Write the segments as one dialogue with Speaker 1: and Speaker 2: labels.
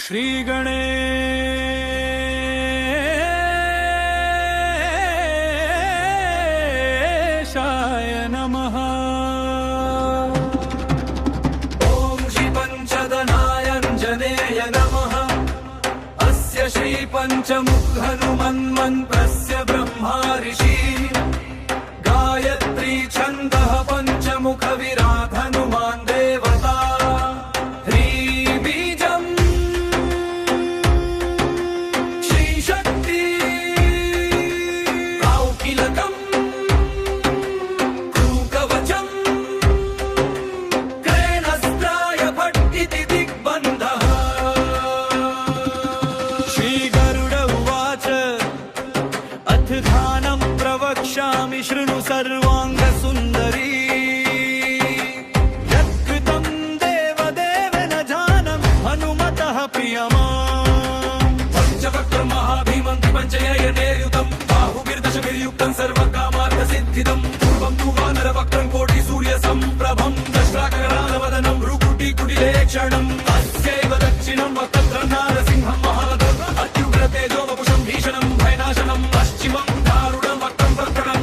Speaker 1: श्रीगणेशाय नमः। ॐ श्रीपञ्चदनायञ्जनेय नमः। अस्य श्रीपञ्चमुखहनुमन्मन्त्रस्य ब्रह्मा ऋषि गायत्री छन्दः पञ्चमुखविराट हनुमान् देवता। ध्यानं प्रवक्ष्यामि शृणु सर्वाङ्गसुन्दरी। यत्कृतं देवदेवेन ध्यानं हनुमतः प्रियमाम्। पञ्चवक्त्रं महाभीमं त्रिपञ्चनयनेयुतं बाहुभिर्दशभिर्युक्तं सर्वकामार्थसिद्धिदं। पूर्वं तु वानरवक्त्रं कोटिसूर्यसम्प्रभं दशराकरालवदनं भ्रुकुटिकुटिलेक्षणम्। अस्यैव दक्षिणं वक्त्रं नारसिंहं महारथम् अत्युग्रतेजो वपुषं भीषणं भयनाशनं। पश्चिमं दारुणं वक्त्रं प्रकटं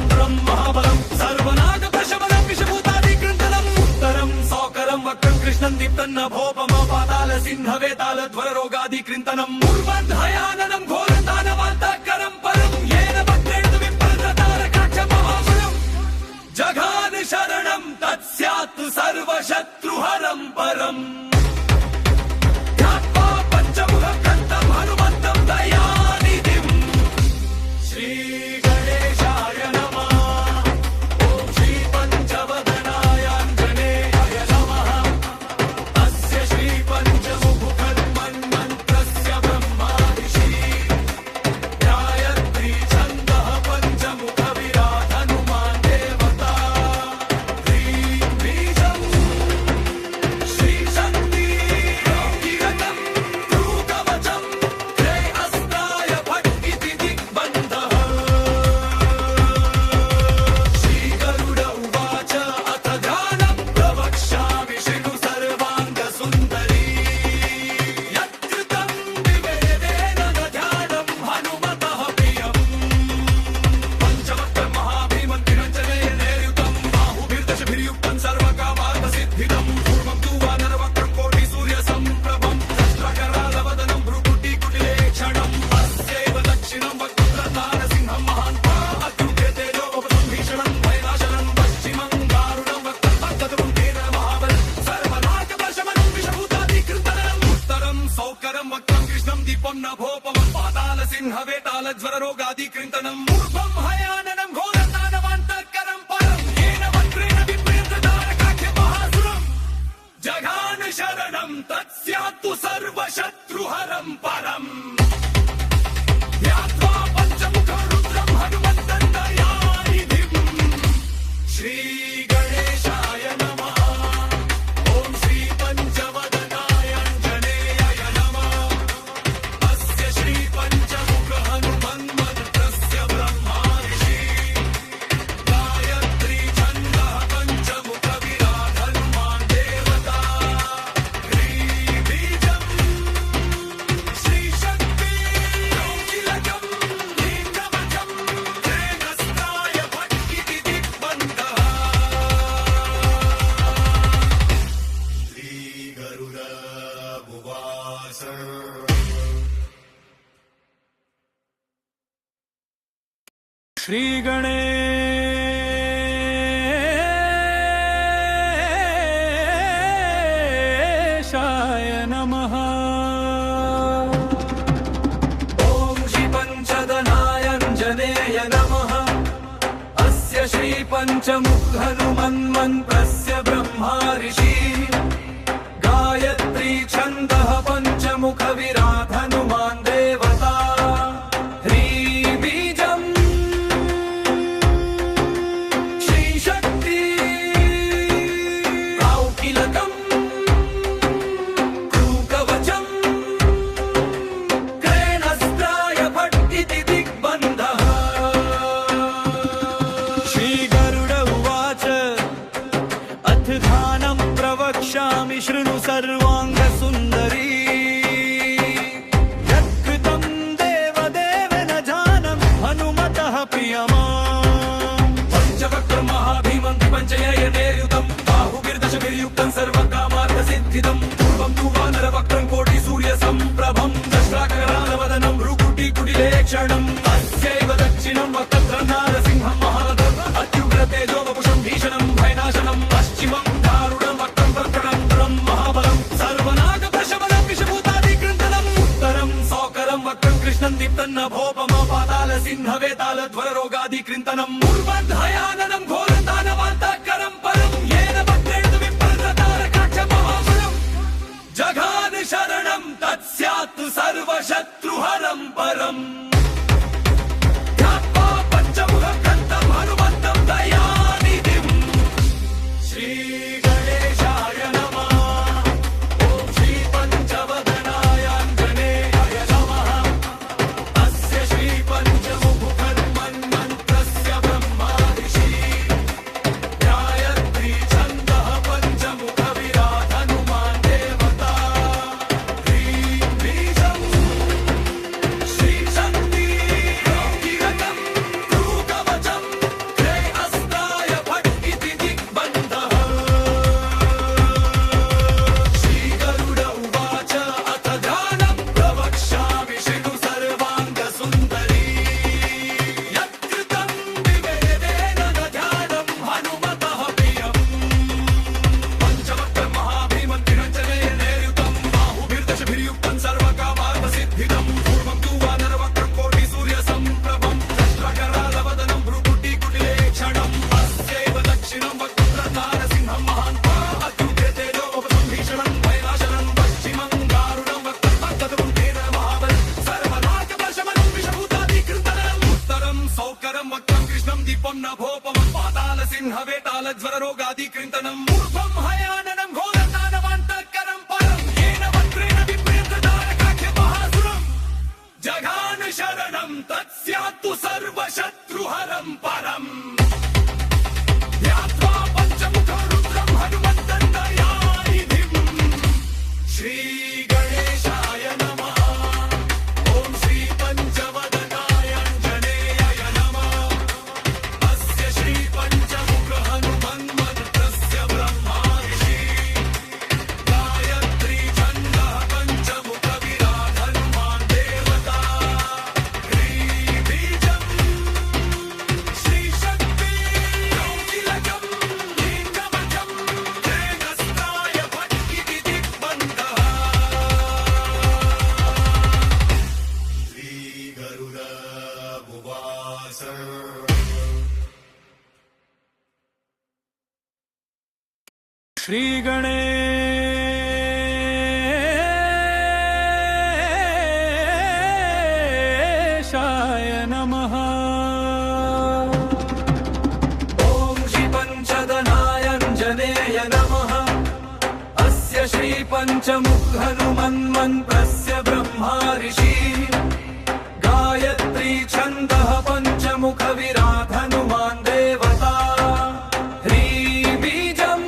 Speaker 1: महाबलं सर्वनागप्रशमनं विषभूतादिकृन्तनं। उत्तरं सौकरं वक्त्रं कृष्णं दीप्तं नभोपमं पातालसिंहवेतालध्वररोगादिकृन्तनं। पूर्वन्धयाननं घोरदानवान्तकरं परं येन वक्त्रेण विप्रदतारकाक्षमहाबलं। जघान शरणं तत्स्यात् सर्वशत्रुहरं परम्। पातालसिंहवेतालज्वररोगादिकृन्तनं। पूर्वं हयाननं घोरदानवान्तकरं परं येन वक्त्रेण विप्रदतारकाक्षमहासुरं। जघान शरणं तत्स्यात्तु सर्वशत्रुहरं परम्। ध्यात्वा पञ्चमुखं रुद्रं हनुमन्तं दयानिधिं। श्रीगणेशाय नमः। ॐ श्रीपञ्चवदनायञ्जनेय नमः। अस्य श्रीपञ्चमुखहनुमन्मन्त्रस्य ब्रह्मा ऋषि गायत्री छन्दः पञ्चमुखविराट हनुमान् देवता। ह्रीबीजं श्रीशक्ति योगिलकं लीकवचं तेजस्त्राय भट्टिति दिग्बन्धः। श्रीगरुडभुवास। श्रीगणेशाय नमः। ॐ श्रीपञ्चदनायञ्जनेय नमः। अस्य श्रीपञ्चमुखहनुमन्मन्त्रस्य ब्रह्मा ऋषि गायत्री छन्दः पञ्चमुखविराट हनुमान् देवता। ह्रीबीजं श्रीशक्ति कौकिलकं क्रूकवचं क्रेणस्त्राय भट्टिति दिग्बन्धः। श्रीगरुड उवाच अथ ध्यानं प्रवक्ष्यामि शृणु सर्वाङ्गसुन्दरी। कुटिलेक्षणम् अस्यैव दक्षिणं वक्त्रं नारसिंहं महादर्व अत्युग्रतेजो वपुषं भीषणं भयनाशनं पश्चिमं दारुणं वक्त्रं प्रकटं महाबलं सर्वनागप्रशमनं विषभूतादिकृन्तनम् उत्तरं सौकरं वक्त्रं कृष्णं दीप्तन्नभोपमो पाताल सिंहवेतालध्वररोगादिकृन्तनम् पूर्वध्याननं घोरदानवान्तकरं परं येन वक्त्रेण विप्रतारकाक्षमहाबलं जघान शरणं तत्स्यात् सर्वशत्रुहरं परम् ध्यात्वा पञ्चमुखग्रन्थं हनुमन्तं दयानिधिम् श्रीगणेशाय नमः ॐ श्रीपञ्चवदनायाञ्जनेयाय नमः अस्य श्रीपञ्चमुखहनुमन्मन्त्रस्य ब्रह्मादिशी गायत्री छन्दः पञ्चमुखविराट हनुमान् देवता ज्वररोगादिकृन्तनम् ऊर्ध्वं हयाननं घोरदानवान्तकरं परं येन वक्त्रेण विप्रतारकाख्यमहासुरं जघान शरणं तत्स्यात्तु सर्वशत्रुहरं परम् ध्यात्वा पञ्चमुखरुद्रं हनुमन्तं दयानिधिम् श्रीगणेशाय नमः ॐ श्रीपञ्चवदनायाञ्जनेयाय नमः अस्य श्रीपञ्चमुखहनुमन्मन्त्रस्य ब्रह्मादिशी गायत्री छन्दः पञ्चमुखविराट हनुमान् देवता ह्रीबीजं श्रीशक्ति कौटिलकं लीङ्गमजं तेजस्ताय भट्टिति दिग्बन्धः श्रीगरुडभुवास श्रीगणेशाय नमः ॐ श्रीपञ्चदनायाञ्जनेय नमः अस्य श्रीपञ्चमुखहनुमन्मन्त्रस्य ब्रह्मादिशी गायत्री छन्दः पञ्चमुखविराट हनुमान् देवता ह्रीबीजं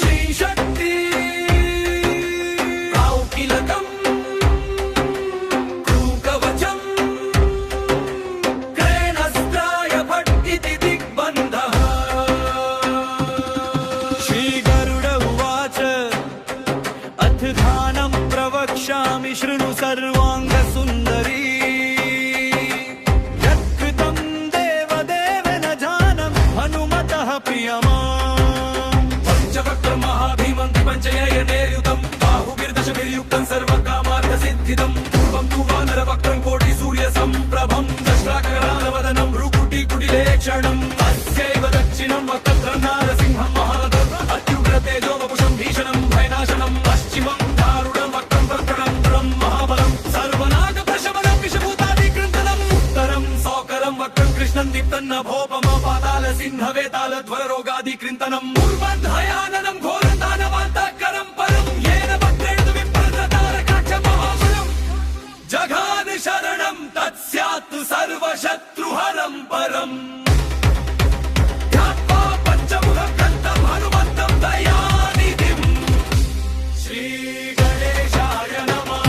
Speaker 1: श्रीशक्ति कौटिलकं क्रूकवचं क्रेणस्त्राय भट्टिति दिग्बन्धः श्रीगरुड उवाच अथ ध्यानं प्रवक्ष्यामि शृणु सर्वाङ्गसुन्दरी यत्कृतं देवदेव न जानं हनुमतः प्रियमाम् पञ्चवक्त्रं महाभीमं त्रिपञ्चयनेयुतं बाहुभिर्दशभिर्युक्तं सर्वकामार्थसिद्धिदं पूर्वं तु वानरवक्त्रं कोटिसूर्यसम्प्रभं दशराकरालवदनं भ्रुकुटिकुटिलेक्षणम् अस्यैव दक्षिणं वक्त्रं नारसिंहं महादर्व अत्युग्रतेजो वपुषं भीषणं भयनाशनं पश्चिमं दारुणं वक्त्रं प्रकटं महाबलं सर्वनागप्रशमनं विषभूतादिकृन्तनम् उत्तरं सौकरं वक्त्रं कृष्णं दीप्तन्नभोपमो पाताल सिंहवेतालध्वररोगादिकृन्तनम् पूर्वध्याननं घोरदानवान्तकरं परं येन वक्त्रेण विप्रतारकाक्षमहाबलं जघान शरणं तत्स्यात् सर्वशत्रुहरं परम् ध्यात्वा पञ्चमुखग्रन्थं हनुमन्तं दयानिधिम् श्रीगणेशाय नमः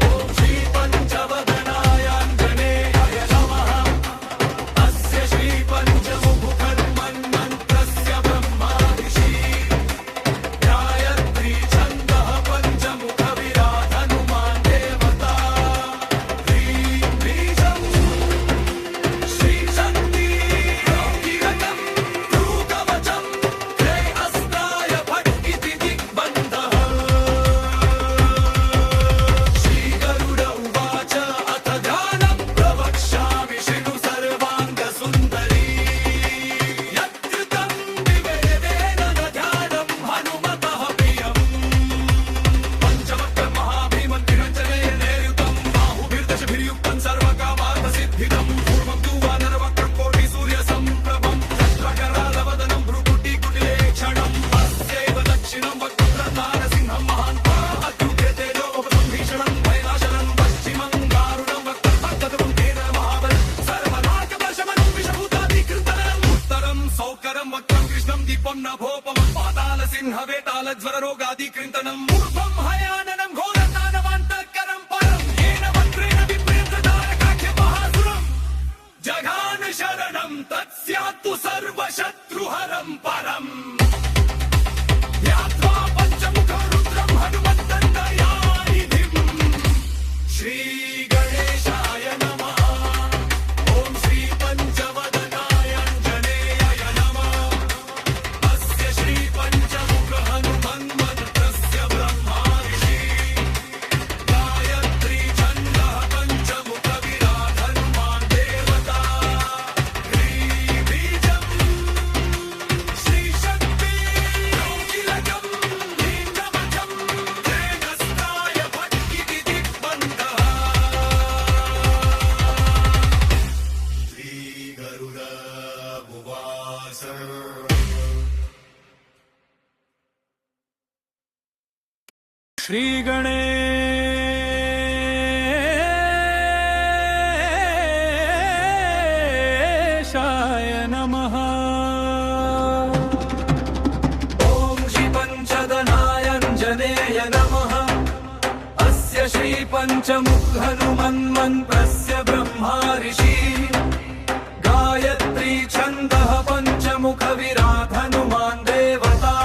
Speaker 1: ॐ श्रीपञ्चवदनायाञ्जनेयाय नमः अस्य श्रीपञ्चमुखहनुमन्मन्त्रस्य ಶ್ರೀ ಗಣೇಶಾಯ ನಮಃ. ಓಂ ಶ್ರೀ ಪಂಚದನಾಯಾಂಜನೇಯ ನಮಃ. ಅಸ್ಯ ಶ್ರೀ ಪಂಚಮುಖ ಹನುಮನ್ಮಂತ್ರಸ್ಯ ಬ್ರಹ್ಮ ಋಷಿ. ಗಾಯತ್ರಿ ಛಂದಃ ಪಂಚಮುಖ ವಿರಾಟ್ ಹನುಮಾನ್ ದೇವತಾ.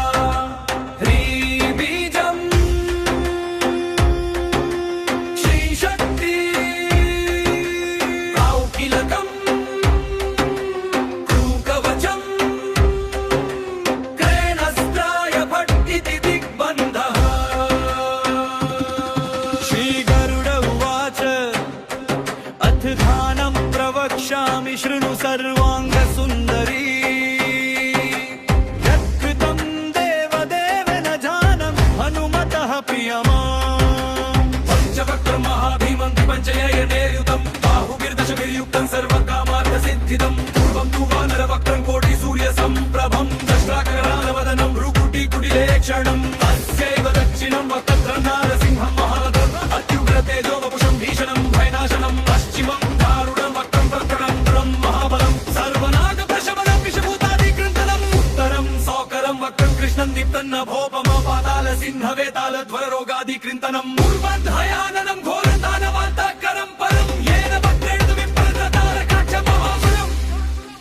Speaker 1: प्रवक्ष्यामि शृणु सर्वांग सुंदरी. यत्कृतं देवदेवेन जानम् हनुमतः प्रियमाम्. पंचवक्त्रं महाभीमं पंचनयनेयुतं बाहुभिर्दशभिर्युक्तं सर्वकामार्थसिद्धिदं. पूर्वं तु वानरवक्त्रं कोटिसूर्यसम्प्रभं. दशराकरालवदनं भ्रुकुटिकुटिलेक्षणं. तस्यैव दक्षिणं वक्त्रं नारसिंहं महारथम्. अत्युग्रतेजो वपुषं भीषणं भयनाशनं. पश्चिमं सिंहवेतालध्वररोगादिकृन्तनं. मूर्मध्याननं घोरदानवान्तकरं परं. येन वक्रेण विप्रदारकाक्षमहासुरं.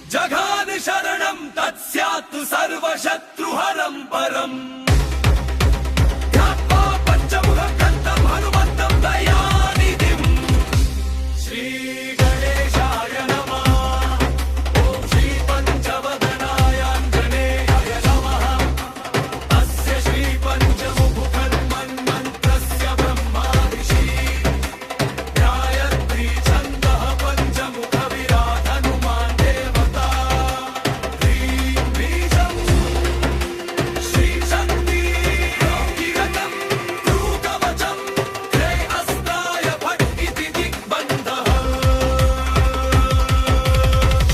Speaker 1: जघान शरणं तत्स्यात् सर्वशत्रुहरं परम्. ध्यात्वा पञ्चमुखं हनुमन्तं दयानिधिं. श्री गणेशाय नमः. ॐ श्री पञ्चवदनायांजनेयाय नमः. अस्य श्री पञ्चमुख हनुमन्मन्त्रस्य ब्रह्मा ऋषि. गायत्री छन्दः पञ्चमुख विराट् हनुमान् देवता. ह्रीं बीजं श्रीशक्ति योगिरतं ध्रुवकवचं. ह्रे अस्ताय फट् इति दिग्बन्धः.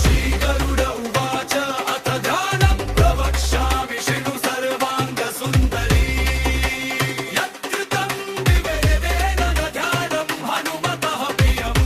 Speaker 1: श्रीगरुड उवाच अथ ध्यानं प्रवक्ष्यामि शृणु सर्वाङ्गसुन्दरी. यत्कृतं विवेदेन न ध्यानं हनुमतः प्रियम्.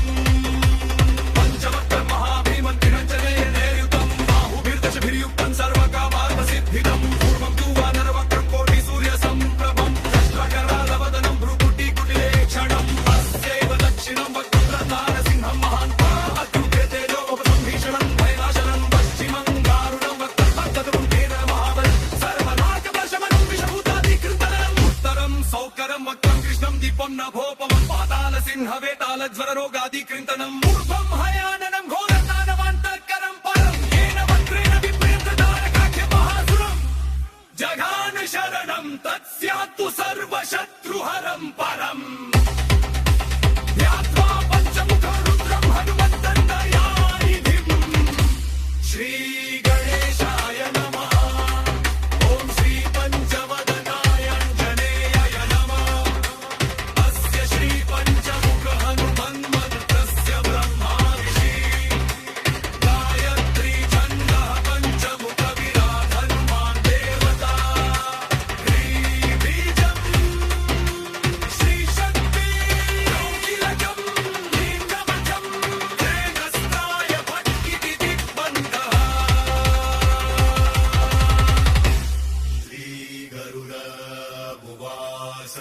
Speaker 1: पञ्चवक्त्रं महाभीमं त्रिरञ्जनेयनेयुतं बाहुभिर्दशभिर्युक्तं सर्वकामार्थसिद्धिदं. पूर्वं तु वानरवक्त्रं कोटिसूर्यसम्प्रभं. दशराकरालवदनं भ्रुकुटिकुटिलेक्षणं. तस्यैव दक्षिणं वक्त्रं नारसिंहं महान्तम्. अत्युग्रतेजो वपुषं भीषणं भयनाशनं. पश्चिमं दारुणं वक्त्रं तद्वृन्देन महाबलं. सर्वनाकप्रशमनं विषभूतादिकृन्तनं. उत्तरं सौकरं वक्त्रं कृष्णं दीपं नभोपमं. पातालसिंहवेतालज्वररोगादिकृन्तनं. पूर्वं हयाननं घोरदानवान्तकरं परं. येन वक्रेण विप्रदारकाक्षमहासुरं. जघान शरणं तत्स्यात्तु सर्वशत्रुहरं परम्. ध्यात्वा पञ्चमुखं रुद्रं हनुमन्तं दयानिधिं. श्री गणेशाय नमः. ॐ श्री पञ्चवदनायांजनेयाय नमः. अस्य श्री पञ्चमुख हनुमन्मन्त्रस्य ब्रह्मा ऋषि. गायत्री छन्दः पञ्चमुख विराट् हनुमान् देवता. ह्रीं बीजं श्रीशक्ति योगिरतं नीलमजं. तेजस्ताय फट् इति दिग्बन्धः. श्रीगरुड उवाच.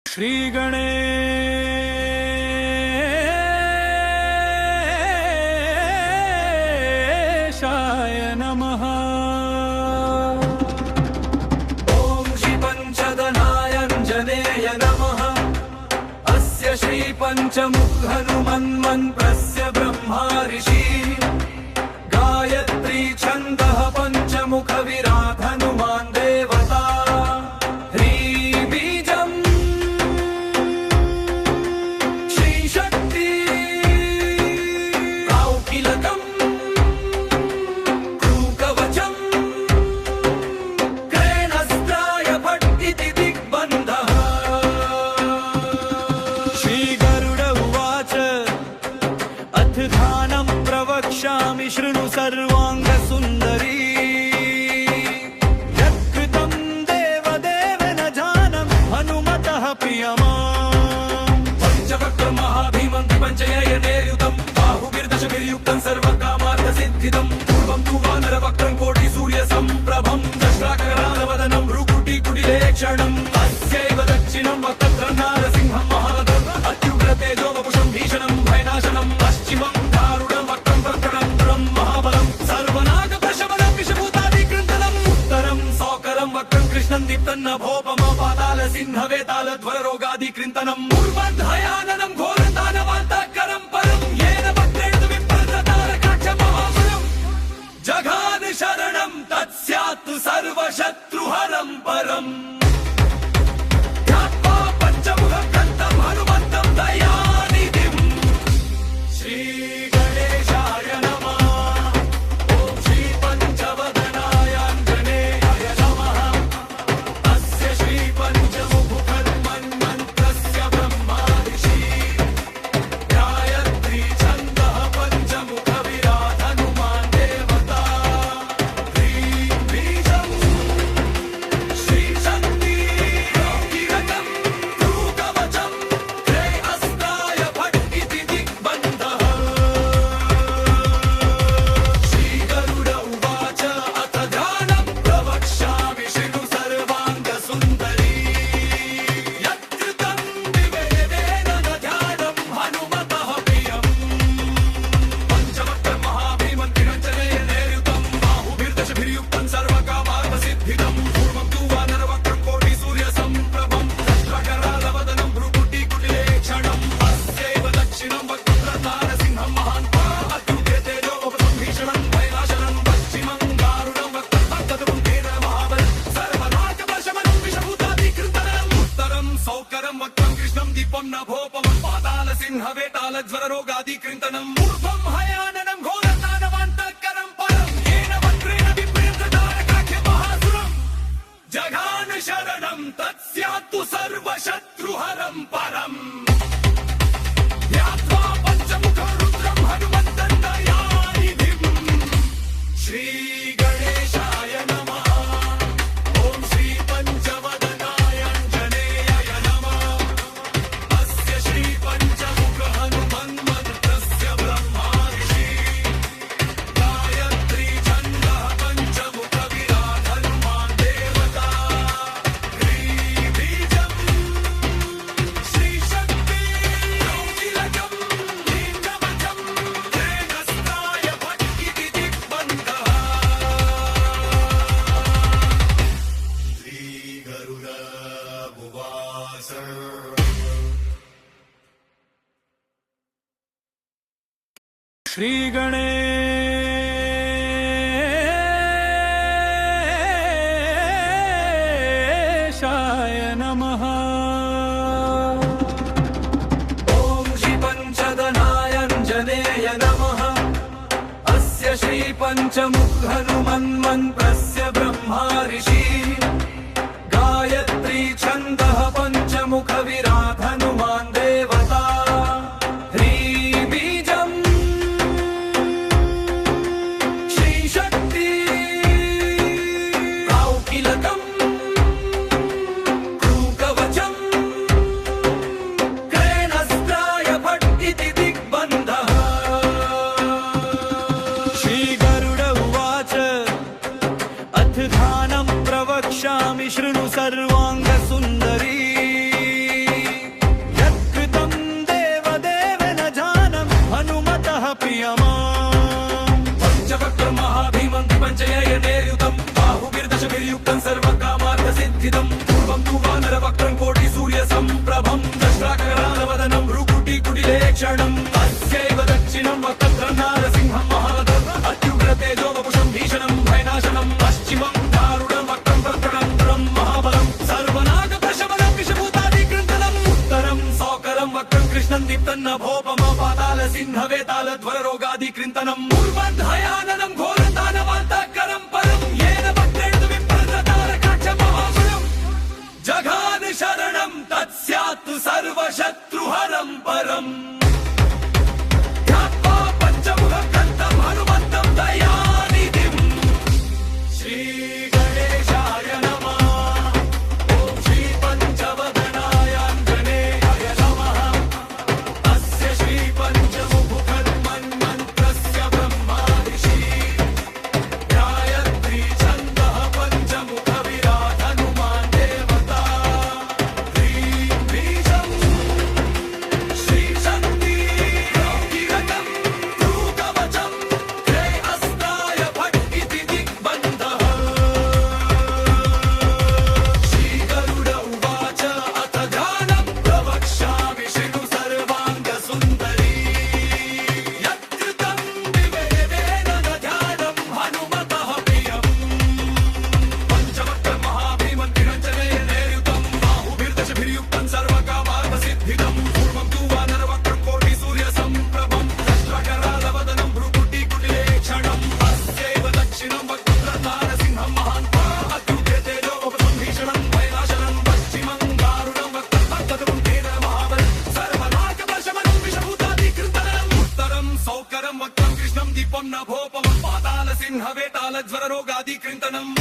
Speaker 1: श्री गणेशाय नमः. ॐ श्री पञ्चदनायांजनेय नमः. अस्य श्री पञ्चमुख हनुमन्मन्त्रस्य ब्रह्मा ऋषि. गायत्री छन्दः पञ्चमुख विराट् हनुमान् देवता. ह्रीं बीजं श्रीशक्ति कौकिलकं. ध्रुवकवचं. क्रेणस्त्राय फट् इति दिग्बन्धः. श्रीगरुड उवाच अथ ध्यानं प्रवक्ष्यामि शृणु सर्वाङ्ग सुन्दरी. कृष्णं दीप्तन्नभोपमपातालसिंहवेतालध्वररोगादिकृन्तनं मूर्मध्याननं घोरतानवान्तकरं परं येन वक्रेण विप्रदतारकाक्षमहासुरं जघान शरणं तत्स्यात् सर्वशत्रुहरं परम् ध्यात्वा पञ्चमुखग्रन्थं हनुमन्तं दयानिधिं श्रीगणेशाय नमः। ॐ श्रीपञ्चवदनाय आञ्जनेयाय नमः। अस्य श्रीपञ्चमुखहनुमन्मन्त्रस्य ब्रह्मा ऋषि गायत्री छन्दः पञ्चमुखविराट् हनुमान् देवता ह्रीं बीजं श्रीशक्ति कीलकं भ्रूकवचं त्रयहस्ताय फट् इति दिग्बन्धः। श्रीगरुड उवाच अथ ध्यानं प्रवक्ष्यामि शृणु सर्वाङ्गसुन्दरी यत्कृतं विवेदेन न ध्यानं हनुमतः प्रियम् पञ्चवक्त्रं महाभीमं त्रिरञ्जनेयनेर्युतं बाहुभिर्दशभिर्युक्तं सर्वकामार्थसिद्धिदं पूर्वं तु वानरवक्त्रं कोटिसूर्यसम्प्रभं दष्ट्रकरालवदनं भ्रुकुटिकुटिलेक्षणम् अस्यैव दक्षिणं वक्त्रधारसिंहं महान्तं अत्युग्रतेजोपसंभीषणं भयनाशनं पश्चिमं दारुणं वक्त्रं तदुन्तेन महाबलं सर्वनाकवशमनं विषभूतादिकृन्तनम् उत्तरं सौकरं वक्त्रं कृष्णं दीपं नभोपमं पातालसिंहवेतालज्वररोगादिकृन्तनम् ऊर्ध्वं हयाननं घोरतानवान्तकरं परं येन वक्रेण विप्रदतारकाख्यमहासुरं जघान शरणं तत्स्यात्तु सर्वशत्रुहरं परम् ध्यात्वा पञ्चमुखरुद्रं हनुमन्तं दयानिधिं श्रीगणेशाय नमः। ॐ श्रीपञ्चवदनाय आञ्जनेयाय नमः। अस्य श्रीपञ्चमुखहनुमन्मन्त्रस्य ब्रह्मा ऋषि गायत्री छन्दः पञ्चमुखविराट् हनुमान् देवता ह्रीं बीजं श्रीशक्ति कीलकं लीङ्गवचं त्रयहस्ताय फट् इति दिग्बन्धः। श्रीगरुड उवाच श्रीगणेशाय नमः। ॐ श्रीपञ्चदनाय आञ्जनेय नमः। अस्य श्रीपञ्चमुखहनुमन्मन्त्रस्य ब्रह्मा ऋषि गायत्री छन्दः पञ्चमुखविराट् हनुमान् देवता ह्रीं बीजं श्रीशक्ति कीलकं भ्रूकवचं क्रयणस्त्राय फट् इति दिग्बन्धः। श्रीगरुड उवाच अथ ध्यानं प्रवक्ष्यामि शृणु सर्वाङ्गसुन्दरी यत्कृतं देवदेव न जानं हनुमतः प्रियमाम् पञ्चवक्त्रं महाभीमं त्रिपञ्चयनेर्युतं बाहुभिर्दशभिर्युक्तं सर्वकामार्थसिद्धिदं पूर्वं तु वानरवक्त्रं कोटिसूर्यसम्प्रभं दष्ट्राकरालवदनं भ्रूकुटिकुटिलेक्षणम् अस्यैव दक्षिणं वक्त्रं नारसिंहं महाबलं अत्युग्रतेजोवपुषं भीषणं भयनाशनं पश्चिमं दारुणं वक्त्रं तत्प्रणन्तरं महाबलं सर्वनागप्रशमनं विषभूतादिकृन्तनम् उत्तरं सौकरं वक्त्रं कृष्णं दीप्तन्नभोपमपातालसिंहवेतालध्वररोगादिकृन्तनं मूर्मध्याननं घोरतानवान्तकरं परं येन वक्रेण विप्रदतारकाक्षमहासुरं जघान शरणं तत्स्यात् सर्वशत्रुहरं परम् ध्यात्वा पञ्चमुखग्रन्थं हनुमन्तं दयानिधिं श्रीगणेशाय नमः। ॐ श्रीपञ्चवदनाय आञ्जनेयाय नमः। अस्य श्रीपञ्चमुखहनुमन्मन्त्रस्य ब्रह्मा ऋषि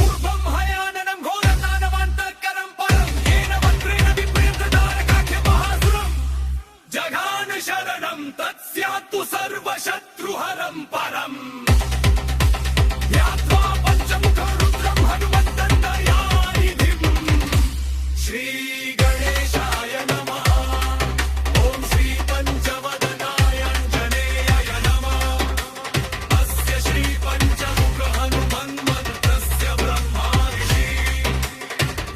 Speaker 1: ऊर्ध्वं हयाननं घोरदानवान्तकरं परं येन वक्रेण विप्रेन्द्रतारकाख्यमहासुरं जघान शरणं तत्स्यात्तु सर्वशत्रुहरं परम् ध्यात्वा पञ्चमुखरुद्रं हनुमन्तं दयानिधिं श्रीगणेशाय नमः ॐ श्रीपञ्चवदनाय आञ्जनेयाय नमः अस्य श्रीपञ्चमुखहनुमन्मन्त्रस्य ब्रह्मार्षि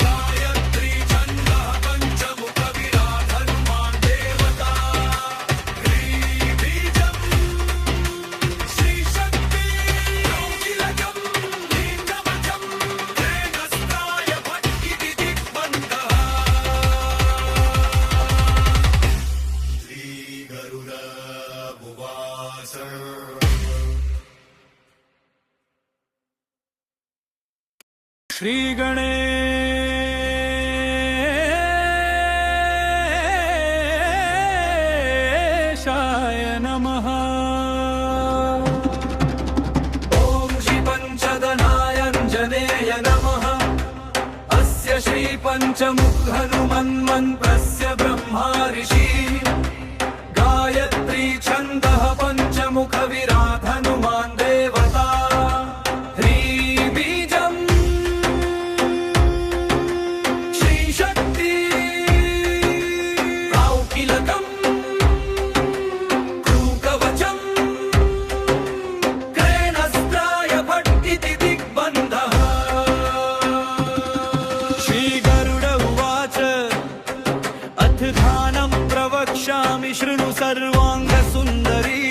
Speaker 1: गायत्री छन्दः पञ्चमुखविराट हनुमान् देवता ह्रीबीजं श्रीशक्ति योगिलकं लीङ्गमजं तेजस्त्राय भट्टिति दिग्बन्धः श्रीगरुडभुवास श्रीगणेशाय नमः ॐ श्रीपञ्चदनायाञ्जनेय नमः अस्य श्रीपञ्चमुखहनुमन्मन्त्रस्य ब्रह्मार्षि गायत्री छन्दः पञ्चमुखविराट हनुमान् देवता ह्रीबीजं श्रीशक्ति कौकिलकं क्रूकवचं क्रेणस्त्राय भट्टिति दिग्बन्धः श्रीगरुड उवाच अथ ध्यानं प्रवक्ष्यामि शृणु सर्वाङ्गसुन्दरी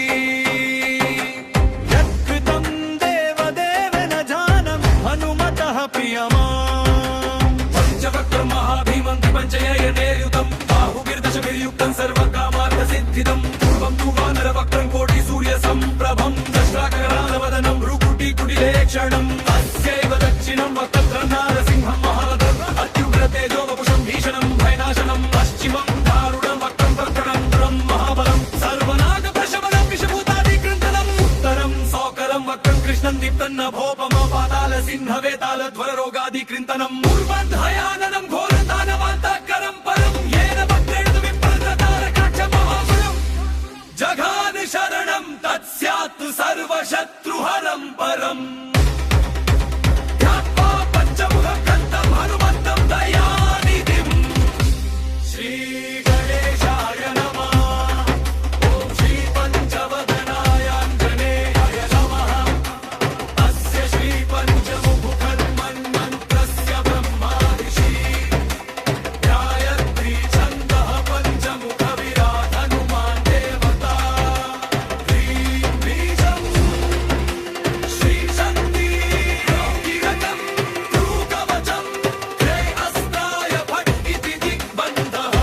Speaker 1: यत्कृतं देवदेव न जानं हनुमतः प्रियमाम् पञ्चवक्त्रं महाभीमं त्रिपञ्चयनेयुतं बाहुभिर्दशभिर्युक्तं सर्वकामार्थसिद्धिदं पूर्वं तु वानरवक्त्रं कोटिसूर्यसम्प्रभं दशराकरालवदनं भ्रुकुटिकुटिलेक्षणम् अस्यैव दक्षिणं वक्त्रं नारसिंहं महारथम् अत्युग्रतेजो वपुषं भीषणं भयनाशनं पश्चिमं दारुणं वक्त्रं प्रकटनं महाबलं सर्वनागप्रशमनं विषभूतादिकृन्तनम् उत्तरं सौकरं वक्त्रं कृष्णं दीप्तन्नभोपमं पातालसिंहवेतालध्वररोगादिकृन्तनम् पूर्वन्धयाननं घोरदानवान्तकरं परं येन वक्रेण विप्रेन्द्रतारकाख्यमहासुरं जघान शरणं तत्स्यात्तु सर्वशत्रुहरं परम् ध्यात्वा पञ्चमुखकन्दं हनुमन्तं दयानिधिं श्रीगणेशाय नमः ॐ श्रीपञ्चवदनाय आञ्जनेयाय नमः अस्य श्रीपञ्चमुखहनुमन्मन्त्रस्य ब्रह्मार्षि गायत्री छन्दः पञ्चमुखविराट हनुमान् देवता ह्रीबीजं श्रीशक्ति योगिलकं क्रूकवचं क्रेणस्त्राय भट्टिति दिग्बन्धः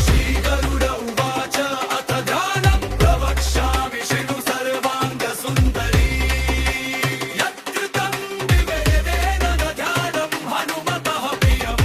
Speaker 1: श्रीगरुड उवाच अथ ध्यानं प्रवक्ष्यामि शृणु सर्वाङ्गसुन्दरी यत्कृतं विवेदेन न ध्यानं हनुमतः प्रियम्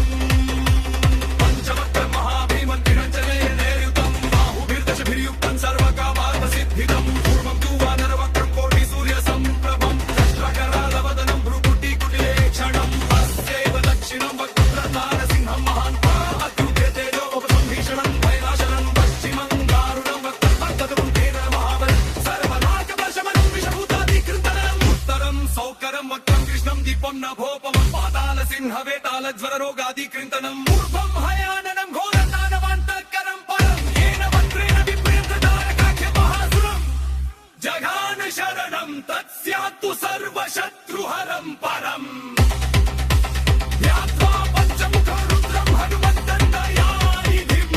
Speaker 1: पञ्चवक्त्रं महाभीमं त्रिरञ्जनेयुतं बाहुभिर्दशभिर्युक्तं सर्वकामार्थसिद्धिदं पूर्वं तु वानरवक्त्रं कोटिसूर्यसम्प्रभं दशराकरालवदनं भ्रुकुटिकुटिलेक्षणम् अस्यैव दक्षिणं वक्त्रं नारसिंहं महान्तम् अत्युग्रतेजो वपुषं भीषणं भयनाशनं पश्चिमं दारुणं वक्त्रं प्रकटनं तेन महाबलं सर्वनागप्रशमनं विषभूतादिकृन्तनम् उत्तरं सौकरं वक्त्रं कृष्णं दीपं नभोपमं पातालसिंहवेतालध्वररोगादिकृन्तनम् ऊर्ध्वं हयाननं घोरदानवान्तकरं परं येन वक्रेण विप्रेन्द्रतारकाख्यमहासुरं जघान शरणं तत्स्यात्तु सर्वशत्रुहरं परम् ध्यात्वा पञ्चमुखरुद्रं हनुमन्तं दयानिधिं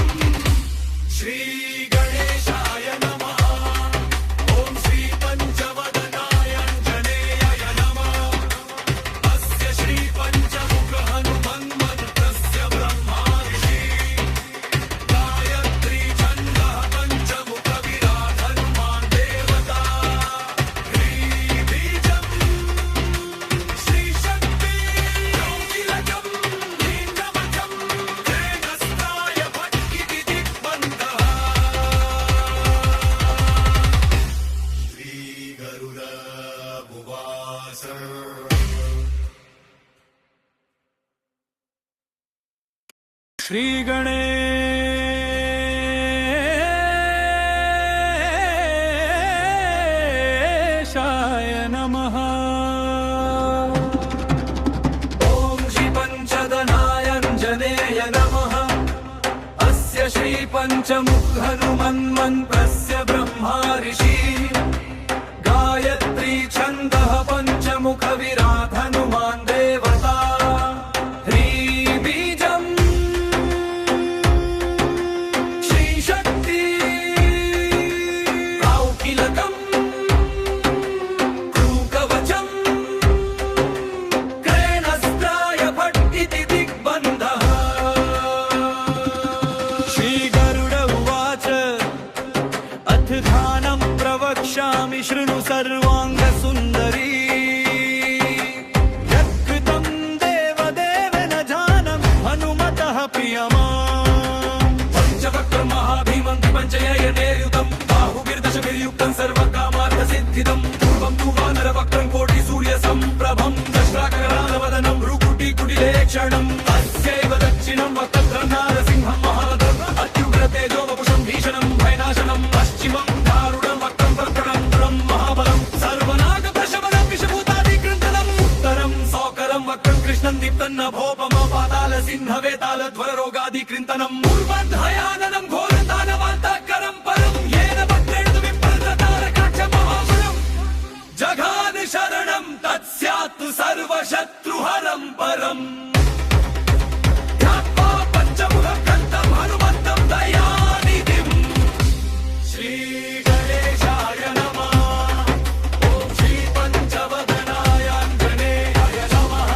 Speaker 1: श्रीगणेशाय नमः ॐ श्रीपञ्चवदनाय आञ्जनेयाय नमः अस्य श्रीपञ्चमुखहनुमन्मन्त्रस्य ब्रह्मार्षि गायत्री छन्दः पञ्चमुखविराट हनुमान् देवता ह्रीबीजं ಶ್ರೀ ಗಣೇಶಾಯ ನಮಃ. ಓಂ ಶ್ರೀ ಪಂಚದನಾಯಾಂಜನೇಯ ನಮಃ. ಅಸ್ಯ ಶ್ರೀ ಪಂಚಮುಖ ಹನುಮನ್ಮಂತ್ರಸ್ಯ ಬ್ರಹ್ಮಾ ಋಷಿ. ಗಾಯತ್ರಿ ಛಂದಃ ಪಂಚಮುಖ ವಿರಾಟ್ ಹನುಮಾನ್ ದೇವತಾ. ಶೃಣು ಸರ್ವಾಂಗ ಸುಂದರಿ. ಯತ್ಕೃತಂ ದೇವದೇವನ ಜಾನಂ ಹನುಮತಃ ಪ್ರಿಯಮಾಂ. ಪಂಚವಕ್ರಂ ಮಹಾಭೀಮಂ ಪಂಚಯನೇಯುತಂ ಬಾಹುಭಿರ್ದಶಭಿರ್ಯುಕ್ತಂ ಸರ್ವಕಾಮಾರ್ಥ ಸಿದ್ಧಿದಂ. ಪೂರ್ವಂ ತु ವಾನರವಕ್ರಂ ಕೋಟಿ ಸೂರ್ಯ ಸಂಪ್ರಭಂ. ದಶರಾಕರಾಲವದನಂ ಭ್ರುಕುಟಿ ಕುಟಿಲೇಕ್ಷಣಂ. ಅಸ್ಯೈವ ದಕ್ಷಿಣಂ ವಕ್ರಂ ನಾರಸಿಂಹಂ ಮಹಾದರ್ವ. ಅತ್ಯುಗ್ರ ತೇಜೋ ವಪುಷಂ ಭೀಷಣಂ ಭಯನಾಶನಂ. ಪಶ್ಚಿಮಂ ದಾರುಣಂ ವಕ್ರಂ ಪ್ರಕಟಂ ಮಹಾಬಲಂ. ಸರ್ವನಾಗ ಪ್ರಶಮನಂ ವಿಷಭೂತಾದಿ ಕೃಂತನಂ. ಉತ್ತರಂ ಸೌಕರಂ ವಕ್ರಂ ಕೃಷ್ಣಂ ದೀಪ್ತನ್ನ ಭೋಪಮ ಪಾತಾಲ ಸಿಂಹ ವೇತಾಲ ಧ್ವರ ರೋಗಾದಿ ಕೃಂತನಂ. ಪೂರ್ವಧ್ಯಾನನಂ ಘೋರ ದಾನವಾಂತಕರಂ ಪರಂ. ಯೇನ ಭಕ್ತೇಣ ವಿಪ್ರತಾರಕಾಕ್ಷ ಮಹಾಬಲಂ. ಜಘಾನ ಶರಣಂ ತತ್ಸ್ಯಾತ್ ಸರ್ವಶತ್ರುಹರಂ ಪರಂ. ಧ್ಯಾತ್ವಾ ಪಂಚಮುಖ ಕಂಠಂ ಹನುಮಂತಂ ದಯಾನಿಧಿಂ. ಶ್ರೀ ಗಣೇಶಾಯ ನಮಃ. ಓಂ ಶ್ರೀ ಪಂಚವದನಾಯಾಂಜನೇಯ ನಮಃ.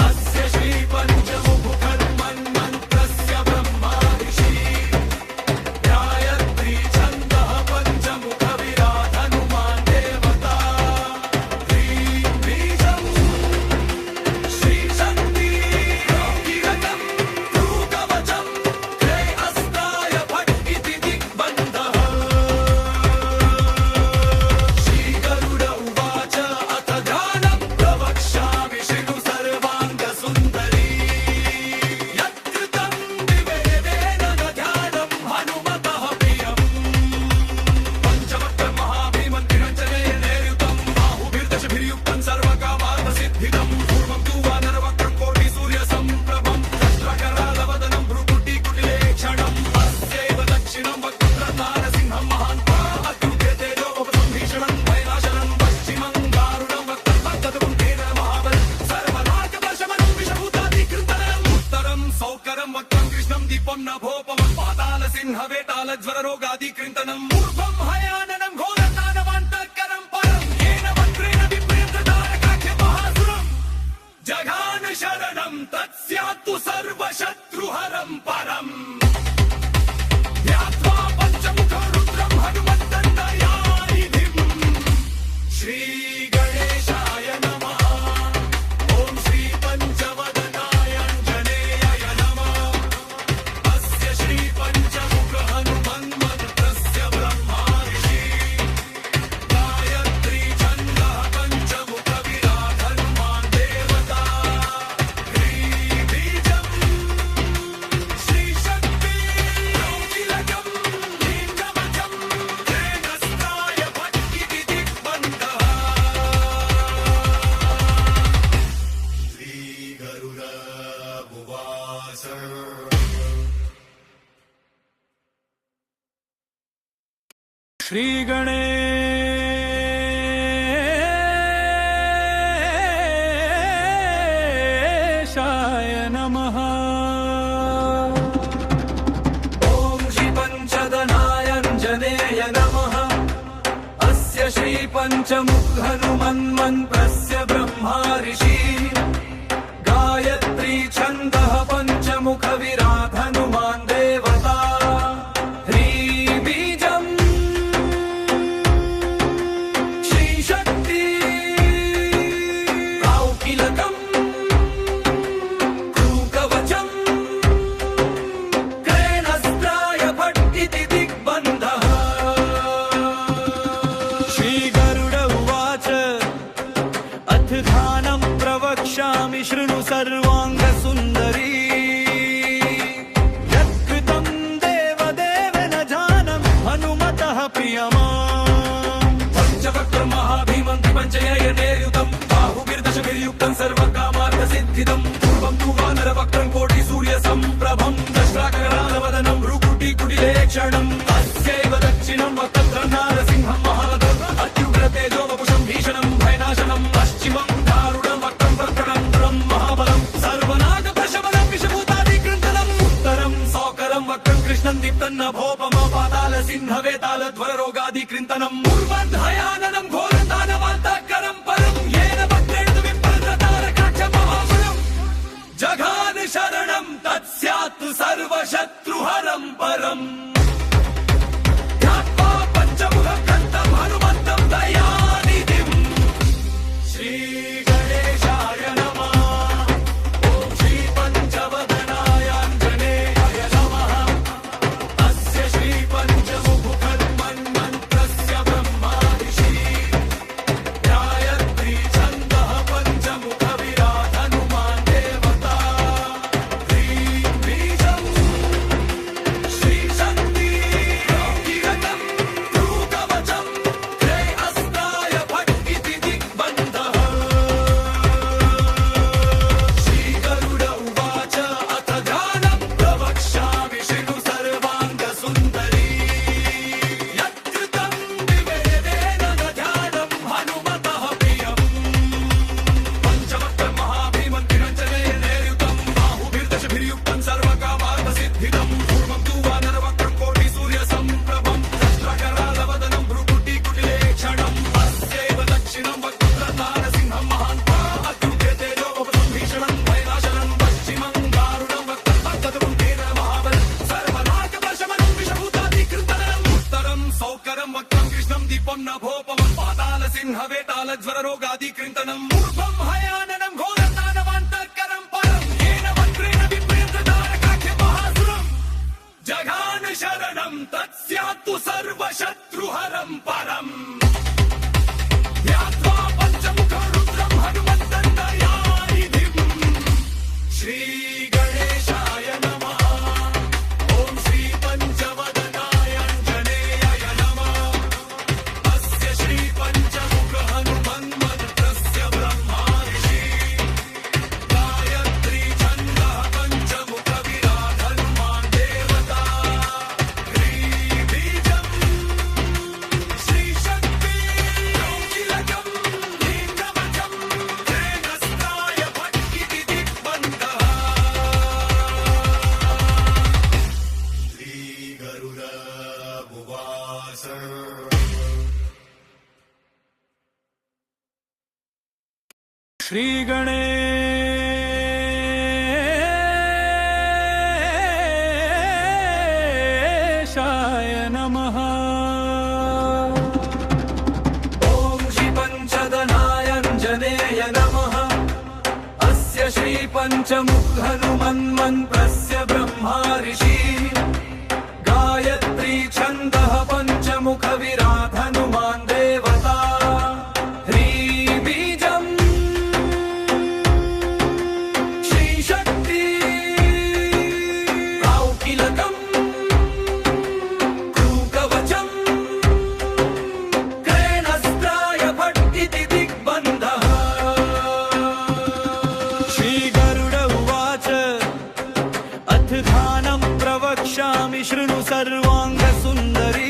Speaker 1: ಅಸ್ಯ ಶ್ರೀ ಪಂಚಮುಖ ಹನುಮನ್ಮಂತ್ರಸ್ಯ ಬ್ರಹ್ಮಾ ಋಷಿ. ಗಾಯತ್ರಿ ಛಂದಃ ಪಂಚಮುಖ ವಿರಾಟ್ ಹನುಮಾನ್ ದೇವತಾ. ಶ್ರೀಂ ಬೀಜಂ ಶ್ರೀ ಶಕ್ತಿ ಕಿರಕಂ ಧೂಕವಚಂ. ಹೇ ಅಸ್ತಾಯ ಭಟ್ ಇತಿ ದಿಗ್ಬಂಧಃ. ಶ್ರೀ ಗರುಡ ಉವಾಚ ಅಥ ಧ್ಯಾನಂ ಪ್ರವಕ್ಷ್ಯಾಮಿ ಶೃಣು ಸರ್ವಾಂಗ ಸುಂದರಿ. ಯತ್ಕೃತಂ ವಿವೇದೇನ ನ ಧ್ಯಾನಂ ಹನುಮತಃ ಪ್ರಿಯಂ. ಪಂಚವಕ್ರಂ ಮಹಾಭೀಮಂ ತ್ರಿರಂಜನೇಯನೇಯುತಂ ಬಾಹುಭಿರ್ದಶಭಿರ್ಯುಕ್ತಂ ಸರ್ವಕಾಮಾರ್ಥ ಸಿದ್ಧಿದಂ. ಪೂರ್ವಂ ತು ವಾನರವಕ್ರಂ ಕೋಟಿ ಸೂರ್ಯ ಸಂಪ್ರಭಂ. ದಶರಾಕರಾಲವದನಂ ಭ್ರುಕುಟಿ ಕುಟಿಲೇಕ್ಷಣಂ. ಅಸ್ಯೈವ ದಕ್ಷಿಣಂ ವಕ್ರಂ ನಾರಸಿಂಹಂ ಮಹಾಂತಃ. ಅತ್ಯುಗ್ರ ತೇಜೋ ವಪುಷಂ ಭೀಷಣಂ ಭಯನಾಶನಂ. ಪಶ್ಚಿಮಂ ದಾರುಣಂ ವಕ್ರಂ ಪ್ರಕಟಂ ಮಹಾಬಲಂ. ಸರ್ವನಾಗ ಪ್ರಶಮನಂ ವಿಷಭೂತಾದಿ ಕೃಂತನಂ. ಉತ್ತರಂ ಸೌಕರಂ ವಕ್ರಂ ಕೃಷ್ಣಂ ದೀಪಂ ನಭೋಪಮಂ. ಪಾತಾಲ ಸಿಂಹ ವೇತಾಲ ಜ್ವರ ರೋಗಾದಿ ಕೃಂತನಂ. ಪೂರ್ವಂ ಹಯಾನನಂ ಘೋರ ದಾನವಾಂತಕರಂ ಪರಂ. ಯೇನ ಭಕ್ತೇನ ವಿಪ್ರತಾರಕಾಕ್ಷ ಮಹಾಸುರಂ. ಜಘಾನ ಶರಣಂ ತತ್ಸ್ಯಾತ್ ಸರ್ವಶತ್ರುಹರಂ ಪರಂ. ಧ್ಯಾತ್ವಾ ಪಂಚಮುಖ ರುದ್ರಂ ಹನುಮಂತಂ ದಯಾನಿಧಿಂ. ಶ್ರೀ ಗಣೇಶಾಯ ನಮಃ. ಓಂ ಶ್ರೀ ಪಂಚವದನಾಯಾಂಜನೇಯ ನಮಃ. ಅಸ್ಯ ಶ್ರೀ ಪಂಚಮುಖ ಹನುಮನ್ಮಂತ್ರಸ್ಯ ಬ್ರಹ್ಮಾ ಋಷಿ. ಗಾಯತ್ರಿ ಛಂದಃ ಪಂಚಮುಖ ವಿರಾಟ್ ಹನುಮಾನ್ ದೇವತಾ. ಶ್ರೀಂ ಬೀಜಂ ಶ್ರೀ ಶಕ್ತಿ ಕಿರಕಂ ಧೂಕವಚಂ. ಹೇ ಅಸ್ತಾಯ ಭಟ್ ಇತಿ ದಿಗ್ಬಂಧಃ. ಶ್ರೀ ಗರುಡ ಉವಾಚ. ಶ್ರೀ ಗಣೇಶಾಯ ನಮಃ. ಓಂ ಶ್ರೀ ಪಂಚದನಾಯಾಂಜನೇಯ ನಮಃ. ಅಸ್ಯ ಶ್ರೀ ಪಂಚಮುಖ ಹನುಮನ್ಮಂತ್ರಸ್ಯ ಬ್ರಹ್ಮಾ ಋಷಿ. ಗಾಯತ್ರಿ ಛಂದಃ ಪಂಚಮುಖ ವಿರಾಟ್ ಹನುಮಾನ್ ದೇವತಾ. ಶ್ರೀಂ ಬೀಜಂ ಶ್ರೀ ಶಕ್ತಿ ಕೌಕಿಲಕಂ ಧೂಕವಚಂ. ಕ್ರೇಣಸ್ತ್ರಾಯ ಭಟ್ ಇತಿ ದಿಗ್ಬಂಧಃ. ಶ್ರೀ ಗರುಡ ಉವಾಚ अथ ध्यानं प्रवक्ष्यामि शृणु सर्वाङ्गसुन्दरी यत्कृतं देवदेवेन ध्यानं हनुमतः प्रियमाम् पञ्चवक्त्रं महाभीमं त्रिपञ्चयनेर्युतं बाहुभिर्दशभिर्युक्तं सर्वकामार्थसिद्धिदं पूर्वं तु वानरवक्त्रं कोटिसूर्यसम्प्रभं दशराकरालवदनं भ्रुकुटिकुटिलेक्षणम् अस्यैव दक्षिणं वक्त्रं नारसिंहं महारथम् अत्युग्रतेजो वपुषं भीषणं भयनाशनं पश्चिमं दारुणं वक्त्रं प्रकटं महाबलं सर्वनागप्रशमनं विषभूतादिकृन्तनम् उत्तरं सौकरं वक्त्रं कृष्णं दीप्तन्नभोपमपातालसिंहवेतालध्वररोगादिकृन्तनम् पूर्वन्धयाननं घोरदानवान्तकरं परं येन वक्त्रेण विप्रदतारकाक्षमहाबलं जघान शरणं तत्स्यात् सर्वशत्रुहरं परम् सिंहवेतालज्वररोगादिकृन्तनम् ऊर्ध्वं हयाननं घोरदानवान्तकरं परं येन वक्त्रेण विप्रदतारकाख्यमहासुरं जघान शरणं तत्स्यात्तु सर्वशत्रुहरं परम् ध्यात्वा पञ्चमुखं रुद्रं हनुमन्तं दयानिधिं श्रीगणेशाय नमः ॐ श्रीपञ्चवदनाय आञ्जनेयाय नमः अस्य श्रीपञ्चमुख हनुमन्मन्त्रस्य ब्रह्मार्षि गायत्री छन्दः पञ्चमुख विराट हनुमान् देवता ह्रीबीजं श्रीशक्ति योगिलकं लीकवचं तेजस्त्राय भट्टिति दिग्बन्धः श्रीगरुड उवाच श्रीगणेशाय नमः ॐ श्रीपञ्चदनायाञ्जनेय नमः अस्य श्रीपञ्चमुख हनुमन्मन्त्रस्य ब्रह्मार्षि गायत्री छन्दः पञ्चमुख विराट हनुमान् देवता ह्रीबीजं श्रीशक्ति कौकिलकं क्रूकवचं क्रेणस्त्राय भट्टिति दिग्बन्धः श्रीगरुड उवाच अथ ध्यानं प्रवक्ष्यामि शृणु सर्वाङ्गसुन्दरी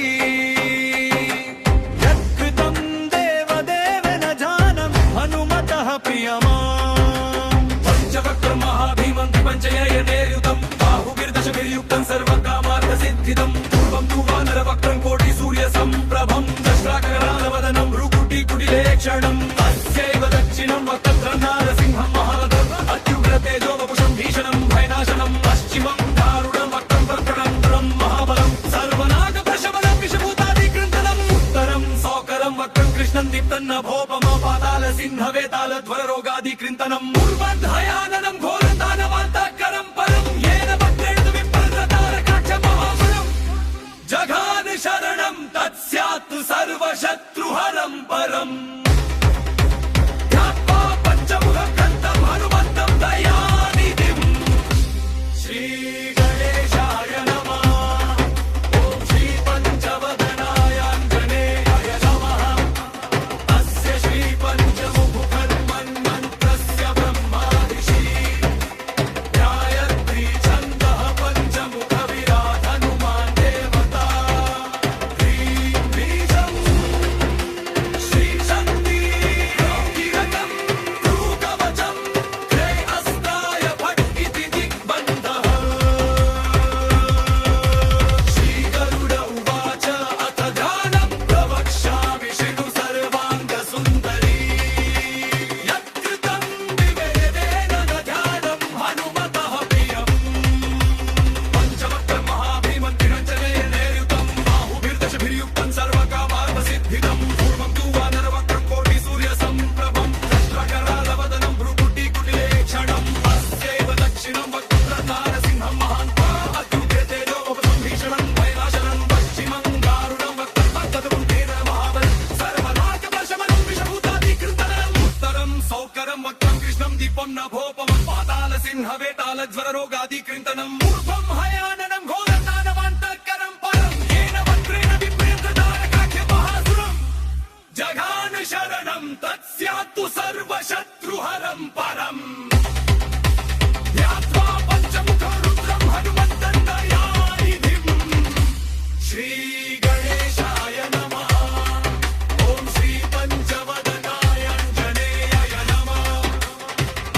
Speaker 1: यत्कृतं देवदेवेन ध्यानं हनुमतः प्रियमाम् पञ्चवक्त्रं महाभीमं त्रिपञ्चयनेर्युतं बाहुभिर्दशभिर्युक्तं सर्वकामार्थसिद्धिदं पूर्वं तु वानरवक्त्रं कोटिसूर्यसम्प्रभं दशराकरालवदनं भ्रुकुटिकुटिलेक्षणम् अस्यैव दक्षिणं वक्त्रं नारसिंहं महारथम् अत्युग्रतेजो वपुषं भीषणं भयनाशनं पश्चिमं दारुणं वक्त्रं प्रकटं महाबलं सर्वनागप्रशमनं विषभूतादिकृन्तनम् उत्तरं सौकरं वक्त्रं कृष्णं दीप्तन्नभोपमपातालसिंहवेतालध्वररोगादिकृन्तनम् पूर्वन्धयाननं घोरदानवान्तकरं परं येन वक्त्रेण विप्रदतारकाक्षमहाबलं जघान शरणं तत्स्यात् सर्वशत्रुहरं परम् ध्यात्वा సోకరం వక్రం కృష్ణం దీపం నభోపమం పాతాళ సింహ వేతాళ జ్వర రోగాదికృంతనం మూర్ఖం హయాననం ఘోరతానవాంతఃకరం పరం ఏన వక్రేణ విప్రేంద్రతారకాఖ్య మహాసురం జఘాన శరణం తత్స్యాత్తు సర్వశత్రుహరం పరం ధ్యాత్వా పంచముఖ రుద్రం హనుమంతం దయానిధిం శ్రీ గణేశాయ నమః ఓం శ్రీ పంచవదనాయ ఆంజనేయాయ నమః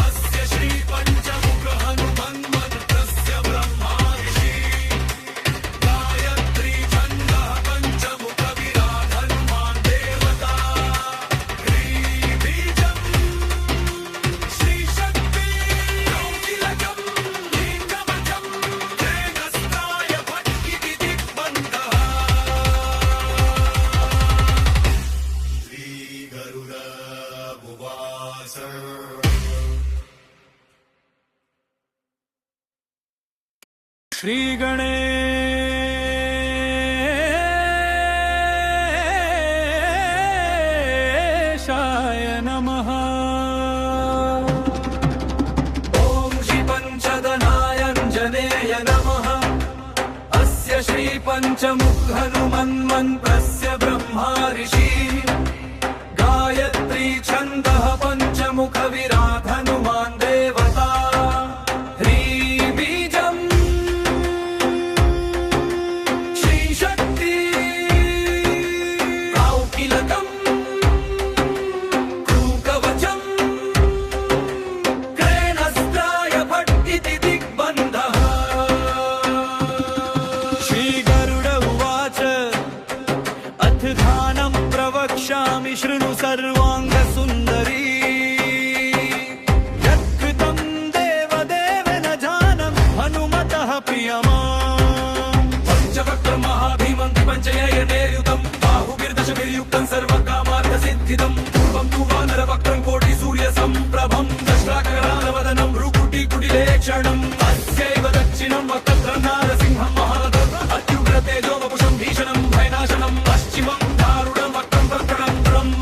Speaker 1: అస్య శ్రీ పంచముఖ హనుమన్మంత్రస్య బ్రహ్మా ఋషి గాయత్రీ ఛందః పంచముఖ విరాట్ హనుమాన్ దేవతా హ్రీం బీజం శ్రీ శక్తి కౌటిలకం లింగమజం తేజస్కాయ భట్టికి దిగ్బంధః శ్రీ గరుడ భువాస ಶ್ರೀ ಗಣೇಶಾಯ ನಮಃ ಓಂ ಶ್ರೀ ಪಂಚದನಾಯಾಂಜನೇಯ ನಮಃ ಅಸ್ಯ ಶ್ರೀ ಪಂಚಮುಖ ಹನುಮನ್ಮಂತ್ರಸ್ಯ ಬ್ರಹ್ಮಾ ಋಷಿ ಗಾಯತ್ರಿ ಛಂದಃ ಪಂಚಮುಖ ವಿರಾಟ್ ಹನುಮಾನ್ ದೇವತಾ ಹ್ರೀಂ ಬೀಜಂ ಶ್ರೀ ಶಕ್ತಿ ಕೌಟಿಲಕಂ ಕ್ರೂಕವಚಂ ಕ್ರೇಣಸ್ತ್ರಾಯ ಭಟ್ಟಿತಿ ದಿಗ್ಬಂಧಃ ಶ್ರೀ ಗರುಡ ಉವಾಚ ಅಥ ಧ್ಯಾನಂ ಪ್ರವಕ್ಷ್ಯಾಮಿ ಶೃಣು ಸರ್ವಾಂಗ ಸುಂದರೀ ಯತ್ಕೃತಂ ದೇವದೇವನ ಧ್ಯಾನಂ ಹನುಮತಃ ಪ್ರಿಯಮಾಂ ಪಂಚವಕ್ರಂ ಮಹಾಭೀಮಂ ತ್ರಿಪಂಚಯನೇಯುತಂ ಬಾಹುಭಿರ್ದಶಭಿರ್ಯುಕ್ತಂ ಸರ್ವಕಾಮಾರ್ಥ ಸಿದ್ಧಿದಂ ಪೂರ್ವಂ ತु ವಾನರವಕ್ರಂ ಕೋಟಿ ಸೂರ್ಯ ಸಂಪ್ರಭಂ ದಶರಾಕರಾಲವದನಂ ಭ್ರುಕುಟಿ ಕುಟಿಲೇಕ್ಷಣಂ ಅಸ್ಯೈವ ದಕ್ಷಿಣಂ ವಕ್ರಂ ನಾರಸಿಂಹಂ ಮಹಾದರ್ವ ಅತ್ಯುಗ್ರ ತೇಜೋವಪುಷಂ ಭೀಷಣಂ ಭಯನಾಶನಂ ಪಶ್ಚಿಮಂ ದಾರುಣಂ ವಕ್ರಂ ಪ್ರಕಟಂ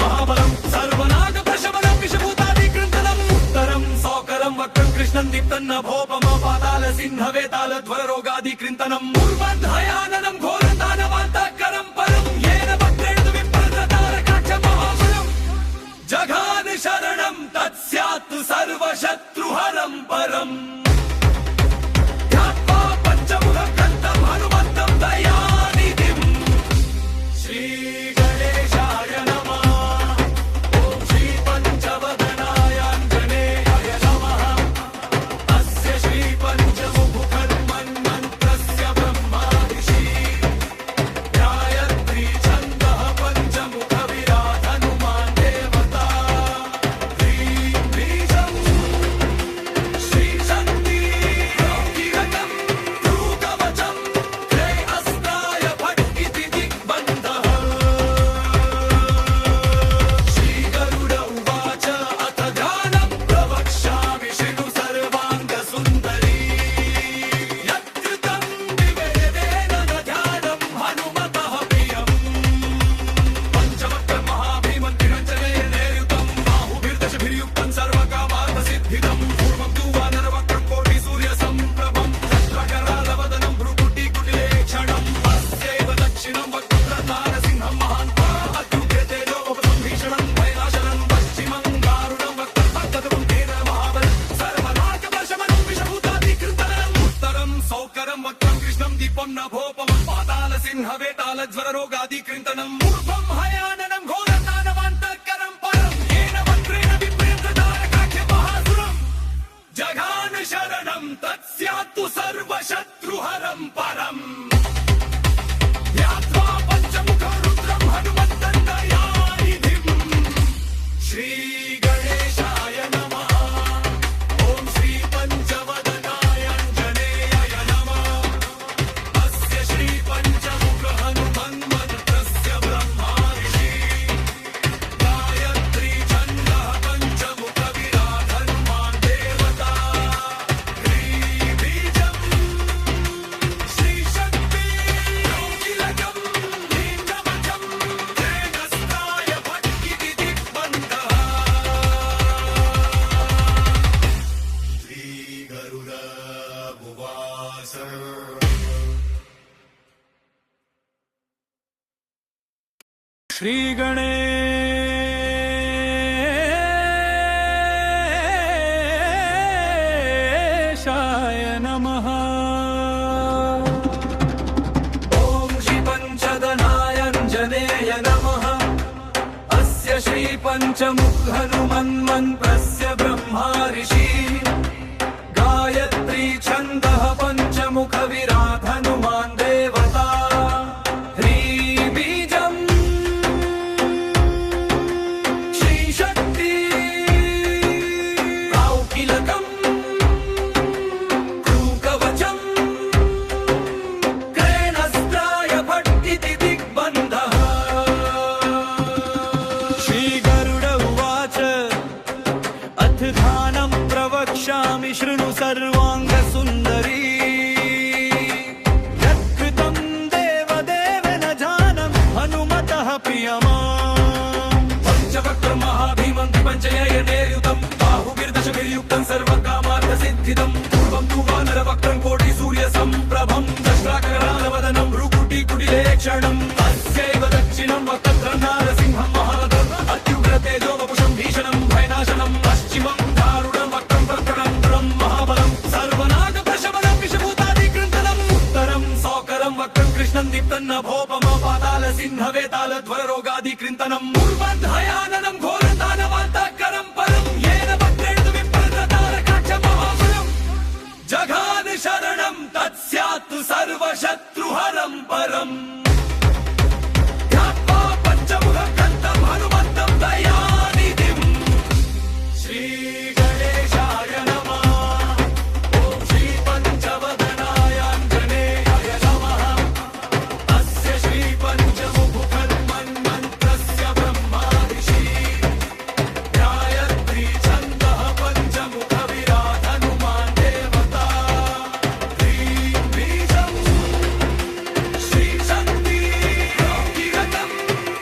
Speaker 1: ಮಹಾಬಲಂ ಸರ್ವನಾಗ ಪ್ರಶಮನಂ ವಿಷಭೂತಾದಿಕೃಂತನಂ ಉತ್ತರಂ ಸೌಕರಂ ವಕ್ರಂ ಕೃಷ್ಣಂ ದೀಪ್ತನ್ನ ಭೋಪಮ ಪಾತಾಳ ಸಿಂಹ ವೇತಾಳ ಧ್ವರ ರೋಗಾದಿಕೃಂತನಂ ಮೂರ್ಮಧ್ಯಾನನಂ ಘೋರತಾನವಾಂತಃಕರಂ ಪರಂ ಏನ ವಕ್ರೇಣ ವಿಪ್ರತಾರಕಾಖ್ಯ ಮಹಾಸುರಂ ಜಘಾನ ಶರಣಂ ತತ್ಸ್ಯಾತ್ ಸರ್ವಶತ್ರುಹರಂ ಪರಂ ಧ್ಯಾತ್ವಾ ಪಂಚಮುಖ ಗ್ರಂಥಂ ಹನುಮಂತಂ ದಯಾನಿಧಿಂ ಶ್ರೀ ಗಣೇಶಾಯ ನಮಃ ಓಂ ಶ್ರೀ ಪಂಚವದನಾಯ ಆಂಜನೇಯಾಯ ನಮಃ ಅಸ್ಯ ಶ್ರೀ ಪಂಚಮುಖ ಹನುಮನ್ಮಂತ್ರಸ್ಯ ಬ್ರಹ್ಮಾ ಋಷಿ ಗಾಯತ್ರಿ ಛಂದಃ ಪಂಚಮುಖ ವಿರಾಟ್ ಹನುಮಾನ್ ದೇವತಾ ಹ್ರೀಂ ಬೀಜಂ ಶ್ರೀ ಶಕ್ತಿ ಕೌಟಿಲಕಂ ಕ್ರೂಕವಚಂ ಕ್ರೇಣಸ್ತ್ರಾಯ ಭಟ್ಟಿತಿ ದಿಗ್ಬಂಧಃ ಶ್ರೀ ಗರುಡ ಉವಾಚ ಅಥ ಧ್ಯಾನಂ ಪ್ರವಕ್ಷ್ಯಾಮಿ ಶೃಣು ಸರ್ವಾಂಗ ಸುಂದರೀ ಯತ್ಕೃತಂ ದಿವ್ಯದೇನ ಧ್ಯಾನಂ ಹನುಮತಃ ಪ್ರಿಯಂ ಪಂಚವಕ್ರಂ ಮಹಾಭೀಮಂ ತ್ರಿಪಂಚಯನೇಯುತಂ ಬಾಹುಭಿರ್ದಶಭಿರ್ಯುಕ್ತಂ ಸರ್ವಕಾಮಾರ್ಥ ಸಿದ್ಧಿದಂ ಪೂರ್ವಂ ತು ವಾನರವಕ್ರಂ ಕೋಟಿ ಸೂರ್ಯ ಸಂಪ್ರಭಂ ದಶರಾಕರಾಲವದನಂ ಭ್ರುಕುಟಿ ಕುಟಿಲೇಕ್ಷಣಂ ಅಸ್ಯೈವ ದಕ್ಷಿಣಂ ವಕ್ರಂ ನಾರಸಿಂಹಂ ಮಹಾಂತಃ ಅತ್ಯುಗ್ರ ತೇಜೋವಪುಷಂ ಭೀಷಣಂ ಭಯನಾಶನಂ ಪಶ್ಚಿಮಂ ದಾರುಣಂ ವಕ್ರಂ ಪ್ರಕಟಂ ತೇನ ಮಹಾಬಲಂ ಸರ್ವನಾಗ ಪ್ರಶಮನಂ ವಿಷಭೂತಾದಿಕೃಂತನಂ ಉತ್ತರಂ ಸೌಕರಂ ವಕ್ರಂ ಕೃಷ್ಣಂ ದೀಪಂ ನಭೋಪಮಂ ಪಾತಾಳ ಸಿಂಹ ವೇತಾಳ ಜ್ವರ ರೋಗಾದಿಕೃಂತನಂ ಮೂರ್ಖಂ ಹಯಾನನಂ ಘೋರತಾನವಾಂತಃಕರಂ ಪರಂ ಏನ ವಕ್ರೇಣ ವಿಪ್ರೇಂದ್ರತಾರಕಾಖ್ಯ ಮಹಾಸುರಂ ಜಘಾನ ಶರಣಂ ತತ್ಸ್ಯಾತ್ತು ಸರ್ವಶತ್ರುಹರಂ ಪರಂ ಧ್ಯಾತ್ವಾ ಪಂಚಮುಖ ರುದ್ರಂ ಹನುಮಂತಂ ದಯಾನಿಧಿಂ ಶ್ರೀ ಗಣೇಶಾಯ ನಮಃ ಓಂ ಶ್ರೀ ಪಂಚವದನಾಯ ಆಂಜನೇಯಾಯ ನಮಃ ಅಸ್ಯ ಶ್ರೀ ಪಂಚಮುಖ ಹನುಮನ್ಮಂತ್ರಸ್ಯ ಬ್ರಹ್ಮಾ ಋಷಿ ಶ್ರೀ ಗಣೇಶಾಯ ನಮಃ. ಓಂ ಶ್ರೀ ಪಂಚದನಾಯಾಂಜನೇಯ ನಮಃ. ಅಸ್ಯ ಶ್ರೀ ಪಂಚಮುಖ ಹನುಮನ್ಮಂತ್ರಸ್ಯ ಬ್ರಹ್ಮಾ ಋಷಿ. ಗಾಯತ್ರಿ ಛಂದಃ ಪಂಚಮುಖ ವಿರಾಟ್ ಹನುಮಾನ್ ದೇವತಾ. प्रवक्ष्यामि शृणु सर्वांग सुंदरी. यत्कृतं देवदेवेन जानम् हनुमतः प्रियमाम्. पंचवक्त्रं महाभीमं पंचनयनेयुतं बाहुभिर्दशभिर्युक्तं सर्वकामार्थसिद्धिदं. पूर्वं तु वानरवक्त्रं कोटिसूर्यसम्प्रभं. दशराकरालवदनं भ्रुकुटिकुटिलेक्षणं. अस्यैव दक्षिणं वक्त्रं नारसिंहं महारथम्. अत्युग्रतेजो वपुषं भीषणं भयनाशनं. पश्चिमं सिंहवेतालध्वररोगादिकृन्तनं. मूर्मध्याननं घोरदानवान्तकरं परं. येन वक्रेण विप्रदारकाक्षमहाबलं. जघान शरणं तत्स्यात् सर्वशत्रुहरं परम्. ध्यात्वा पञ्चमुखकन्तं हनुमन्तं दयानिधिं. श्री गणेशाय नमः. ॐ श्री पञ्चवदनायांजनेयाय नमः. अस्य श्री पञ्चमुख हनुमन्मन्त्रस्य ब्रह्मा ऋषि. गायत्री छन्दः पञ्चमुख विराट् हनुमान् देवता. ह्रीं बीजं श्रीशक्ति योगिरतं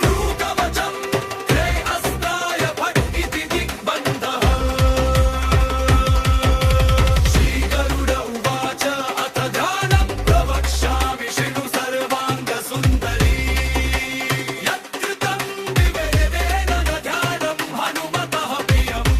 Speaker 1: ध्रुवकवचं. ह्रे अस्ताय फट् इति दिग्बन्धः. श्रीगरुड उवाच अथ ध्यानं प्रवक्ष्यामि शृणु सर्वाङ्गसुन्दरी. यत्कृतं विवेदेन न ध्यानं हनुमतः प्रियम्.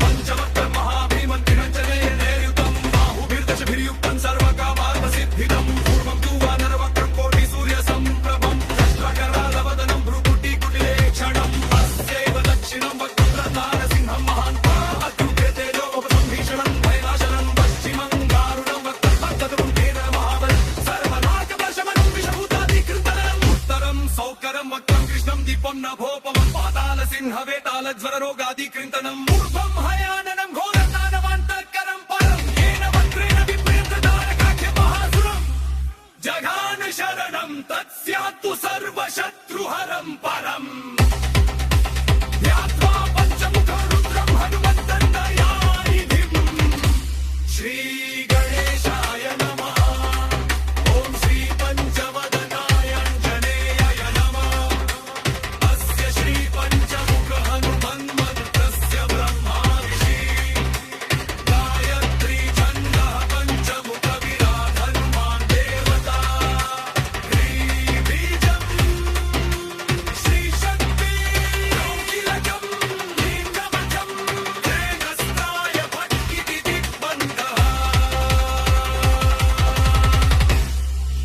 Speaker 1: पञ्चवक्त्रं महाभीमं त्रिरञ्जनेयनेयुतं बाहुभिर्दशभिर्युक्तं सर्वकामार्थसिद्धिदं. पूर्वं तु वानरवक्त्रं कोटिसूर्यसम्प्रभं. दशराकरालवदनं भ्रुकुटिकुटिलेक्षणम्. अस्यैव दक्षिणं वक्त्रं नारसिंहं महान्तम्. अत्युग्रतेजो वपुषं भीषणं भयनाशनं. पश्चिमं दारुणं वक्त्रं भक्तदुं तेन महाबलं. सर्वनाकप्रशमनं विषभूतादिकृन्तनं. उत्तरं सौकरं वक्त्रं कृष्णं दीपं नभोपमं. पातालसिंहवेतालज्वररोगादिकृन्तनं. पूर्वं हयाननं घोरदानवान्तकरं परं. येन वक्रेण विप्रदारकाक्षमहासुरं. जघान शरणं तत्स्यात्तु सर्वशत्रुहरं परम्. ध्यात्वा पञ्चमुखं रुद्रं हनुमन्तं दयानिधिं. श्री गणेशाय नमः. ॐ श्री पञ्चवदनायांजनेयाय नमः. अस्य श्री पञ्चमुख हनुमन्मन्त्रस्य ब्रह्मा ऋषि. गायत्री छन्दः पञ्चमुख विराट् हनुमान् देवता. ह्रीं बीजं श्रीशक्ति योगिरतं लीङ्गमजं. ह्रें अस्ताय फट् इति दिग्बन्धः.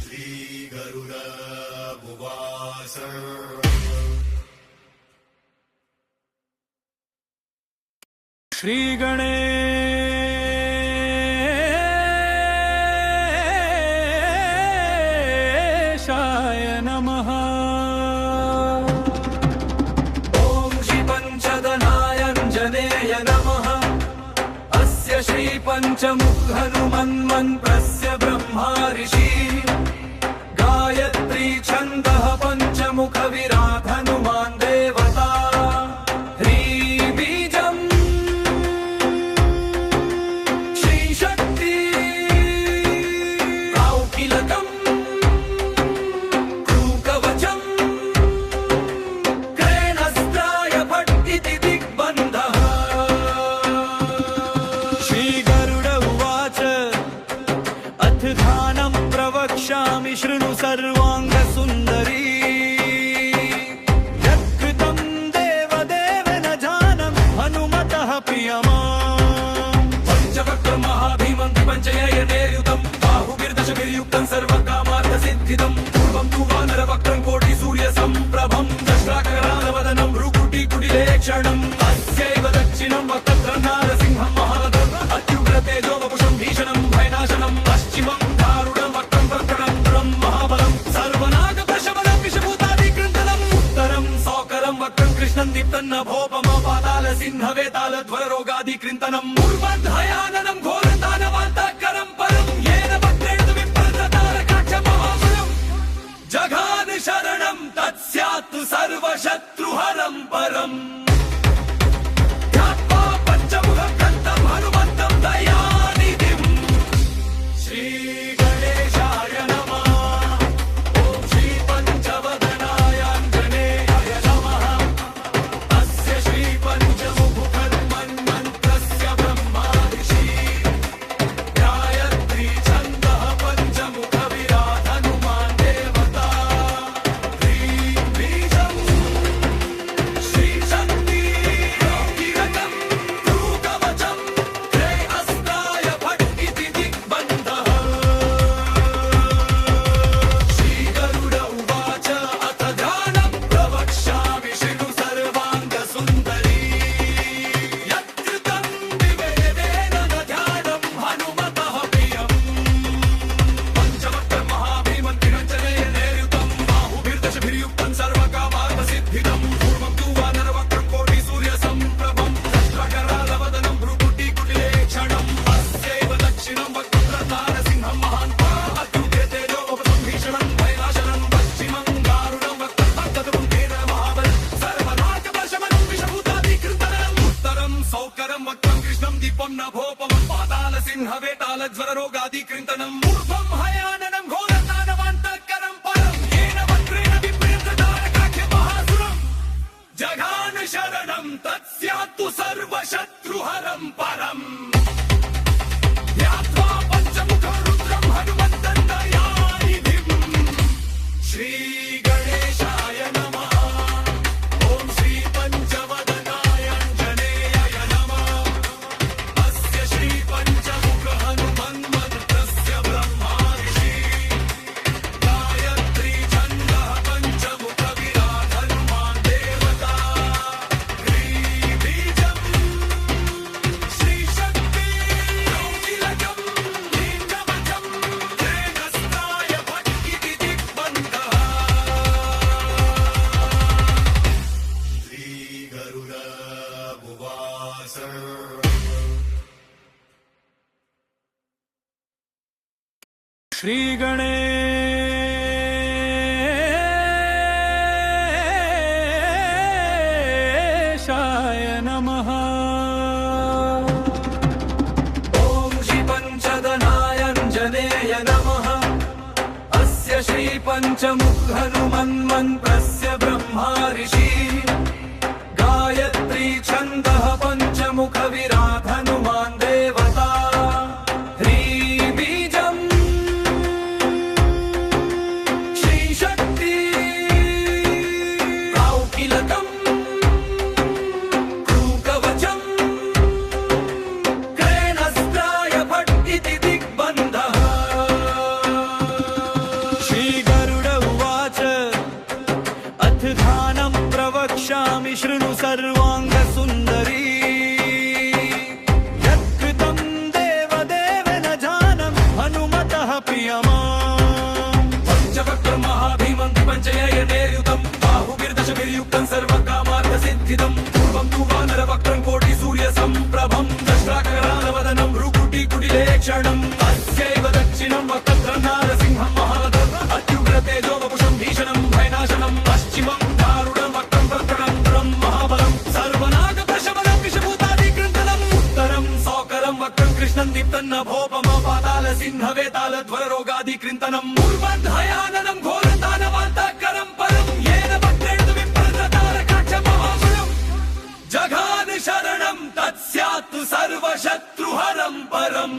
Speaker 1: श्रीगरुड उवाच. ಶ್ರೀ ಗಣೇಶಾಯ ನಮಃ. ಓಂ ಶ್ರೀ ಪಂಚದನಾಯಾಂಜನೇಯ ನಮಃ. ಅಸ್ಯ ಶ್ರೀ ಪಂಚಮುಖ ಹನುಮನ್ಮಂತ್ರಸ್ಯ ಬ್ರಹ್ಮಾ ಋಷಿ. ಗಾಯತ್ರಿ ಛಂದಃ ಪಂಚಮುಖ ವಿರಾಟ್ ಹನುಮಾನ್ ದೇವತಾ. ह्रीं बीजं श्रीशक्ति कौकिलकं. ध्रुवकवचं क्रेणस्त्राय फट् इति दिग्बन्धः. श्रीगरुड उवाच अथ ध्यानं प्रवक्ष्यामि शृणु सर्वाङ्ग सुन्दरी.
Speaker 2: प्रियमाम्
Speaker 1: पञ्चवक्त्रं महाभीमं त्रिपञ्चयनेर्युतं बाहुभिर्दशभिर्युक्तं सर्वकामार्थसिद्धिदं पूर्वं तु वानरवक्त्रं कोटिसूर्यसम्प्रभं दष्ट्राकरालवदनं भ्रुकुटिकुटिलेक्षणम् अस्यैव दक्षिणं वक्त्रं नारसिंहं महादर् अत्युग्रतेजो वपुषं भीषणं भयनाशनं पश्चिमं दारुणं वक्त्रं प्रकटं महाबलं सर्वनागप्रशमनं विषभूतादिकृन्तनम् उत्तरं सौकरं वक्त्रं कृष्णं दीप्तन्नभोपमपातालसिंहवेतालध्वररोगादिकृन्तनम् पूर्वध्याननं घोरतानवान्तकरं परं येन वक्त्रेण विप्रदतारकाक्षमहासुरं जघान शरणं तत्स्यात् सर्वशत्रुहरं परम् ध्यात्वा पञ्चमुखग्रन्थं हनुमन्तं दयानिधिं श्रीगणेशाय नमः ॐ श्रीपञ्चवदनायाञ्जनेयाय नमः अस्य श्रीपञ्चमुखहनुमन्मन्त्रस्य ब्रह्मादिशि गायत्री छन्दः पञ्चमुखविराट हनुमान् देवता ह्रीं बीजं श्रीशक्ति योगिरकं भ्रूकवचं त्रयहस्ताय फट् इति दिग्बन्धः श्रीगरुड उवाच अथ ध्यानं प्रवक्ष्यामि शृणु सर्वाङ्गसुन्दरी यत्कृतं विवेदेन न ध्यानं हनुमतः प्रियम् पञ्चवक्त्रं महाभीमं त्रिरञ्जनेयनेर्युतं बाहुभिर्दशभिर्युक्तं सर्वकामार्थसिद्धिदं पूर्वं तु वानरवक्त्रं कोटिसूर्यसम्प्रभं दष्ट्राकरालवदनं भ्रुकुटिकुटिलेक्षणम् अस्यैव दक्षिणं वक्त्रं नारसिंहं महान्तः अत्युग्रतेजो वपुषं भीषणं भयनाशनं पश्चिमं दारुणं वक्त्रं तद्गतं तेन महाबलं सर्वनागप्रशमनं विषभूतादिकृन्तनम् उत्तरं सौकरं वक्त्रं कृष्णं दीपं नभोपमं पातालसिंहवेतालज्वररोगादिकृन्तनम् पूर्वं हयाननं घोरतानवान्तकरं परं येन वक्त्रेण विप्रदतारकाख्यमहासुरं जघान शरणं तत्स्यात्तु सर्वशत्रुहरं परम् ध्यात्वा पञ्चमुखरुद्रं हनुमन्तं दयानिधिं श्रीगणेशाय नमः ॐ श्रीपञ्चवदनायाञ्जनेयाय नमः अस्य श्रीपञ्चमुखहनुमन्मन्त्रस्य ब्रह्मादिशि गायत्री छन्दः पञ्चमुखविराट हनुमान् देवता ह्रीं बीजं श्रीशक्ति योगिरकं लीङ्गवचं त्रयहस्ताय फट् इति दिग्बन्धः श्रीगरुड उवाच
Speaker 2: श्रीगणेशाय नमः
Speaker 1: ॐ श्रीपञ्चदनायाञ्जनेय नमः अस्य श्रीपञ्चमुखहनुमन्मन्त्रस्य ब्रह्मादिशि गायत्री छन्दः पञ्चमुखविराट हनुमान् देवता ह्रीं बीजं श्रीशक्ति कौकिलकं भ्रूकवचं क्रयणस्त्राय फट् इति दिग्बन्धः
Speaker 2: श्रीगरुड उवाच अथ ध्यानं प्रवक्ष्यामि शृणु सर्वाङ्गसुन्दरी यत्कृतं देवदेव न जानं हनुमतः प्रियमाम्
Speaker 1: पञ्चवक्त्रं महाभीमं त्रिपञ्चयनेर्युतं बाहुभिर्दशभिर्युक्तं सर्वकामार्थसिद्धिदं पूर्वं तु वानरवक्त्रं कोटिसूर्यसम्प्रभं दष्ट्राकरालवदनं भ्रुकुटिकुटिलेक्षणम् अस्यैव दक्षिणं वक्त्रं नारसिंहं महादर् अत्युग्रतेजो वपुषं भीषणं भयनाशनं पश्चिमं दारुणं वक्त्रं प्रकटं महाबलं सर्वनागप्रशमनं विषभूतादिकृन्तनम् उत्तरं सौकरं वक्त्रं कृष्णं दीप्तन्नभोपमपातालसिंहवेतालध्वररोगादिकृन्तनम् पूर्वध्याननं घोरतानवान्तकरं परं येन वक्त्रेण विप्रदतारकाक्षमहासुरं जघान शरणं तत्स्यात् सर्वशत्रुहरं परम्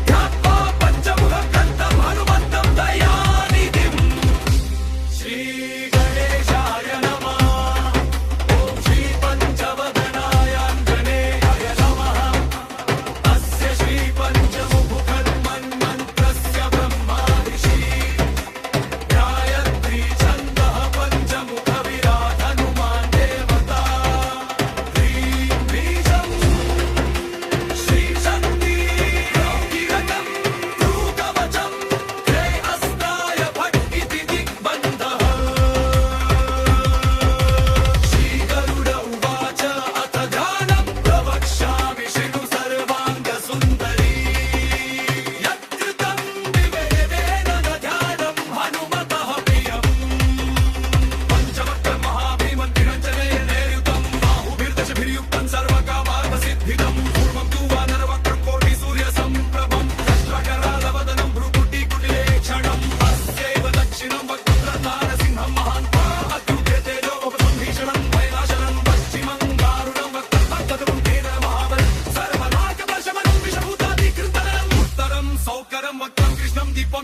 Speaker 1: ध्यात्वा पञ्चमुखग्रन्थं हनुमन्तं दयानिधिं श्रीगणेशाय नमः ॐ श्रीपञ्चवदनायाञ्जनेयाय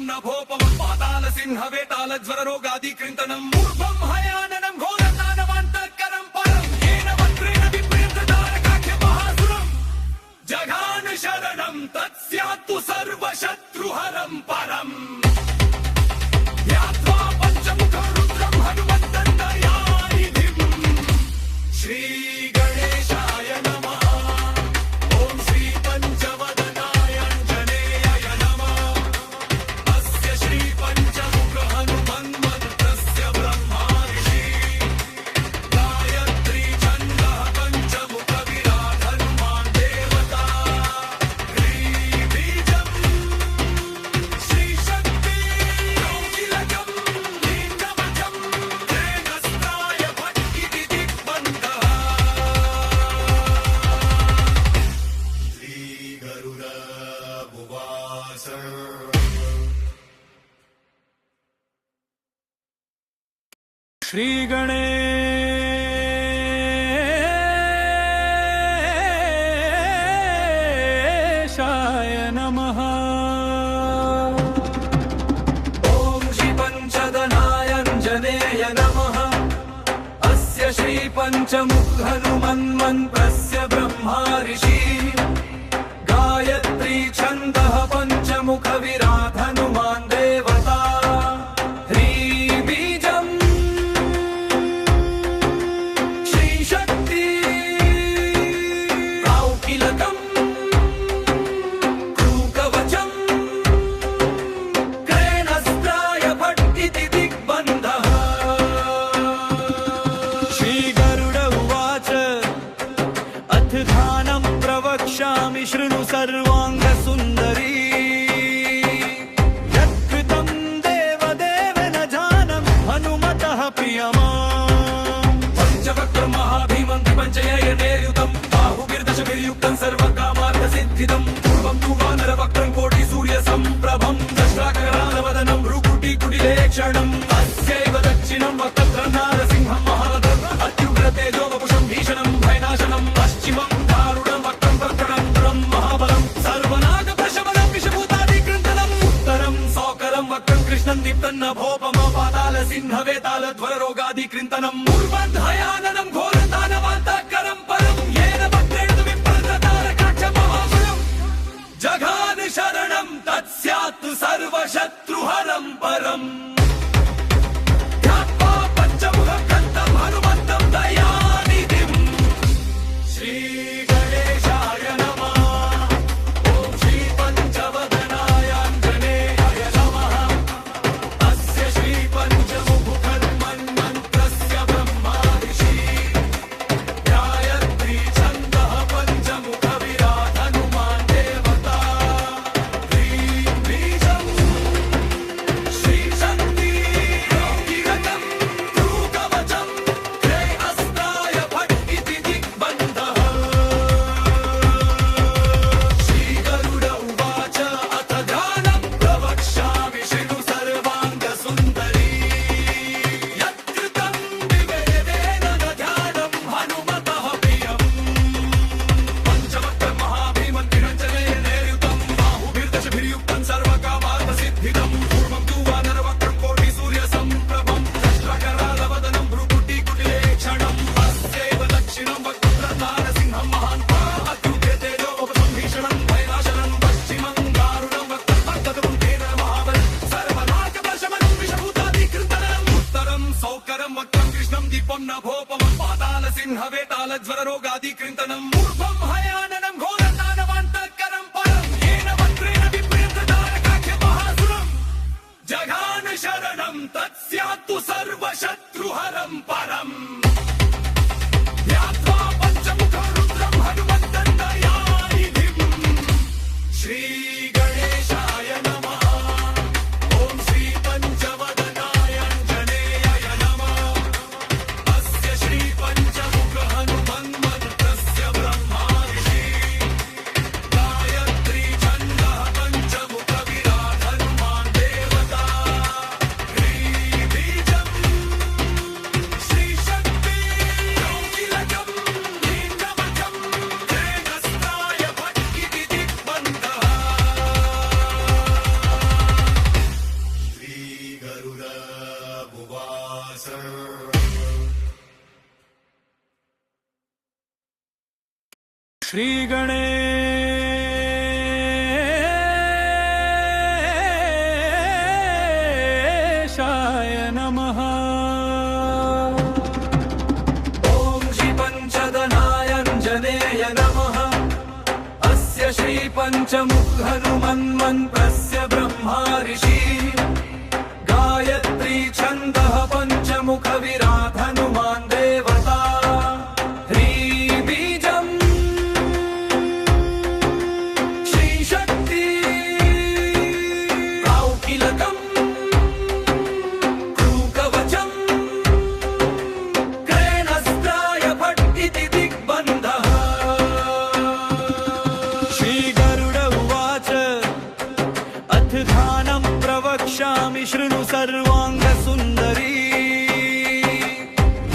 Speaker 1: नभोपमं पाताल सिंहवेताल ज्वररोगादिकृन्तनम् ऊर्ध्वं हयाननं घोरदानवान्तःकरं परं येन वक्रेण विप्रेन्द्रतारकाख्यमहासुरम् जघान शरणं तत्स्यात्तु सर्वशत्रुहरं परम् ध्यात्वा पञ्चमुखं रुद्रं हनुमन्तं दयानिधिम् श्रीगणेशाय नमः ॐ श्रीपञ्चवदनाय आञ्जनेयाय नमः अस्य श्रीपञ्चमुख हनुमन्मन्त्रस्य ब्रह्मार्षि गायत्री छन्दः पञ्चमुख विराट हनुमान् देवता ह्रीबीजम् श्रीशक्ति योगिलकं लीङ्गमजं तेनस्त्राय भट्टिति दिग्बन्धः श्रीगरुडभुवास
Speaker 2: श्री गणेशाय नमः
Speaker 1: ॐ श्रीपञ्चदनायाञ्जनेय नमः अस्य श्रीपञ्चमुख हनुमन्मन्त्रस्य ब्रह्मार्षि गायत्री छन्दः पञ्चमुख विराट हनुमान् देवता ह्रीबीजम् श्रीशक्ति कौकिलकम् क्रूकवचम् क्रेणस्त्राय भट्टिति दिग्बन्धः
Speaker 2: श्रीगरुड उवाच अथ ध्यानं प्रवक्ष्यामि शृणु सर्वाङ्गसुन्दरी यत्कृतं देवदेव न जानं हनुमतः प्रियमाम्
Speaker 1: पञ्चवक्त्रं महाभीमं त्रिपञ्चयनेर्युतं बाहुभिर्दशभिर्युक्तं सर्वकामार्थसिद्धिदं पूर्वं तु वानरवक्त्रं कोटिसूर्यसम्प्रभं दशाकरालवदनं भ्रुकुटिकुटिलेक्षणम् अस्यैव दक्षिणं वक्त्रं नारसिंहं महारथम् अत्युग्रतेजोवपुषं भीषणं भयनाशनं पश्चिमं दारुणं वक्त्रं प्रकटं महाबलं सर्वनागप्रशमनं विषभूतादिकृन्तनम् उत्तरं सौकरं वक्त्रं कृष्णं दीप्तं नभोपमं पाताल सिंहवेताल ज्वररोगादिकृन्तनम् ऊर्ध्वहयाननं घोरदानवान्तःकरं परं येन वक्रेण विप्रेन्द्रतारकाख्यमहासुरम् जघान शरणं तत्स्यात्तु सर्वशत्रुहरं परम् ध्यात्वा पञ्चमुखं हनुमन्तं दयानिधिम् श्रीगणेशाय नमः ॐ श्रीपञ्चवदनाय आञ्जनेयाय नमः अस्य श्रीपञ्चमुख हनुमन्मन्त्रस्य
Speaker 2: श्रीगणेशाय नमः।
Speaker 1: ॐ श्रीपञ्चदनायञ्जनेय नमः। अस्य श्रीपञ्चमुखहनुमन्मन्त्रस्य ब्रह्मा ऋषि गायत्री छन्दः पञ्चमुखविराट् हनुमान् देवता ह्रीबीजम् श्रीशक्ति कौकिलकम् कृकवचम् क्रेणस्त्राय भट् इति दिग्बन्धः।
Speaker 2: श्रीगरुड उवाच अथ ध्यानं प्रवक्ष्यामि शृणु सर्वाङ्गसुन्दरी।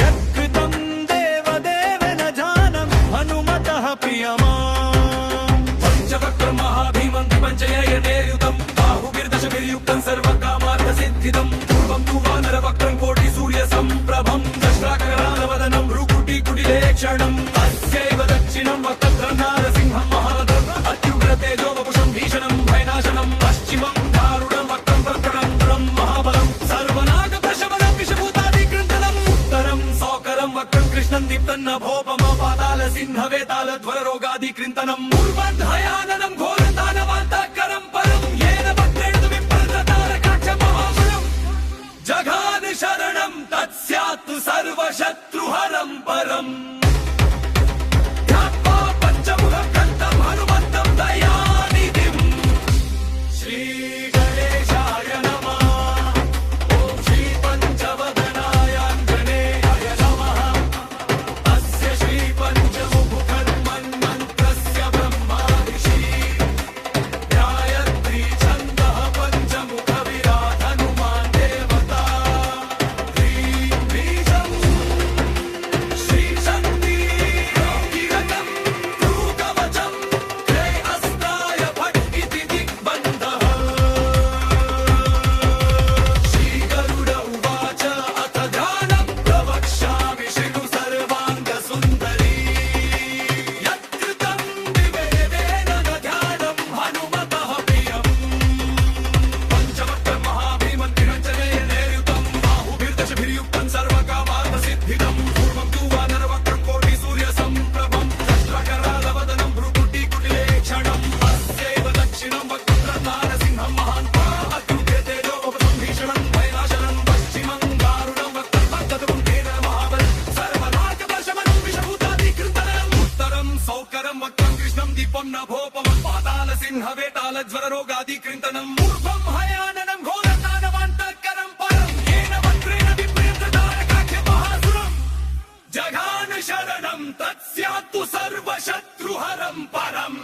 Speaker 2: यत्कृतं देवदेव न जानन् हनुमतः प्रियमाम्।
Speaker 1: पञ्चवक्त्रं महाभीमं पञ्चयनेयुतं बाहुभिर्दशभिर्युक्तं सर्वकामार्थसिद्धिदं पूर्वं तु वानरवक्त्रं कोटिसूर्यसम्प्रभं दशराकरालवदनं भ्रुकुटिकुटिलेक्षणम् अस्यैव दक्षिणं वक्त्रं नारसिंहं महारथम् अत्युग्रतेजो वपुषं भीषणं भयनाशनं पश्चिमं दारुणं वक्त्रं प्रकटं महाबलं सर्वनागप्रशमनं विषभूतादिकृन्तनम् उत्तरं सौकरं वक्त्रं कृष्णं दीप्तन्नभोपमपातालसिंहवेतालध्वररोगादिकृन्तनम् पूर्वध्याननं घोरतानवान्तकरं परं येन वक्त्रेण विप्रतारकाक्षमहाबलं जघान शरणं तत्स्यात् सर्वशत्रुहरं परम्। ध्यात्वा पञ्चमुखग्रन्थं हनुमन्तं दयानिधिम् श्रीगणेशाय नमः। ॐ श्रीपञ्चवदनायाञ्जनेयाय नमः। अस्य श्रीपञ्चमुखहनुमन्मन्त्रस्य ब्रह्मा ऋषि गायत्री छन्दः पञ्चमुखविराट् हनुमान् देवता ह्रीबीजम् श्रीशक्ति कौकिलकम् कृकवचम् क्रेणस्त्राय भट् इति दिग्बन्धः। श्रीगरुड उवाच अथ ध्यानं प्रवक्ष्यामि शृणु सर्वाङ्गसुन्दरी। यत्कृतं विवेदेन न ध्यानं हनुमतः प्रियम्। पञ्चवक्त्रं महाभीमं त्रिरञ्जनेयनेयुतं बाहुभिर्दशभिर्युक्तं सर्वकामार्थसिद्धिदं पूर्वं तु वानरवक्त्रं कोटिसूर्यसम्प्रभं दशराकरालवदनं भ्रुकुटिकुटिलेक्षणम् अस्यैव दक्षिणं वक्त्रं नारसिंहं महान्तम् अत्युग्रतेजो वपुषं भीषणं भयनाशनं पश्चिमं दारुणं वक्त्रं तद्वन्तेन महाबलं सर्वनागप्रशमनं विषभूतादिकृन्तनम् उत्तरं सौकरं वक्त्रं कृष्णं दीपं नभोपमं पातालसिंहवेतालज्वररोगादिकृन्तनम् पूर्वं हयाननं घोरतानवान्तकरं परं येन वक्त्रेण विप्रतारकाक्षमहासुरम् जघान शरणं तत्स्यात्तु सर्वशत्रुहरं परम्।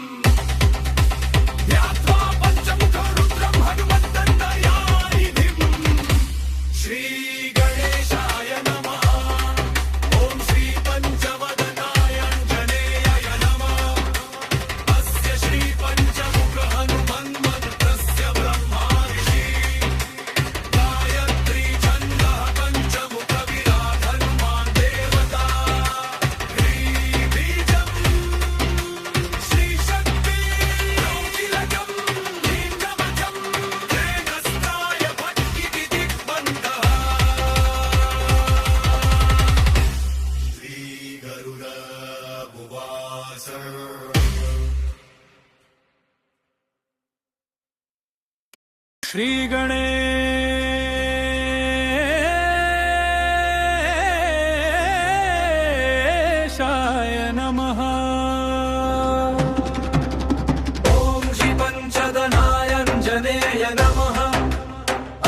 Speaker 1: ध्यात्वा पञ्चमुखरुद्रं हनुमन्तं दयानिधिम् श्रीगणेशाय नमः। ॐ श्रीपञ्चवदनायाञ्जनेयाय नमः। अस्य श्रीपञ्चमुखहनुमन्मन्त्रस्य ब्रह्मा ऋषि गायत्री छन्दः पञ्चमुखविराट् हनुमान् देवता ह्रीबीजम् श्रीशक्ति कौकिलकम् कृकवचम् क्रेणस्त्राय भट् इति दिग्बन्धः। श्रीगरुड उवाच
Speaker 2: श्रीगणेशाय नमः।
Speaker 1: ॐ श्रीपञ्चदनायञ्जनेय नमः।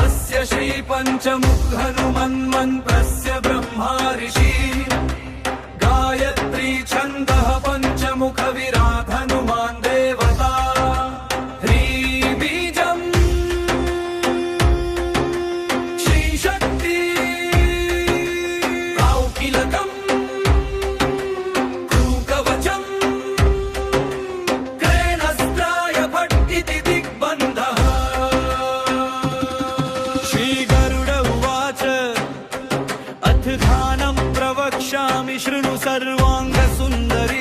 Speaker 1: अस्य श्रीपञ्चमुखहनुमन्मन्त्रस्य ब्रह्मा ऋषि गायत्री छन्दः पञ्चमुखविराट् हनुमान् देवता ह्रीबीजम् श्रीशक्ति कौकिलकम् कृकवचम् क्रेणस्त्राय भट् इति दिग्बन्धः।
Speaker 2: श्रीगरुड उवाच अथ ध्यानं प्रवक्ष्यामि शृणु सर्वाङ्गसुन्दरी।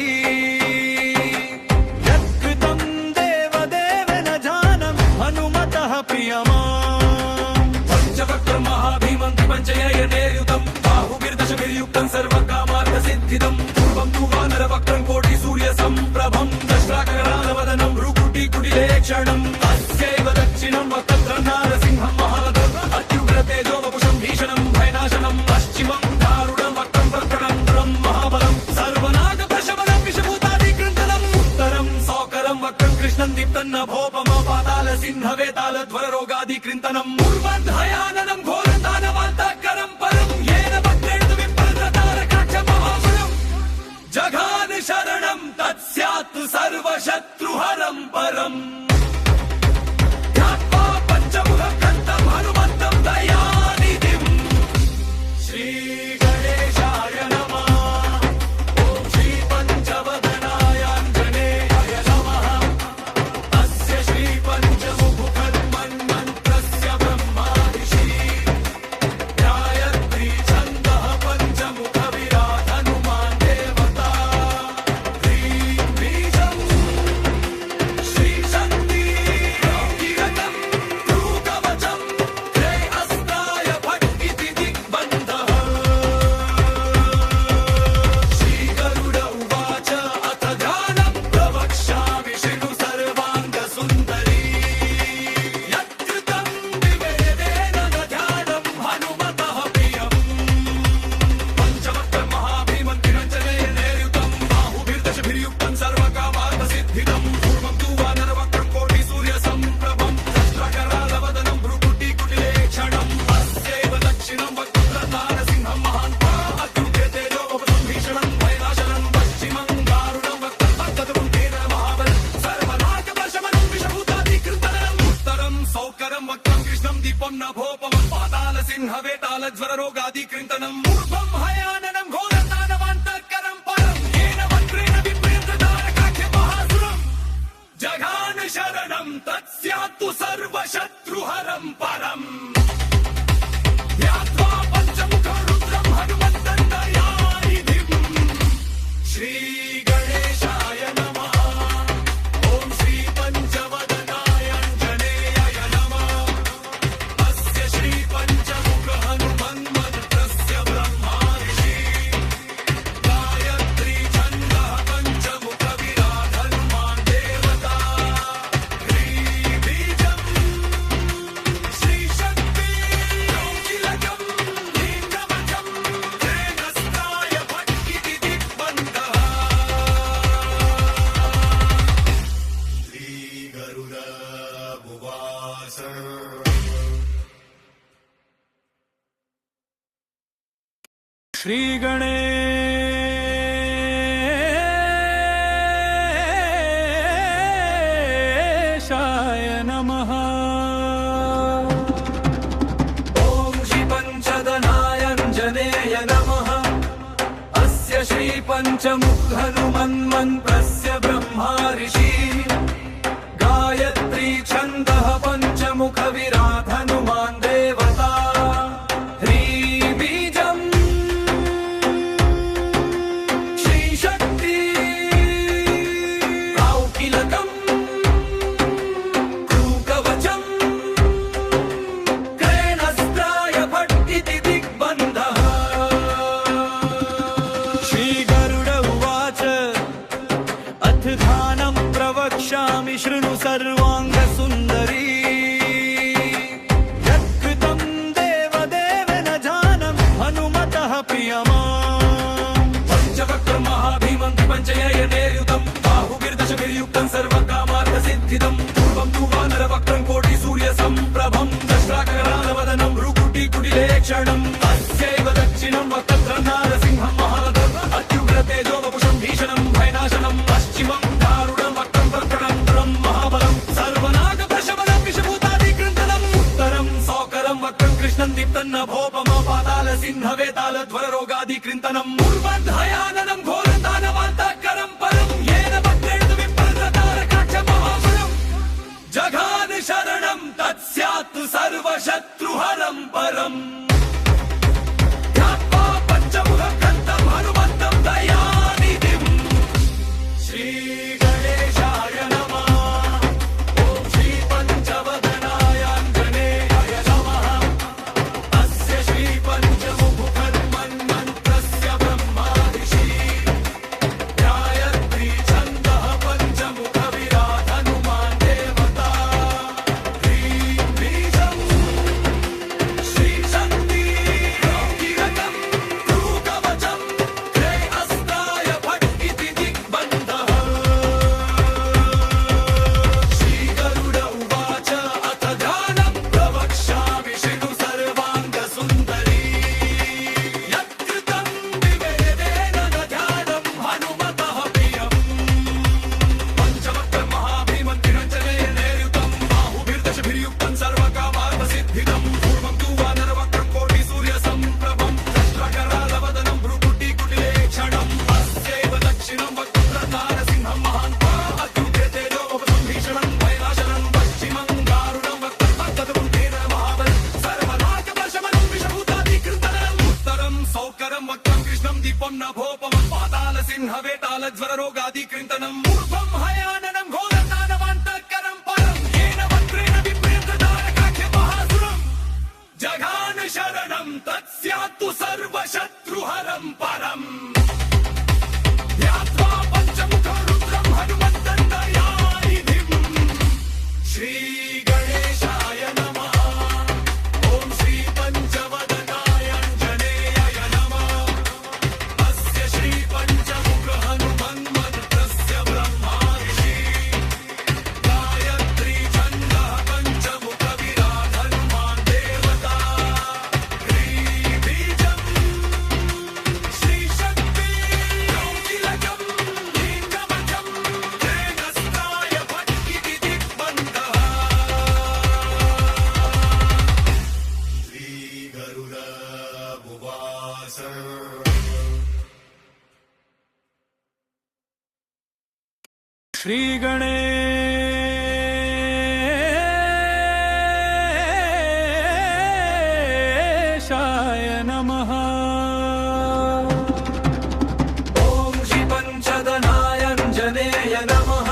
Speaker 1: कुटिलेक्षणम् अस्यैव दक्षिणं वक्त्रं नारसिंहं महारथम् अत्युग्रतेजो वपुषं भीषणं भयनाशनं पश्चिमं दारुणं वक्त्रं प्रकटं महाबलं सर्वनागप्रशमनं विषभूतादिकृन्तनम् उत्तरं सौकरं वक्त्रं कृष्णं दीप्तन्नभोपम पाताल सिंहवेतालध्वररोगादिकृन्तनम् पूर्वन्धयाननं घोरदानवान्तकरं परं येन वक्त्रेण विप्रतारकाक्षमहाबलं जघान शरणं तत्स्यात् सर्वशत्रुहरं परम् ध्यात्वा पञ्चमुखकन्तं हनुमन्तं दयानिधिम् श्रीगणेशाय नमः ॐ श्रीपञ्चवदनायाञ्जनेयाय नमः अस्य श्रीपञ्चमुखन्मन्मन्त्रस्य ब्रह्मादिशी गायत्री छन्दः पञ्चमुखविराट हनुमान् देवता ज्वररोगादिकृन्तनम् ऊर्ध्वं हयाननं घोरदानवान्तकरं परं येन वक्त्रेण विप्रतारकाक्षमहासुरं जघान शरणं तत्स्यात्तु सर्वशत्रुहरं परम् ध्यात्वा पञ्चमुखरुद्रं हनुमन्तं दयानिधिम् श्रीगणेशाय नमः ॐ श्रीपञ्चवदनायाञ्जनेयाय नमः अस्य श्रीपञ्चमुखहनुमन्मन्त्रस्य ब्रह्मादिशी गायत्री छन्दः पञ्चमुखविराट हनुमान् देवता ह्रीबीजम् श्रीशक्ति योगिलकं लीङ्गमजं तेनस्त्राय भट्टिति दिग्बन्धः श्रीगरुडभुवास
Speaker 2: श्रीगणेशाय नमः
Speaker 1: ॐ श्रीपञ्चदनायाञ्जनेय नमः अस्य श्रीपञ्चमुखहनुमन्मन्त्रस्य ब्रह्माऋषि गायत्री छन्दः पञ्चमुखविराट हनुमान् देवता ह्रीबीजम् श्रीशक्ति कौकिलकम् क्रूकवचम् क्रेणस्त्राय भट्टिति दिग्बन्धः
Speaker 2: श्रीगरुड उवाच अथ ध्यानं प्रवक्ष्यामि शृणु सर्वाङ्गसुन्दरी यत्कृतं देवदेवेन ध्यानं हनुमतः प्रियमाम्
Speaker 1: पञ्चवक्त्रं महाभीमं त्रिपञ्चयनेर्युतं बाहुभिर्दशभिर्युक्तं सर्वकामार्थसिद्धिदं पूर्वं तु वानरवक्त्रं कोटिसूर्यसम्प्रभं दशराकरालवदनं भ्रुकुटिकुटिलेक्षणम् अस्यैव दक्षिणं वक्त्रं नारसिंहं महारथम् अत्युग्रतेजो वपुषं भीषणं भयनाशनं पश्चिमं दारुणं वक्त्रं प्रकटं महाबलं सर्वनागप्रशमनं विषभूतादिकृन्तनम् उत्तरं सौकरं वक्त्रं कृष्णं दीप्तन्नभोपम पाताल सिंहवेतालध्वररोगादिकृन्तनम् पूर्वन्धयाननं घोरदानवान्तकरं परं येन वक्त्रेण विप्रतारकाक्षमहाबलं जघान शरणं तत्स्यात् सर्वशत्रुहरं परम् ध्यात्वा पञ्चमुखकन्तं हनुमन्तं दयानिधिम् श्रीगणेशाय नमः ॐ श्रीपञ्चवदनायाञ्जनेयाय नमः अस्य श्रीपञ्चमुखहनुमन्मन्त्रस्य ब्रह्मादिशी ऊर्ध्वं हयाननं घोरदानवान्तकरं परं येन वक्रेण विप्रेन्द्रतारकाख्य महासुरं जघान शरणं तत्स्यात्तु सर्वशत्रुहरं परम् ध्यात्वा पञ्चमुखं रुद्रं हनुमन्तं दयानिधिं श्रीगणेशाय नमः ॐ श्रीपञ्चवदनाय आञ्जनेयाय नमः अस्य श्रीपञ्चमुख हनुमन्मन्त्रस्य ब्रह्मा ऋषि गायत्री छन्दः पञ्चमुख विराट हनुमान् देवता ह्रीबीजं श्रीशक्ति कौटिलकं लीङ्गमजं तेजस्त्राय भट्टिति दिग्बन्धः श्रीगरुडभुवास
Speaker 2: श्री गणेशाय नमः
Speaker 1: ॐ श्रीपञ्चदनायाञ्जनेय नमः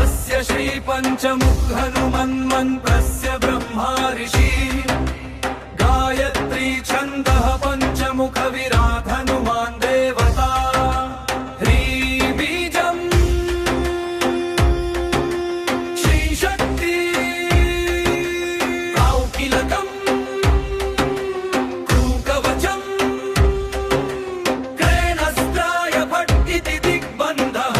Speaker 1: अस्य श्रीपञ्चमुख हनुमन्मन्त्रस्य ब्रह्मा ऋषि गायत्री छन्दः पञ्चमुख विराट हनुमान् देवता ह्रीबीजं श्रीशक्ति कौटिलकं क्रूकवचं क्रेणस्त्राय भट्टिति दिग्बन्धः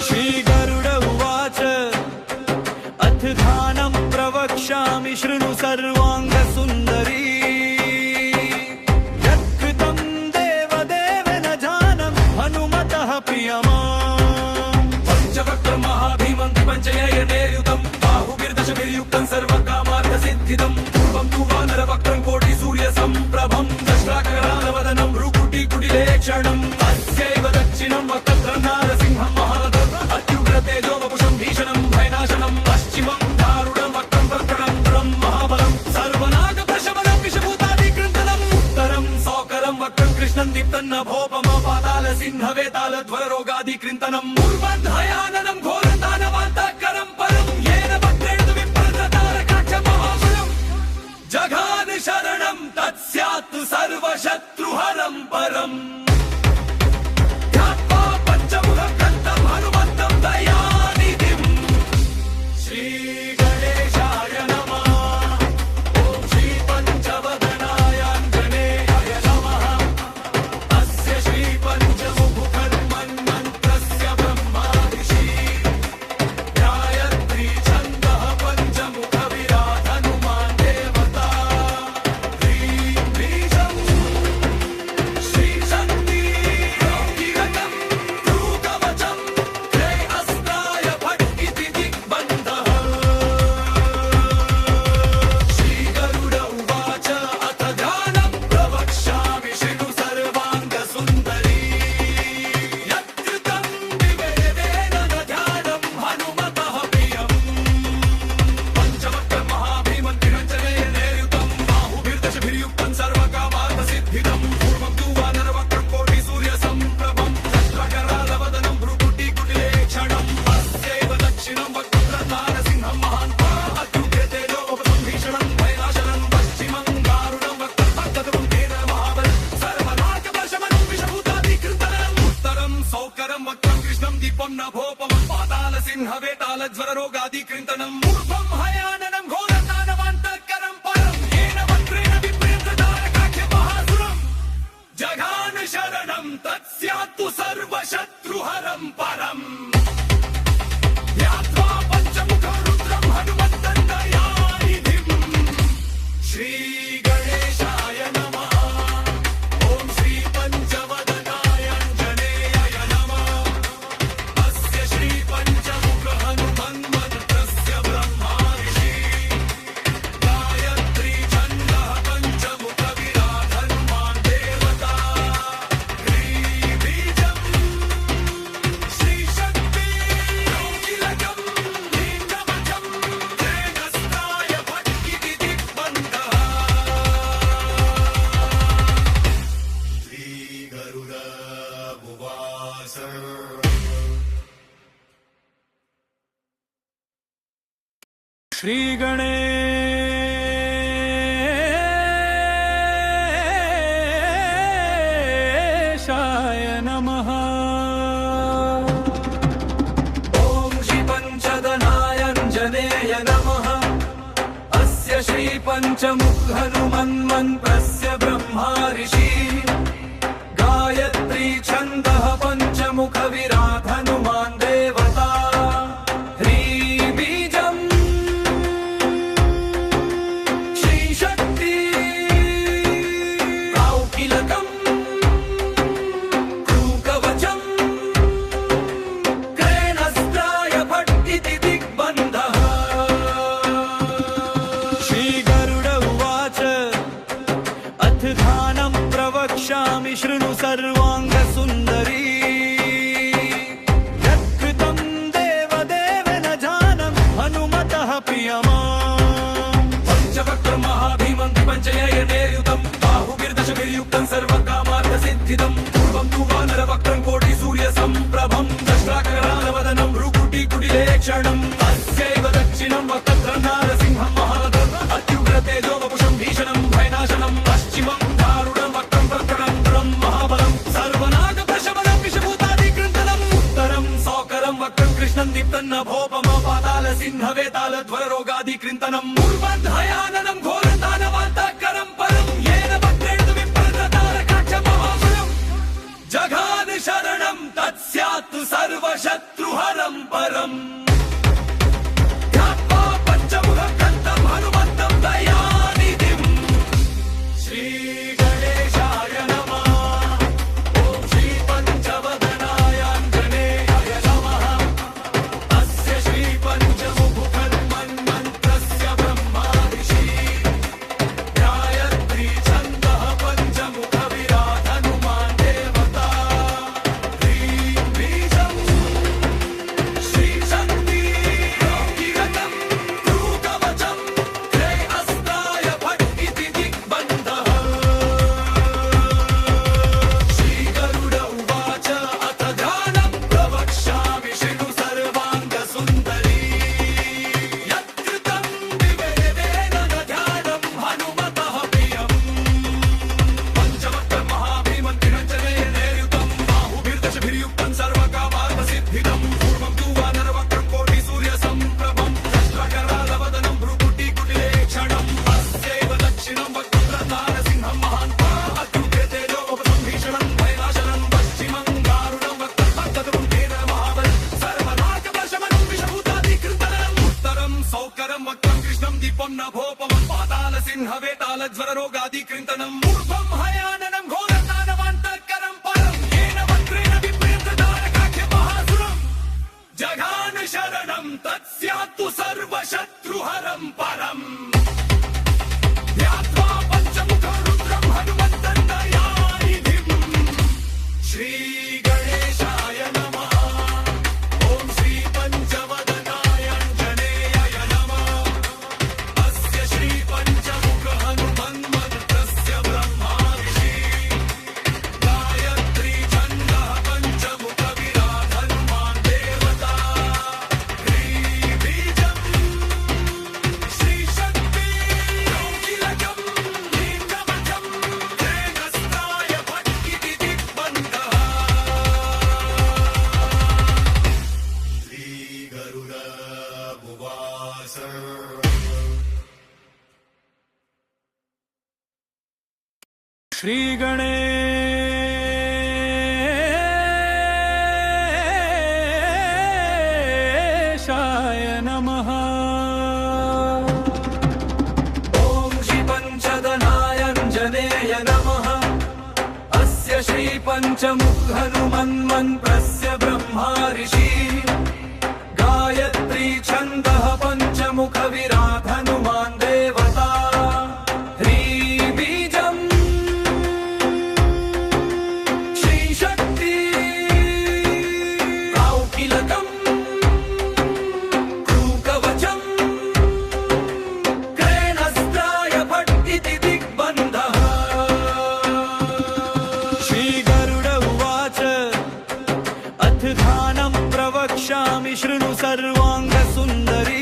Speaker 2: श्रीगरुड उवाच अथ ध्यानं प्रवक्ष्यामि शृणु सर्वाङ्गसुन्दरी यत्कृतं देवदेव न जानन् हनुमतः प्रियमाम्
Speaker 1: पञ्चवक्त्रं महाभीमं त्रिपञ्चयनेयुतं बाहुभिर्दशभिर्युक्तं सर्वकामार्थसिद्धिदं पूर्वं तु वानरवक्त्रं कोटिसूर्यसम्प्रभं दशराकरालवदनं भ्रुकुटिकुटिलेक्षणम् अस्यैव दक्षिणं वक्त्रं नारसिंहं महारथम् अत्युग्रतेजो वपुषं भीषणं भयनाशनं पश्चिमं दारुणं वक्त्रं वक्रणं महाबलं सर्वनागप्रशमनं विषभूतादिकृन्तनम् उत्तरं सौकरं वक्त्रं कृष्णं दीप्तन्नभोपमपातालसिंहवेतालध्वररोगादिकृन्तनम् पूर्वन्धयाननं घोरदानवान्तकरं परं येन वक्रेण विप्रथतारकाख्य महासुरं जघान शरणं तत्स्यात् सर्वशत्रुहरं परम् ध्यात्वा पञ्चमुखं हनुमन्तं दयानिधिं श्रीगणेशाय नमः ॐ श्रीपञ्चवदनाय आञ्जनेयाय नमः अस्य श्रीपञ्चमुख हनुमन्मन्त्रस्य ब्रह्मा ऋषि गायत्री छन्दः पञ्चमुख विराट हनुमान् देवता ह्रीबीजं श्रीशक्ति कौटिलकं क्रूकवचं क्रैहस्त्राय भट्टिति दिग्बन्धः श्रीगरुड उवाच अथ ध्यानं प्रवक्ष्यामि शृणु सर्वाङ्गसुन्दरी यत्कृतं विवेदेन न ध्यानं हनुमतः प्रियम् पञ्चवक्त्रं महाभीमं त्रिरञ्जनेयुतं बाहुभिर्दशभिर्युक्तं सर्वकामार्थसिद्धिदं पूर्वं तु वानरवक्त्रं कोटिसूर्यसम्प्रभं दशराकरालवदनं भ्रुकुटिकुटिलेक्षणम् अस्यैव दक्षिणं वक्त्रं नारसिंहं महान्तम् अत्युग्रतेजो वपुषं भीषणं भयनाशनं पश्चिमं दारुणं वक्त्रं तत्तदं तेन महाबलं सर्वनागप्रशमनं विषभूतादिकृन्तनम् उत्तरं सौकरं वक्त्रं कृष्णं दीपं नभोपमं पातालसिंहवेतालज्वररोगादिकृन्तनम् ऊर्ध्वं हयाननं घोरदानवान्तकरं परं येन वक्रेण विप्रेन्द्रतारकाख्य महासुरं जघान शरणं तत्स्यात्तु सर्वशत्रुहरं परम् ध्यात्वा पञ्चमुखं रुद्रं हनुमन्तं दयानिधिं श्रीगणेशाय नमः ॐ श्रीपञ्चवदनाय आञ्जनेयाय नमः अस्य श्रीपञ्चमुख हनुमन्मन्त्रस्य ब्रह्मा ऋषि गायत्री छन्दः पञ्चमुख विराट हनुमान् देवता ह्रीबीजं
Speaker 2: ಶ್ರೀ ಗಣೇಶಾಯ ನಮಃ.
Speaker 1: ಓಂ ಶ್ರೀ ಪಂಚದನಾಯಾಂಜನೇಯ ನಮಃ. ಅಸ್ಯ ಶ್ರೀ ಪಂಚಮುಖ ಹನುಮನ್ಮಂತ್ರಸ್ಯ ಬ್ರಹ್ಮಾ ಋಷಿ. ಗಾಯತ್ರಿ ಛಂದಃ ಪಂಚಮುಖ ವಿರಾಟ್ ಹನುಮಾನ್ ದೇವತಾ. ಹ್ರೀ ಬೀಜಂ ಶ್ರೀ ಶಕ್ತಿ ಕೌಕಿಲಕಂ ಕೃಕವಚಂ ಕ್ರೇಣಸ್ತ್ರಾಯ ಭಟ್ಟಿತಿ ದಿಗ್ಬಂಧಃ.
Speaker 2: ಶ್ರೀ ಗರುಡ ಉವಾಚ ಅಥ ಧ್ಯಾನಂ ಪ್ರವಕ್ಷ್ಯಾಮಿ ಶೃಣು ಸರ್ವಾಂಗ ಸುಂದರೀ. ಯತ್ಕೃತಂ ದೇವದೇವೇನ ಧ್ಯಾನಂ ಹನುಮತಃ ಪ್ರಿಯಮಾಂ.
Speaker 1: ಪಂಚವಕ್ರಂ ಮಹಾಭೀಮಂ ತ್ರಿಪಂಚಯನೇರ್ಯುತಂ ಬಾಹುಭಿರ್ದಶಭಿರ್ಯುಕ್ತಂ ಸರ್ವಕಾಮಾರ್ಥಸಿದ್ಧಿದಂ. ಪೂರ್ವಂ ತु ವಾನರವಕ್ರಂ ಕೋಟಿ ಸೂರ್ಯ ಸಂಪ್ರಭಂ. ದಷ್ಟಾಕರಾಲವದನಂ ಭ್ರುಕುಟಿಕುಟಿಲೇಕ್ಷಣಂ. ಅಸ್ಯೈವ ದಕ್ಷಿಣಂ ವಕ್ತ್ರಂ ನಾರಸಿಂಹಂ ಮಹಾದರ್ಮ. ಅತ್ಯುಗ್ರ ತೇಜೋವಪುಷಂ ಭೀಷಣಂ ಭಯನಾಶನಂ. ಪಶ್ಚಿಮಂ ದಾರುಣಂ ವಕ್ರಂ ಪ್ರಕಟಂ ಮಹಾಬಲಂ. ಸರ್ವನಾಗ ಪ್ರಶಮನಂ ವಿಷಭೂತಾದಿಕೃಂತನಂ. ಉತ್ತರಂ ಸೌಕರಂ ವಕ್ರಂ ಕೃಷ್ಣಂ ದೀಪ್ತನ್ನ ಭೋಪಮ. ಪಾತಾಲ ಸಿಂಹ ವೇತಾಲ ಧ್ವರ ರೋಗಾದಿಕೃಂತನಂ. ಪೂರ್ವಂಧಯಾನನಂ ಘೋರದಾನವಾಂತಕರಂ ಪರಂ. ಯೇನ ಭಕ್ತೇನ ವಿಪ್ರತಾರಕಾಕ್ಷ ಮಹಾಪುರಂ. ಜಘಾನ ಶರಣಂ ತತ್ಸ್ಯಾತ್ ಸರ್ವಶತ್ರುಹರಂ ಪರಂ. ಧ್ಯಾತ್ವಾ ಪಂಚಮುಖಕಂಠಂ ಹನುಮಂತಂ ದಯಾನಿಧಿಂ. ಶ್ರೀ ಗಣೇಶಾಯ ನಮಃ. ಓಂ ಶ್ರೀ ಪಂಚವದನಾಯಾಂಜನೇಯಾಯ ನಮಃ. ಅಸ್ಯ ಶ್ರೀ ಪಂಚಮುಖ ಹನುಮನ್ಮಂತ್ರಸ್ಯ ಬ್ರಹ್ಮಾ ಋಷಿ. ಗಾಯತ್ರಿ ಛಂದಃ ಪಂಚಮುಖ ವಿರಾಟ್ ಹನುಮಾನ್ ದೇವತಾ. ಹ್ರೀಂ ಬೀಜಂ ಶ್ರೀ ಶಕ್ತಿ ಕೌಕಿಲಕಂ ಕೃಕವಚಂ ಕ್ರೇಣಸ್ತ್ರಾಯ ಭಟ್ಟಿತಿ ದಿಗ್ಬಂಧಃ. ಶ್ರೀ ಗರುಡ ಉವಾಚ ಅಥ ಧ್ಯಾನಂ ಪ್ರವಕ್ಷ್ಯಾಮಿ ಶೃಣು ಸರ್ವಾಂಗ ಸುಂದರೀ. ಯತ್ಕೃತಂ ದಿವ್ಯದೇವೇನ ಧ್ಯಾನಂ ಹನುಮತಃ ಪ್ರಿಯಂ. ಪಂಚವಕ್ರಂ ಮಹಾಭೀಮಂ ತ್ರಿಪಂಚಯನೇರ್ಯುತಂ ಬಾಹುಭಿರ್ದಶಭಿರ್ಯುಕ್ತಂ ಸರ್ವಕಾಮಾರ್ಥಸಿದ್ಧಿದಂ. ಪೂರ್ವಂ ತು ವಾನರವಕ್ರಂ ಕೋಟಿ ಸೂರ್ಯ ಸಂಪ್ರಭಂ. ದಷ್ಟಾಕರಾಲವದನಂ ಭ್ರುಕುಟಿಕುಟಿಲೇಕ್ಷಣಂ. ಅಸ್ಯೈವ ದಕ್ಷಿಣಂ ವಕ್ತ್ರಂ ನಾರಸಿಂಹಂ ಮಹಾಂತಃ. ಅತ್ಯುಗ್ರ ತೇಜೋವಪುಷಂ ಭೀಷಣಂ ಭಯನಾಶನಂ. ಪಶ್ಚಿಮಂ ದಾರುಣಂ ವಕ್ರಂ ಪ್ರಕಟಂ ಮಹಾಬಲಂ. ಸರ್ವನಾಗ ಪ್ರಶಮನಂ ವಿಷಭೂತಾದಿಕೃಂತನಂ. ಉತ್ತರಂ ಸೌಕರಂ ವಕ್ರಂ ಕೃಷ್ಣಂ ದೀಪಂ ನಭೋಪಮಂ. ಪಾತಾಲ ಸಿಂಹ ವೇತಾಲ ಜ್ವರ ರೋಗಾದಿಕೃಂತನಂ. ಪೂರ್ವಂ ಹಯಾನನಂ ಘೋರದಾನವಾಂತಕರಂ ಪರಂ. ಯೇನ ವಕ್ರೇಣ ವಿಪ್ರತಾರಕಾಖ್ಯ ಮಹಾಸುರಂ. ಜಘಾನ ಶರಣಂ ತತ್ಸ್ಯಾತ್ತು ಸರ್ವಶತ್ರುಹರಂ ಪರಂ. ಧ್ಯಾತ್ವಾ ಪಂಚಮುಖ ರುದ್ರಂ ಹನುಮಂತಂ ದಯಾನಿಧಿಂ. ಶ್ರೀ ಗಣೇಶಾಯ ನಮಃ. ಓಂ ಶ್ರೀ ಪಂಚವದನಾಯಾಂಜನೇಯಾಯ ನಮಃ. ಅಸ್ಯ ಶ್ರೀ ಪಂಚಮುಖ ಹನುಮನ್ಮಂತ್ರಸ್ಯ ಬ್ರಹ್ಮಾ ಋಷಿ. ಗಾಯತ್ರಿ ಛಂದಃ ಪಂಚಮುಖ ವಿರಾಟ್ ಹನುಮಾನ್ ದೇವತಾ. ಹ್ರೀ ಬೀಜಂ ಶ್ರೀ ಶಕ್ತಿ ಕೌಕಿಲಕಂ ಕೃಕವಚಂ ಕ್ರೇಣಸ್ತ್ರಾಯ ಭಟ್ಟಿತಿ ದಿಗ್ಬಂಧಃ. ಶ್ರೀ ಗರುಡ ಉವಾಸ.
Speaker 2: ಶ್ರೀ ಗಣೇಶಾಯ ನಮಃ.
Speaker 1: ಓಂ ಶ್ರೀ ಪಂಚದನಾಯಾಂಜನೇಯ ನಮಃ. ಅಸ್ಯ ಶ್ರೀ ಪಂಚಮುಖ ಹನುಮನ್ಮಂತ್ರಸ್ಯ ಬ್ರಹ್ಮಾ ಋಷಿ. ಗಾಯತ್ರಿ ಛಂದಃ ಪಂಚಮುಖ ವಿರಾಟ್ ಹನುಮಾನ್ ದೇವತಾ. ಹ್ರೀ ಬೀಜಂ ಶ್ರೀ ಶಕ್ತಿ ಕೌಕಿಲಕಂ ಕೃಕವಚಂ ಕ್ರೇಣಸ್ತ್ರಾಯ ಭಟ್ಟಿತಿ ದಿಗ್ಬಂಧಃ.
Speaker 2: ಶ್ರೀ ಗರುಡ ಉವಾಚ अथ ध्यानं प्रवक्ष्यामि शृणु सर्वाङ्गसुन्दरी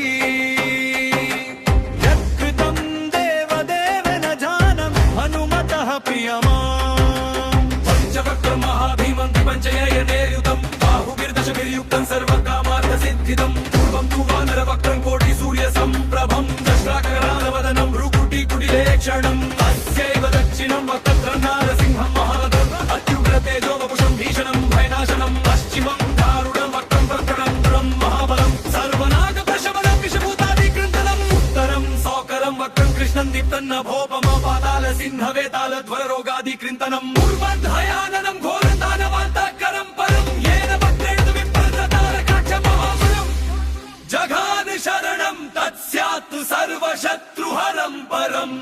Speaker 2: यत्कृतं देवदेवेन ध्यानं हनुमतः प्रियमाम्
Speaker 1: पञ्चवक्त्रं महाभीमं पञ्चयनेयुतं बाहुभिर्दशभिर्युक्तं सर्वकामार्थसिद्धिदं पूर्वं तु वानरवक्त्रं कोटिसूर्यसम्प्रभं दशराकरालवदनं भ्रुकुटिकुटिलेक्षणम् अस्यैव दक्षिणं वक्त्रं नारसिंहं महादर्व अत्युग्रतेजो वपुषं भीषणं भयनाशनं पश्चिमं दारुणं वक्त्रं प्रकटं महाबलं सर्वनागप्रशमनं विषभूतादिकृन्तनम् उत्तरं सौकरं वक्त्रं कृष्णं दीप्तन्नभोपमपातालसिंहवेतालध्वररोगादिकृन्तनम् पूर्वध्याननं घोरदानवान्तकरं परं येन वक्त्रेण विप्रदतारकाक्षमहाबलं जघान शरणं तत्स्यात् सर्वशत्रुहरं परम्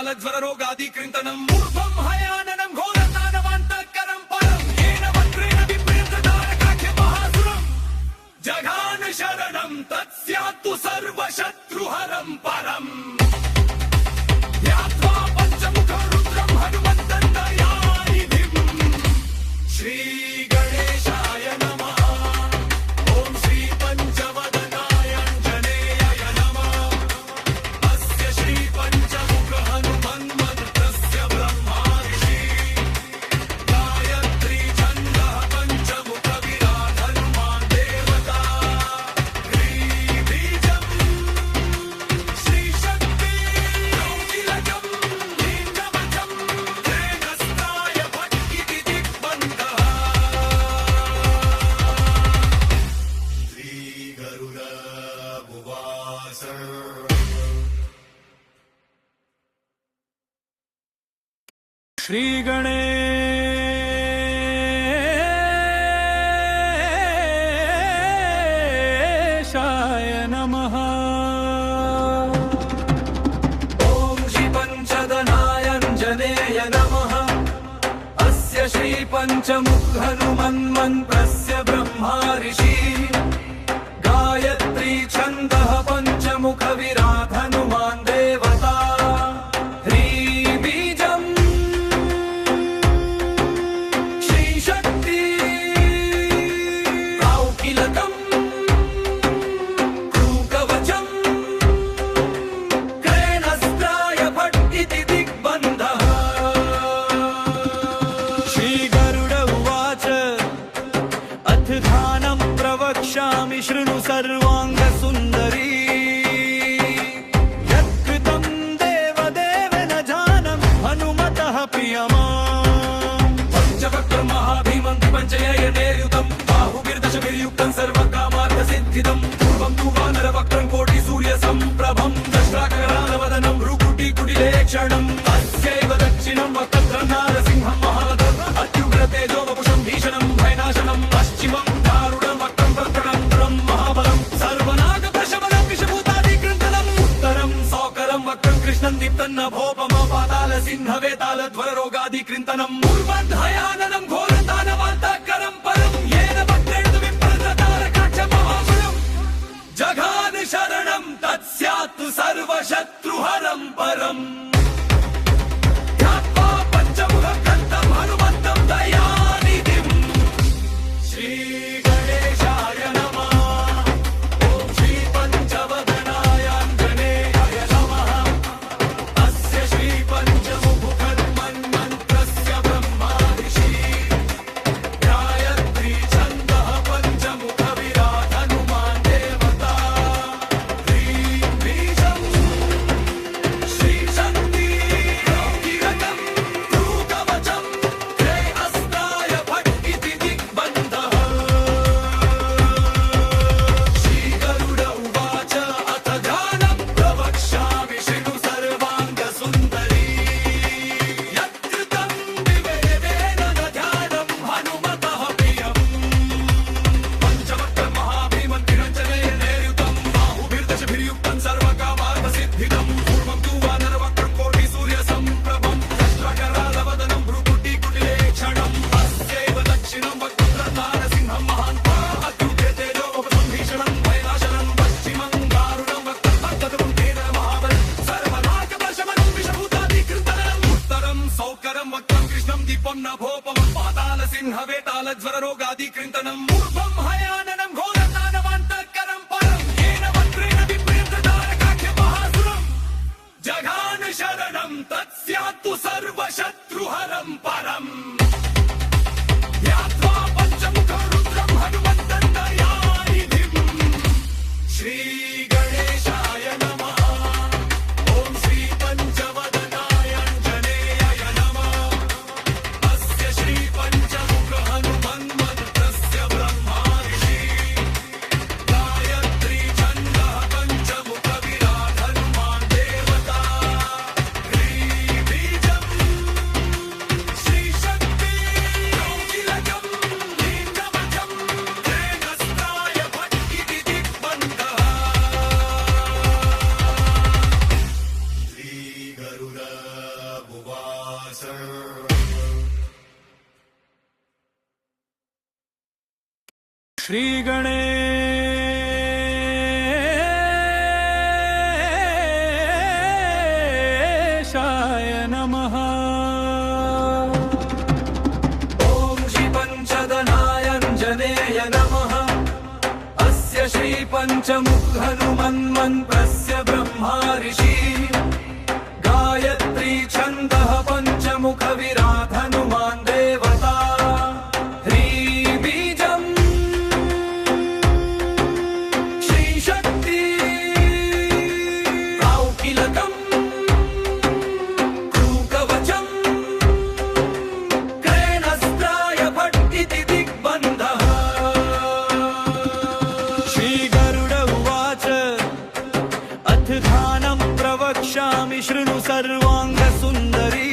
Speaker 1: सिंहवेतालज्वररोगादिकृन्तनम् ऊर्ध्वं हयाननं घोरदानवान्तकरं परं येन वक्त्रेण विप्रदतारकाख्यमहासुरं जघान शरणं तत्स्यात्तु सर्वशत्रुहरं परम् ध्यात्वा पञ्चमुखं रुद्रं हनुमन्तं दयानिधिं श्रीगणेशाय नमः ॐ श्रीपञ्चवदनाय आञ्जनेयाय नमः अस्य श्रीपञ्चमुख हनुमन्मन्त्रस्य ब्रह्मार्षि गायत्री छन्दः पञ्चमुख विराट हनुमान् देवता ह्रीबीजं श्रीशक्ति योगिलकं लीलवचं तेजस्ताय भट्टिति दिग्बन्धः श्रीगरुडभुवास
Speaker 2: श्रीगणेशाय नमः
Speaker 1: ॐ श्रीपञ्चदनायाञ्जनेय नमः अस्य श्रीपञ्चमुख हनुमन्मन्त्रस्य ब्रह्मार्षि गायत्री छन्दः पञ्चमुख विराट हनुमान् देवता ह्रीबीजं श्रीशक्ति कौकिलकं क्रूकवचं क्रेणस्त्राय भट्टिति दिग्बन्धः
Speaker 2: श्रीगरुड उवाच अथ ध्यानं प्रवक्ष्यामि शृणु सर्वाङ्गसुन्दरी यत्कृतं देवदेवेन ध्यानं हनुमतः प्रियमाम्
Speaker 1: पञ्चवक्त्रं महाभीमं पञ्चयनेयुतं बाहुभिर्दशभिर्युक्तं सर्वकामार्थसिद्धिदं पूर्वं तु वानरवक्त्रं कोटिसूर्यसम्प्रभं दशराकरालवदनं भ्रुकुटिकुटिलेक्षणम् अस्यैव दक्षिणं वक्त्रं नारसिंहं महादर्व अत्युग्रतेजो वपुषं भीषणं भयनाशनं पश्चिमं दारुणं वक्त्रं प्रकटं महाबलं सर्वनागप्रशमनं विषभूतादिकृन्तनम् उत्तरं सौकरं वक्त्रं कृष्णं दीप्तन्नभोपमपातालसिंहवेतालध्वररोगादिकृन्तनम् पूर्वध्याननं घोरदानवान्तकरं परं येन वक्त्रेण विप्रदतारकाक्षमहाबलं जघान शरणं तत्स्यात् सर्वशत्रुहरं परम् ध्यात्वा సోకరం వక్రం కృష్ణం దీపం నభోపమం పాతాళ సింహవేతాళ జ్వర రోగాదికృంతనం ఊర్వం హయాననం ఘోరతానవాంతఃకరం పరం ఏన వక్రేణ విప్రేంద్రతారకాఖ్య మహాసురం జఘాన శరణం తత్స్యాత్తు సర్వశత్రుహరం పరం ధ్యాత్వా పంచముఖ రుద్రం హనుమంతం దయానిధిం శ్రీ గణేశాయ నమః ఓం శ్రీ పంచవదనాయ ఆంజనేయాయ నమః అస్య శ్రీ పంచముఖ హనుమన్మంత్రస్య బ్రహ్మా ఋషి గాయత్రీ ఛందః పంచముఖ విరాట్ హనుమాన్ దేవతా హ్రీం బీజం శ్రీ శక్తి కౌశిలకం లీంగమజం తేజస్త్రాయ భట్టికి దిగ్బంధః శ్రీ గరుడ భువాస
Speaker 2: ಶ್ರೀ ಗಣೇಶಾಯ ನಮಃ
Speaker 1: ఓం శ్రీ పంచదనాయాంజనేయ నమః అస్య శ్రీ పంచముఖ హనుమన్మంత్రస్య బ్రహ్మా ఋషి గాయత్రీ ఛందః పంచముఖ విరాట్ హనుమాన్ దేవతా హ్రీం బీజం శ్రీ శక్తి కౌకిలకం కృకవచం క్రేణస్త్రాయ భట్టితి దిగ్బంధః
Speaker 2: ಶ್ರೀ ಗರುಡ ಉವಾಚ ಅಥ ಧ್ಯಾನಂ ಪ್ರವಕ್ಷ್ಯಾಮಿ ಶೃಣು ಸರ್ವಾಂಗ ಸುಂದರೀ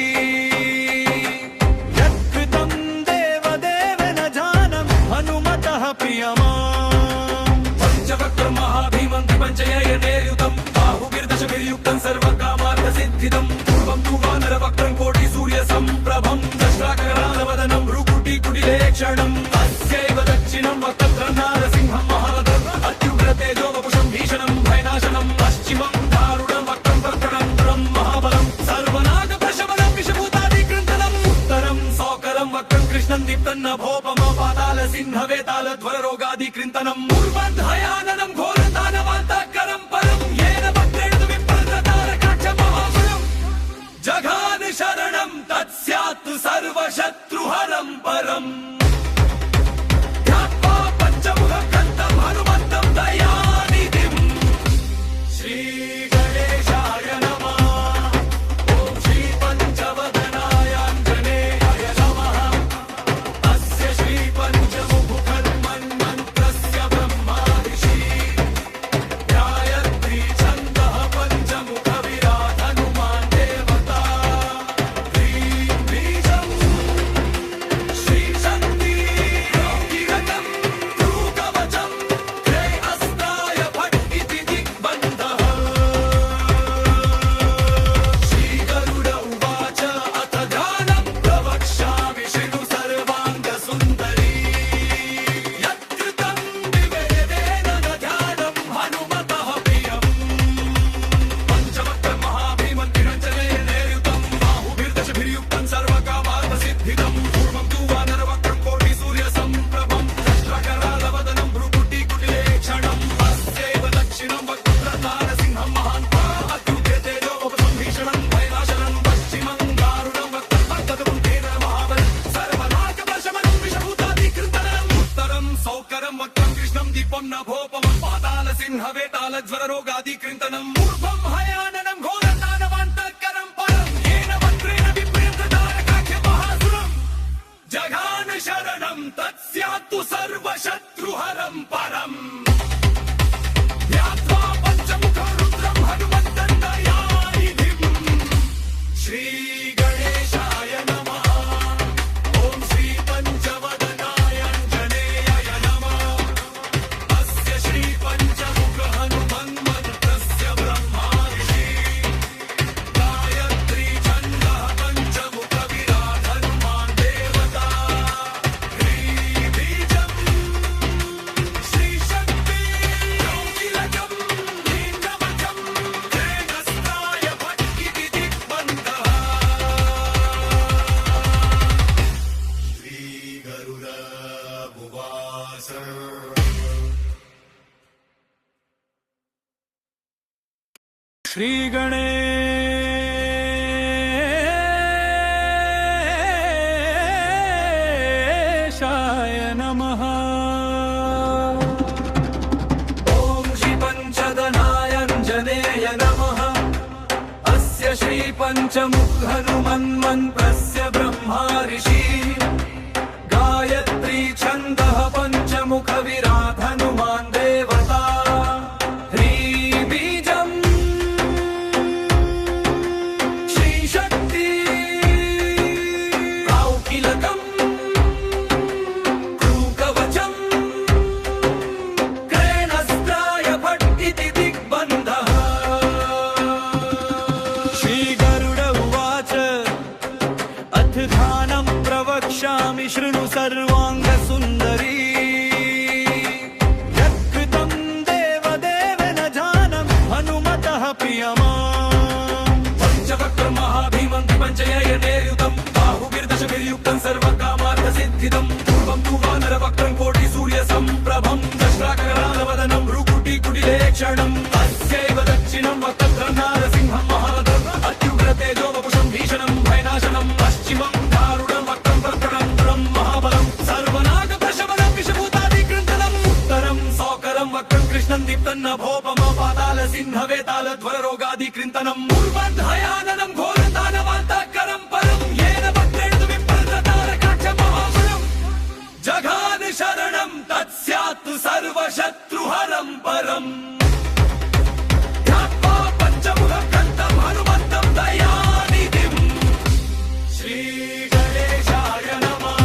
Speaker 2: ಯತ್ಕೃತಂ ದೇವದೇವನ ಧ್ಯಾನಂ ಹನುಮತಃ ಪ್ರಿಯಮಾಂ
Speaker 1: పంచవక్రం మహాభీమం త్రిపంచయనేయుతం బాహుభిర్దశభిర్యుక్తం సర్వకామార్థసిద్ధిదం పూర్వం తు వానరవక్రం కోటి సూర్య సంప్రభం దష్టాకరాలవదనం భృకుటి కుటిలేక్షణం అస్యైవ దక్షిణం వక్త్రం నారసింహం మహారథం అత్యుగ్ర తేజోవపుషం భీషణం భయనాశనం పశ్చిమం దారుణం వక్రం ప్రకటం మహాబలం సర్వనాగ ప్రశమనం విషభూతాదికృంతనం ఉత్తరం సౌకరం వక్రం కృష్ణం దీప్తన్న భోపమ పాతాళ సింహవేతాళ ధ్వర రోగాదికృంతనం ఊర్వంధయాననం ఘోరతానవాంతఃకరం పరం ఏన వక్రేణ విప్రేంద్రతారకాఖ్య మహాసురం జఘాన శరణం తత్స్యాత్తు సర్వశత్రుహరం పరం ధ్యాత్వా పంచముఖ కంఠం హనుమంతం దయానిధిం శ్రీ గణేశాయ నమః ఓం శ్రీ పంచవదనాయ ఆంజనేయాయ నమః అస్య శ్రీ పంచముఖ హనుమన్మంత్రస్య బ్రహ్మా ఋషి గాయత్రీ ఛందః పంచముఖ విరాట్ హనుమాన్ దేవతా హ్రీం బీజం శ్రీ శక్తి కౌకిలకం కృకవచం త్రేహస్త్రాయ భట్టితి దిగ్బంధః శ్రీ గరుడ ఉవాచ అథ ధ్యానం ప్రవక్ష్యామి శృణు సర్వాంగ సుందరీ యత్కృతం వివేదేన ధ్యానం హనుమతః ప్రియం పంచవక్రం మహాభీమం త్రిరంజనేయుతం బాహుభిర్దశభిర్యుక్తం సర్వకామార్థసిద్ధిదం పూర్వం తు వానరవక్రం కోటి సూర్య సంప్రభం దష్టాకరాలవదనం భృకుటి కుటిలేక్షణం అస్యైవ దక్షిణం వక్త్రం నారసింహం మహాంతం అత్యుగ్ర తేజోవపుషం భీషణం భయనాశనం పశ్చిమం దారుణం వక్త్రం తేన మహాబలం సర్వనాగ ప్రశమనం విషభూతాదికృంతనం ఉత్తరం సౌకరం వక్త్రం కృష్ణం దీపం నభోపమం పాతాళ సింహవేతాళ జ్వర రోగాదికృంతనం ఊర్వం హయాననం ఘోరతానవాంతఃకరం పరం ఏన వక్రేణ విప్రేంద్రతారకాఖ్య మహాసురం జఘాన శరణం తత్స్యాత్తు సర్వశత్రుహరం పరం ధ్యాత్వా పంచముఖ రుద్రం హనుమంతం దయానిధిం శ్రీ గణేశాయ నమః ఓం శ్రీ పంచవదనాయ ఆంజనేయాయ నమః అస్య శ్రీ పంచముఖ హనుమన్మంత్రస్య బ్రహ్మా ఋషి
Speaker 2: ಶ್ರೀ ಗಣೇಶಾಯ ನಮಃ.
Speaker 1: ಓಂ ಶ್ರೀ ಪಂಚದನಾಯಾಂಜನೇಯ ನಮಃ. ಅಸ್ಯ ಶ್ರೀ ಪಂಚಮುಖ ಹನುಮನ್ಮಂತ್ರಸ್ಯ ಬ್ರಹ್ಮಾ ಋಷಿ. ಗಾಯತ್ರಿ ಛಂದಃ ಪಂಚಮುಖ ವಿರಾಟ್ ಹನುಮಾನ್ ದೇವತಾ. ಹ್ರೀ ಬೀಜಂ ಶ್ರೀ ಶಕ್ತಿ ಕೌಕಿಲಕಂ ಕೃಕವಚಂ ಕ್ರೇಣಸ್ತ್ರಾಯ ಭಟ್ ಇತಿ ದಿಗ್ಬಂಧಃ.
Speaker 2: ಶ್ರೀ ಗರುಡ ಉವಾಚ ಅಥ ಧ್ಯಾನಂ ಪ್ರವಕ್ಷ್ಯಾಮಿ ಶೃಣು ಸರ್ವಾಂಗ ಸುಂದರಿ. ಯತ್ಕೃತಂ ದೇವದೇವನ ಧ್ಯಾನಂ ಹನುಮತಃ ಪ್ರಿಯಮಾಂ.
Speaker 1: ಪಂಚವಕ್ರಂ ಮಹಾಭೀಮಂ ತ್ರಿಪಂಚಯನೇರ್ಯುತಂ ಬಾಹುಭಿರ್ದಶಭಿರ್ಯುಕ್ತಂ ಸರ್ವಕಾಮಾರ್ಥಸಿದ್ಧಿದಂ. ಪೂರ್ವಂ ತು ವಾನರವಕ್ರಂ ಕೋಟಿ ಸೂರ್ಯ ಸಂಪ್ರಭಂ. ದಶ್ರಾಕರಾಲವದನಂ ಭ್ರುಕುಟಿಕುಟಿಲೇಕ್ಷಣಂ. ಅಸ್ಯೈವ ದಕ್ಷಿಣಂ ವಕ್ತ್ರಂ ನಾರಸಿಂಹಂ ಮಹಾರಥಂ. ಅತ್ಯುಗ್ರ ತೇಜೋವಪುಷಂ ಭೀಷಣಂ ಭಯನಾಶನಂ. ಪಶ್ಚಿಮಂ ದಾರುಣಂ ವಕ್ರಂ ಪ್ರಕಟಂ ಮಹಾಬಲಂ. ಸರ್ವನಾಗಪ್ರಶಮನಂ ವಿಷಭೂತಾದಿಕೃಂತನಂ. ಉತ್ತರಂ ಸೌಕರಂ ವಕ್ರಂ ಕೃಷ್ಣಂ ದೀಪ್ತನ್ನ ಭೋಪಮ ಪಾತಾಲ ಸಿಂಹವೇತಾಲ ಧ್ವರ ರೋಗಾದಿಕೃಂತನಂ. ಪೂರ್ವಧ್ಯಾನನಂ ಘೋರದಾನವಾಂತಕರಂ ಪರಂ. ಯೇನ ಭಕ್ತೇಣ ವಿಪ್ರತಾರಕಾಕ್ಷ ಮಹಾಬಲಂ. ಜಘಾನ ಶರಣಂ ತತ್ಸ್ಯಾತ್ ಸರ್ವಶತ್ರುಹರಂ ಪರಂ. ಧ್ಯಾತ್ವಾ ಪಂಚಮುಖಕಂಠಂ ಹನುಮಂತಂ ದಯಾನಿಧಿಂ. ಶ್ರೀ ಗಣೇಶಾಯ ನಮಃ.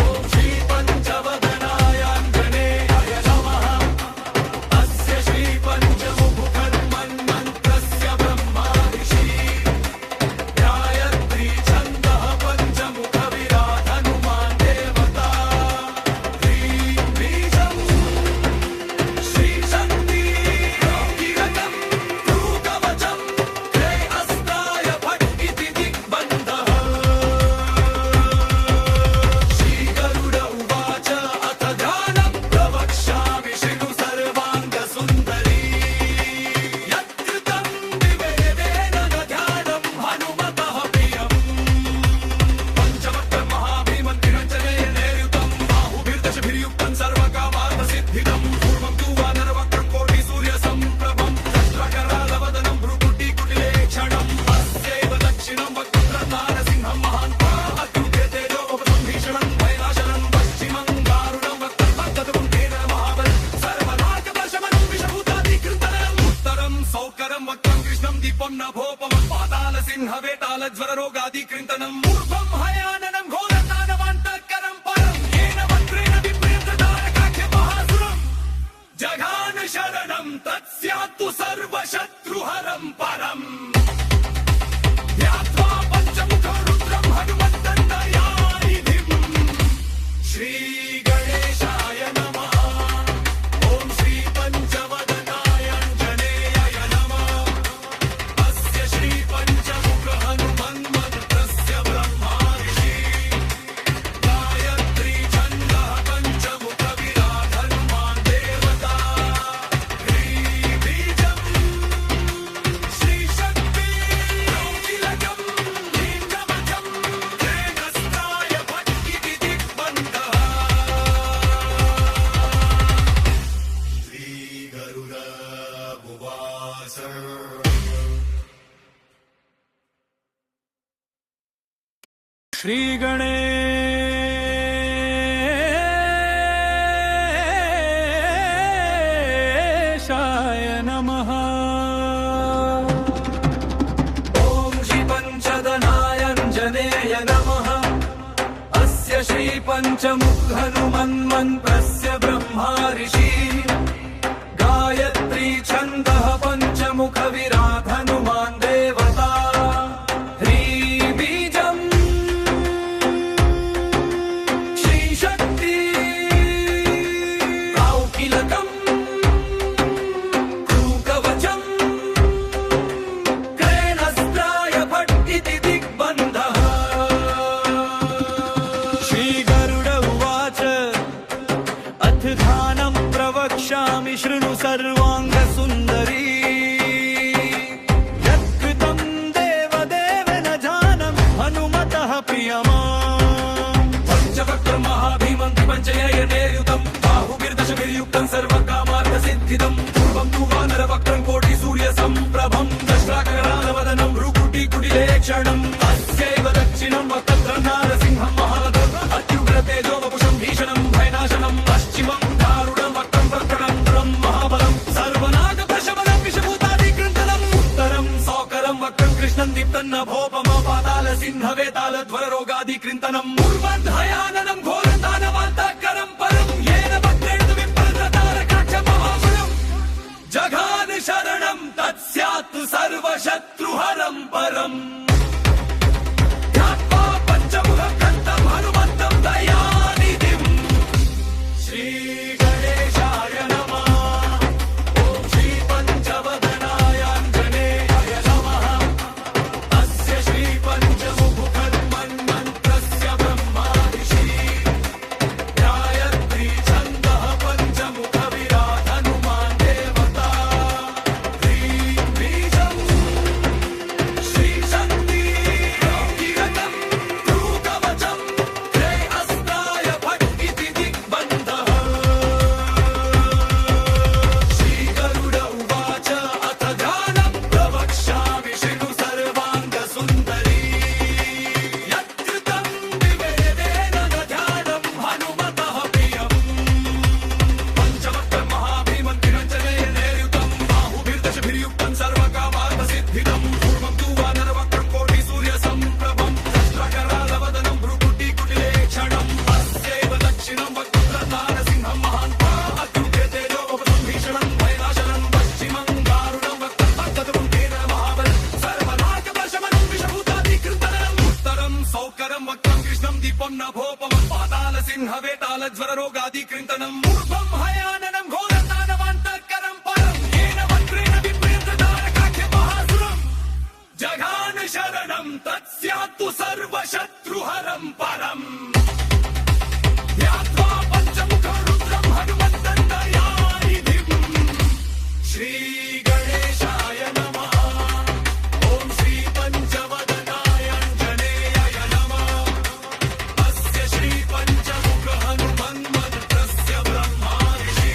Speaker 1: ಓಂ ಶ್ರೀ ಪಂಚವದನಾಯಾಂಜನೇಯಾಯ ನಮಃ. ಅಸ್ಯ ಶ್ರೀ ಪಂಚಮುಖ ಹನುಮನ್ಮಂತ್ರಸ್ಯ ಬ್ರಹ್ಮಾ ಋಷಿ. ಗಾಯತ್ರಿ ಛಂದಃ ಪಂಚಮುಖ ವಿರಾಟ್ ಹನುಮಾನ್ ದೇವತಾ. ಹ್ರೀಂ ಬೀಜಂ ಶ್ರೀ ಶಕ್ತಿ ಕೌಕಿಲಕಂ ಕೃಕವಚಂ ಕ್ರೇಣಸ್ತ್ರಾಯ ಭಟ್ ಇತಿ ದಿಗ್ಬಂಧಃ. ಶ್ರೀ ಗರುಡ ಉವಾಚ ಅಥ ಧ್ಯಾನಂ ಪ್ರವಕ್ಷ್ಯಾಮಿ ಶೃಣು ಸರ್ವಾಂಗ ಸುಂದರಿ. ಯತ್ಕೃತಂ ದಿವೇದೇನ ಧ್ಯಾನಂ ಹನುಮತಃ ಪ್ರಿಯಂ. ಪಂಚವಕ್ರಂ ಮಹಾಭೀಮಂ ತ್ರಿಪಂಚಯನೇರ್ಯುತಂ ಬಾಹುಭಿರ್ದಶಭಿರ್ಯುಕ್ತಂ ಸರ್ವಕಾಮಾರ್ಥಸಿದ್ಧಿದಂ. ಪೂರ್ವಂ ತು ವಾನರವಕ್ರಂ ಕೋಟಿ ಸೂರ್ಯ ಸಂಪ್ರಭಂ. ದಶ್ರಾಕರಾಲವದನಂ ಭ್ರುಕುಟಿಕುಟಿಲೇಕ್ಷಣಂ. ಅಸ್ಯೈವ ದಕ್ಷಿಣಂ ವಕ್ತ್ರಂ ನಾರಸಿಂಹಂ ಮಹಾಂತಃ. ಅತ್ಯುಗ್ರ ತೇಜೋವಪುಷಂ ಭೀಷಣಂ ಭಯನಾಶನಂ. ಪಶ್ಚಿಮಂ ದಾರುಣಂ ವಕ್ರಂ ಪ್ರಕಟಂ ಮಹಾಬಲಂ. ಸರ್ವನಾಗಪ್ರಶಮನಂ ವಿಷಭೂತಾದಿಕೃಂತನಂ. ಉತ್ತರಂ ಸೌಕರಂ ವಕ್ರಂ ಕೃಷ್ಣಂ ದೀಪಂ ನಭೋಪಮಂ. ಪಾತಾಲ ಸಿಂಹವೇತಾಲ ಜ್ವರ ರೋಗಾದಿಕೃಂತನಂ. ಪೂರ್ವಂ ಹಯಾನನಂ ಘೋರದಾನವಾಂತಕರಂ ಪರಂ. ಯೇನ ಭಕ್ತೇನ ವಿಪ್ರತಾರಕಾಕ್ಷ ಮಹಾಸುರಂ. ಜಘಾನ ಶರಣಂ ತತ್ಸ್ಯಾತ್ ಸರ್ವಶತ್ರುಹರಂ ಪರಂ. ಧ್ಯಾತ್ವಾ ಪಂಚಮುಖ ರುದ್ರಂ ಹನುಮಂತಂ ದಯಾನಿಧಿಂ. ಶ್ರೀ ಗಣೇಶಾಯ ನಮಃ. ಓಂ ಶ್ರೀ ಪಂಚವದನಾಯಾಂಜನೇಯಾಯ ನಮಃ. ಅಸ್ಯ ಶ್ರೀ ಪಂಚಮುಖ ಹನುಮನ್ಮಂತ್ರಸ್ಯ ಬ್ರಹ್ಮಾ ಋಷಿ. ಗಾಯತ್ರಿ ಛಂದಃ ಪಂಚಮುಖ ವಿರಾಟ್ ಹನುಮಾನ್ ದೇವತಾ. ಹ್ರೀ ಬೀಜಂ ಶ್ರೀ ಶಕ್ತಿ ಕೌಕಿಲಕಂ ಕೃಕವಚಂ ಕ್ರೇಣಸ್ತ್ರಾಯ ಭಟ್ ಇತಿ ದಿಗ್ಬಂಧಃ. ಶ್ರೀ ಗರುಡ ಉವಾಚ.
Speaker 2: ಶ್ರೀ ಗಣೇಶಾಯ ನಮಃ.
Speaker 1: ಓಂ ಶ್ರೀ ಪಂಚದನಾಯಾಂಜನೇಯ ನಮಃ. ಅಸ್ಯ ಶ್ರೀ ಪಂಚಮುಖ ಹನುಮನ್ಮಂತ್ರಸ್ಯ ಬ್ರಹ್ಮಾ ಋಷಿ. ಗಾಯತ್ರಿ ಛಂದಃ ಪಂಚಮುಖ ವಿರಾಟ್ ಹನುಮಾನ್ ದೇವತಾ. ಹ್ರೀ ಬೀಜಂ ಶ್ರೀ ಶಕ್ತಿ ಕೌಕಿಲಕಂ ಕೃಕವಚಂ ಕ್ರೇಣಸ್ತ್ರಾಯ ಭಟ್ ಇತಿ ದಿಗ್ಬಂಧಃ.
Speaker 2: ಶ್ರೀ ಗರುಡ ಉವಾಚ ಅಥ ಧ್ಯಾನಂ ಪ್ರವಕ್ಷ್ಯಾಮಿ ಶೃಣು ಸರ್ವಾಂಗ ಸುಂದರಿ. प्रियमाम्
Speaker 1: पंचवक्त्रं महाभीमं त्रिपञ्चयनेयुतं बाहुभिर्दशभिर्युक्तं सर्वकामार्थसिद्धिदं पूर्वं तु वानरवक्त्रं कोटिसूर्यसम्प्रभं दशराकरालवदनं भ्रुकुटिकुटिलेक्षणम् अस्यैव दक्षिणं वक्त्रं नारसिंहं महादर्व अत्युग्रतेजो वपुषं भीषणं भयनाशनं पश्चिमं दारुणं वक्त्रं प्रकटं महाबलं सर्वनागप्रशमनं विषभूतादिकृन्तनम् उत्तरं सौकरं वक्त्रं कृष्णं दीप्तन्नभोपमपातालसिंहवेतालध्वररोगादिकृन्तनम् पूर्वन्धयाननं घोरतानवान्तकरं परं येन वक्त्रेण विप्रदतारकाक्षमहाबलं जघान शरणं तत्स्यात् सर्वशत्रुहरं परम् ध्यात्वा पञ्चमुखकन्तं हनुमन्तं दयानिधिम् श्रीगणेशाय नमः ॐ श्रीपञ्चवदनायाञ्जनेयाय नमः अस्य श्रीपञ्चमुखन्मन्मन्त्रस्य ब्रह्मादिशी गायत्री छन्दः पञ्चमुखविराट हनुमान् देवता ह्रीं बीजम् श्रीशक्ति योगिरतं ध्रुवकवचं ह्रे अस्ताय फट् इति दिग्बन्धः श्रीगरुड उवाच अथ ध्यानं प्रवक्ष्यामि शृणु सर्वाङ्गसुन्दरी यत्कृतं विवेदेन न ध्यानं हनुमतः प्रियम् पञ्चवक्त्रं महाभीमं त्रिरञ्जनेयनेयुतं बाहुभिर्दशभिर्युक्तं सर्वकामार्थसिद्धिदं पूर्वं तु वानरवक्त्रं कोटिसूर्यसम्प्रभं दशराकरालवदनं भ्रुकुटिकुटिलेक्षणम् अस्यैव दक्षिणं वक्त्रं नारसिंहं महान्तं अत्युग्रतेजो वपुषं भीषणं भयनाशनं पश्चिमं दारुणं वक्त्रं तत्तदं तेन महाबलं सर्वनागप्रशमनं विषभूतादिकृन्तनम् उत्तरं सौकरं वक्त्रं कृष्णं दीपं नभोपमं पातालसिंहवेतालज्वररोगादिकृन्तनम् पूर्वं हयाननं घोरतानवान्तकरं परं येन वक्त्रेण विप्रदतारकाक्षमहासुरम् जघान शरणं तत्स्यात्तु सर्वशत्रुहरं परम् ध्यात्वा पञ्चमुखरुद्रं हनुमन्तं दयानिधिम् श्रीगणेशाय नमः ॐ श्रीपञ्चवदनायाञ्जनेयाय नमः अस्य श्रीपञ्चमुखहनुमन्मन्त्रस्य ब्रह्मादिशी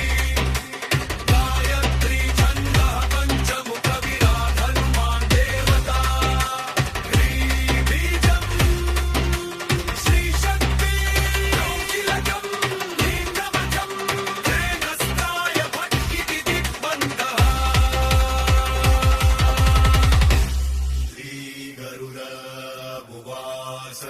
Speaker 1: गायत्री छन्दः पञ्चमुखविराट हनुमान् देवता ह्रीं बीजम् श्रीशक्ति योगिलकं लीङ्गमजं तेनस्ताय फट् इति दिग्बन्धः श्रीगरुड उवाच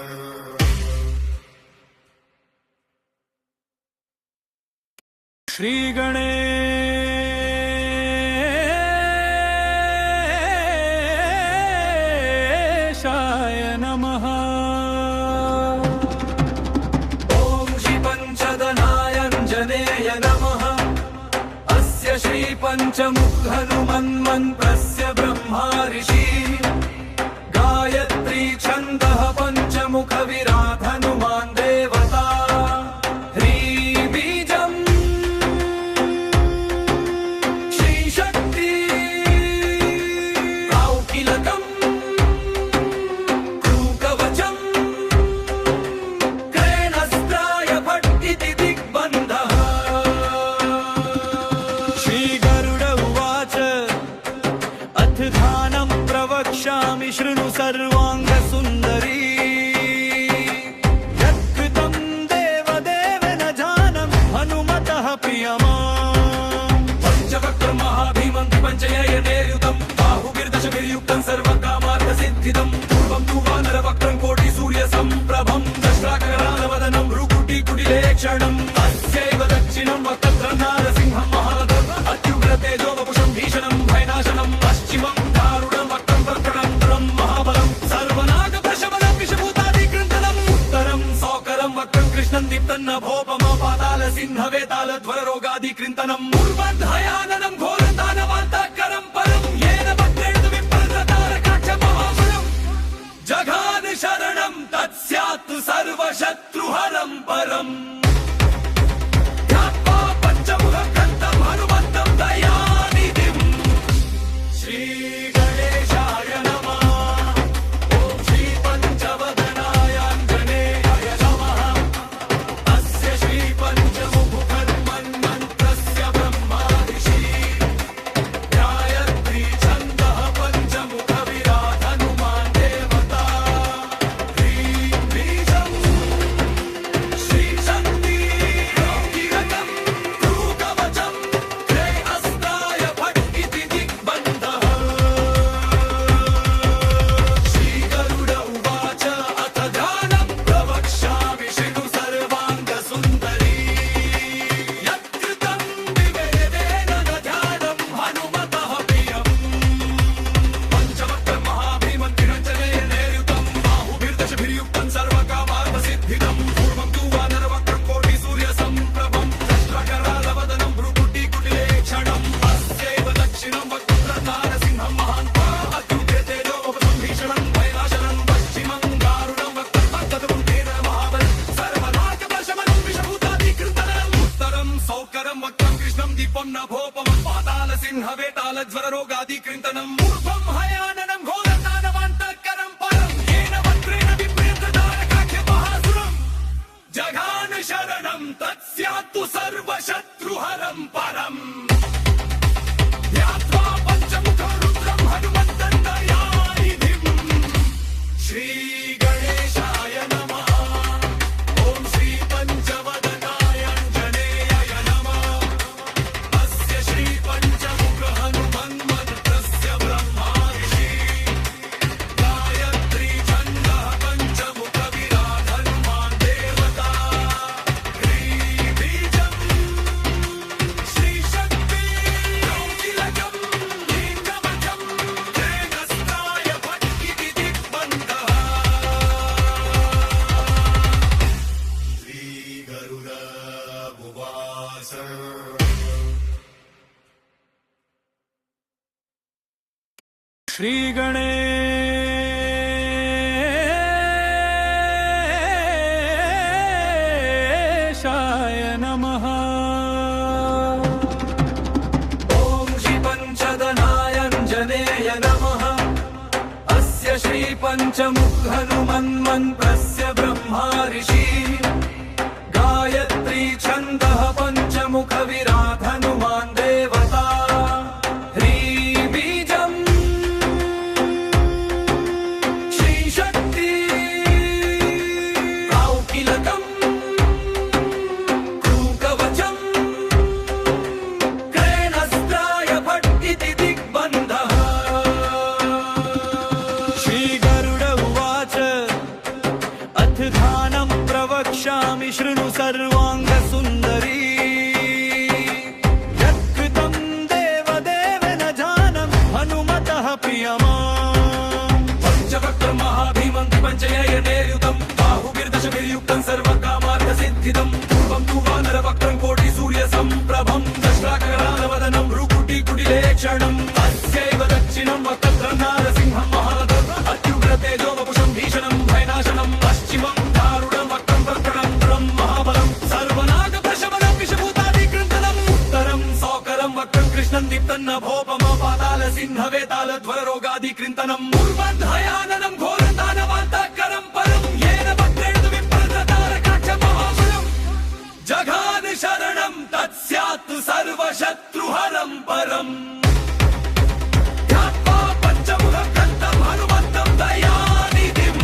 Speaker 2: श्रीगणेशाय नमः
Speaker 1: ॐ श्रीपञ्चदनायाञ्जनेय नमः अस्य श्रीपञ्चमुखहनुमन्मन्त्रस्य ब्रह्माऋषि गायत्री छन्दः पञ्चमुखविराट हनुमान् देवता ह्रीं बीजम् श्रीशक्ति कौकिलकं ध्रुवकवचं क्रेणस्त्राय फट् इति दिग्बन्धः
Speaker 2: श्रीगरुड उवाच अथ ध्यानं प्रवक्ष्यामि शृणु सर्वाङ्गसुन्दरी यत्कृतं देवदेव न जानं हनुमतः प्रियमाम्
Speaker 1: पंचवक्त्रं महाभीमं त्रिपञ्चयनेयुतं बाहुभिर्दशभिर्युक्तं सर्वकामार्थसिद्धिदं पूर्वं तु वानरवक्त्रं कोटिसूर्यसम्प्रभं दशराकरालवदनं भ्रुकुटिकुटिलेक्षणम् अस्यैव दक्षिणं वक्त्रं नारसिंहं महादर्व अत्युग्रतेजो वपुषं भीषणं भयनाशनं पश्चिमं दारुणं वक्त्रं प्रकटं महाबलं सर्वनागप्रशमनं विषभूतादिकृन्तनम् उत्तरं सौकरं वक्त्रं कृष्णं दीप्तन्नभोपमपातालसिंहवेतालध्वररोगादिकृन्तनम् पूर्वन्धयाननं घोरतानवान्तकरं परं येन वक्त्रेण विप्रदतारकाक्षमहाबलं जघान शरणं तत्स्यात् सर्वशत्रुहरं परम् ध्यात्वा पञ्चमुखकन्तं हनुमन्तं दयानिधिम् श्रीगणेशाय नमः ॐ श्रीपञ्चवदनायाञ्जनेयाय नभोपमं पाताल सिंहवेताल ज्वररोगादिकृन्तनम् ऊर्ध्वं हयाननं घोरदानवान्तःकरं परं येन वक्रेण विप्रेन्द्रतारकाख्यमहासुरम् जघान शरणं तत्स्यात्तु सर्वशत्रुहरं परम् ध्यात्वा पञ्चमुखं रुद्रं हनुमन्तं दयानिधिम् श्रीगणेशाय नमः ॐ श्रीपञ्चवदनाय आञ्जनेयाय नमः अस्य श्रीपञ्चमुखहनुमन्मन्त्रस्य ब्रह्मा ऋषि गायत्री छन्दः पञ्चमुखविराट् हनुमान् देवता ह्रीबीजम् श्रीशक्ति कौटिलकं लीङ्गमजं तेजस्त्राय भट्टिति दिग्बन्धः श्रीगरुडभुवास
Speaker 2: श्री गणेशाय नमः
Speaker 1: ॐ श्रीपञ्चदनायाञ्जनेय नमः अस्य श्रीपञ्चमुखहनुमन्मन्त्रस्य ब्रह्मा ऋषि गायत्री छन्दः पञ्चमुखविराट् हनुमान् देवता ह्रीबीजम् श्रीशक्ति कौटिलकम् क्रूकवचम् क्रेणस्त्राय भट्टिति दिग्बन्धः
Speaker 2: श्रीगरुड उवाच अथ ध्यानं प्रवक्ष्यामि शृणु सर्वाङ्गसुन्दरी यत्कृतं देवदेवेन जानम् हनुमतः प्रियमाम्
Speaker 1: पञ्चवक्त्रं महाभीमं त्रिपञ्चयनेर्युतं बाहुभिर्दशभिर्युक्तं सर्वकामार्थसिद्धिदं पूर्वं तु वानरवक्त्रं कोटिसूर्यसम्प्रभं दशराकरालवदनं भ्रुकुटिकुटिलेक्षणम् अस्यैव दक्षिणं वक्त्रं नारसिंहं महादर्व अत्युग्रतेजोवपुषं भीषणं भयनाशनं पश्चिमं दारुणं वक्त्रं प्रकटं महाबलं सर्वनागप्रशमनं विषभूतादिकृन्तनम् उत्तरं सौकरं वक्त्रं कृष्णं दीप्तं नभोपमं पाताल सिंहवेताल ज्वररोगादिकृन्तनम् ऊर्ध्वहयाननं घोरदानवान्तःकरं परं येन वक्रेण विप्रेन्द्रतारकाख्यमहासुरम् जघान शरणं तत्स्यात् सर्वशत्रुहरं परम् ध्यात्वा पञ्चमुखं हनुमन्तं दयानिधिम्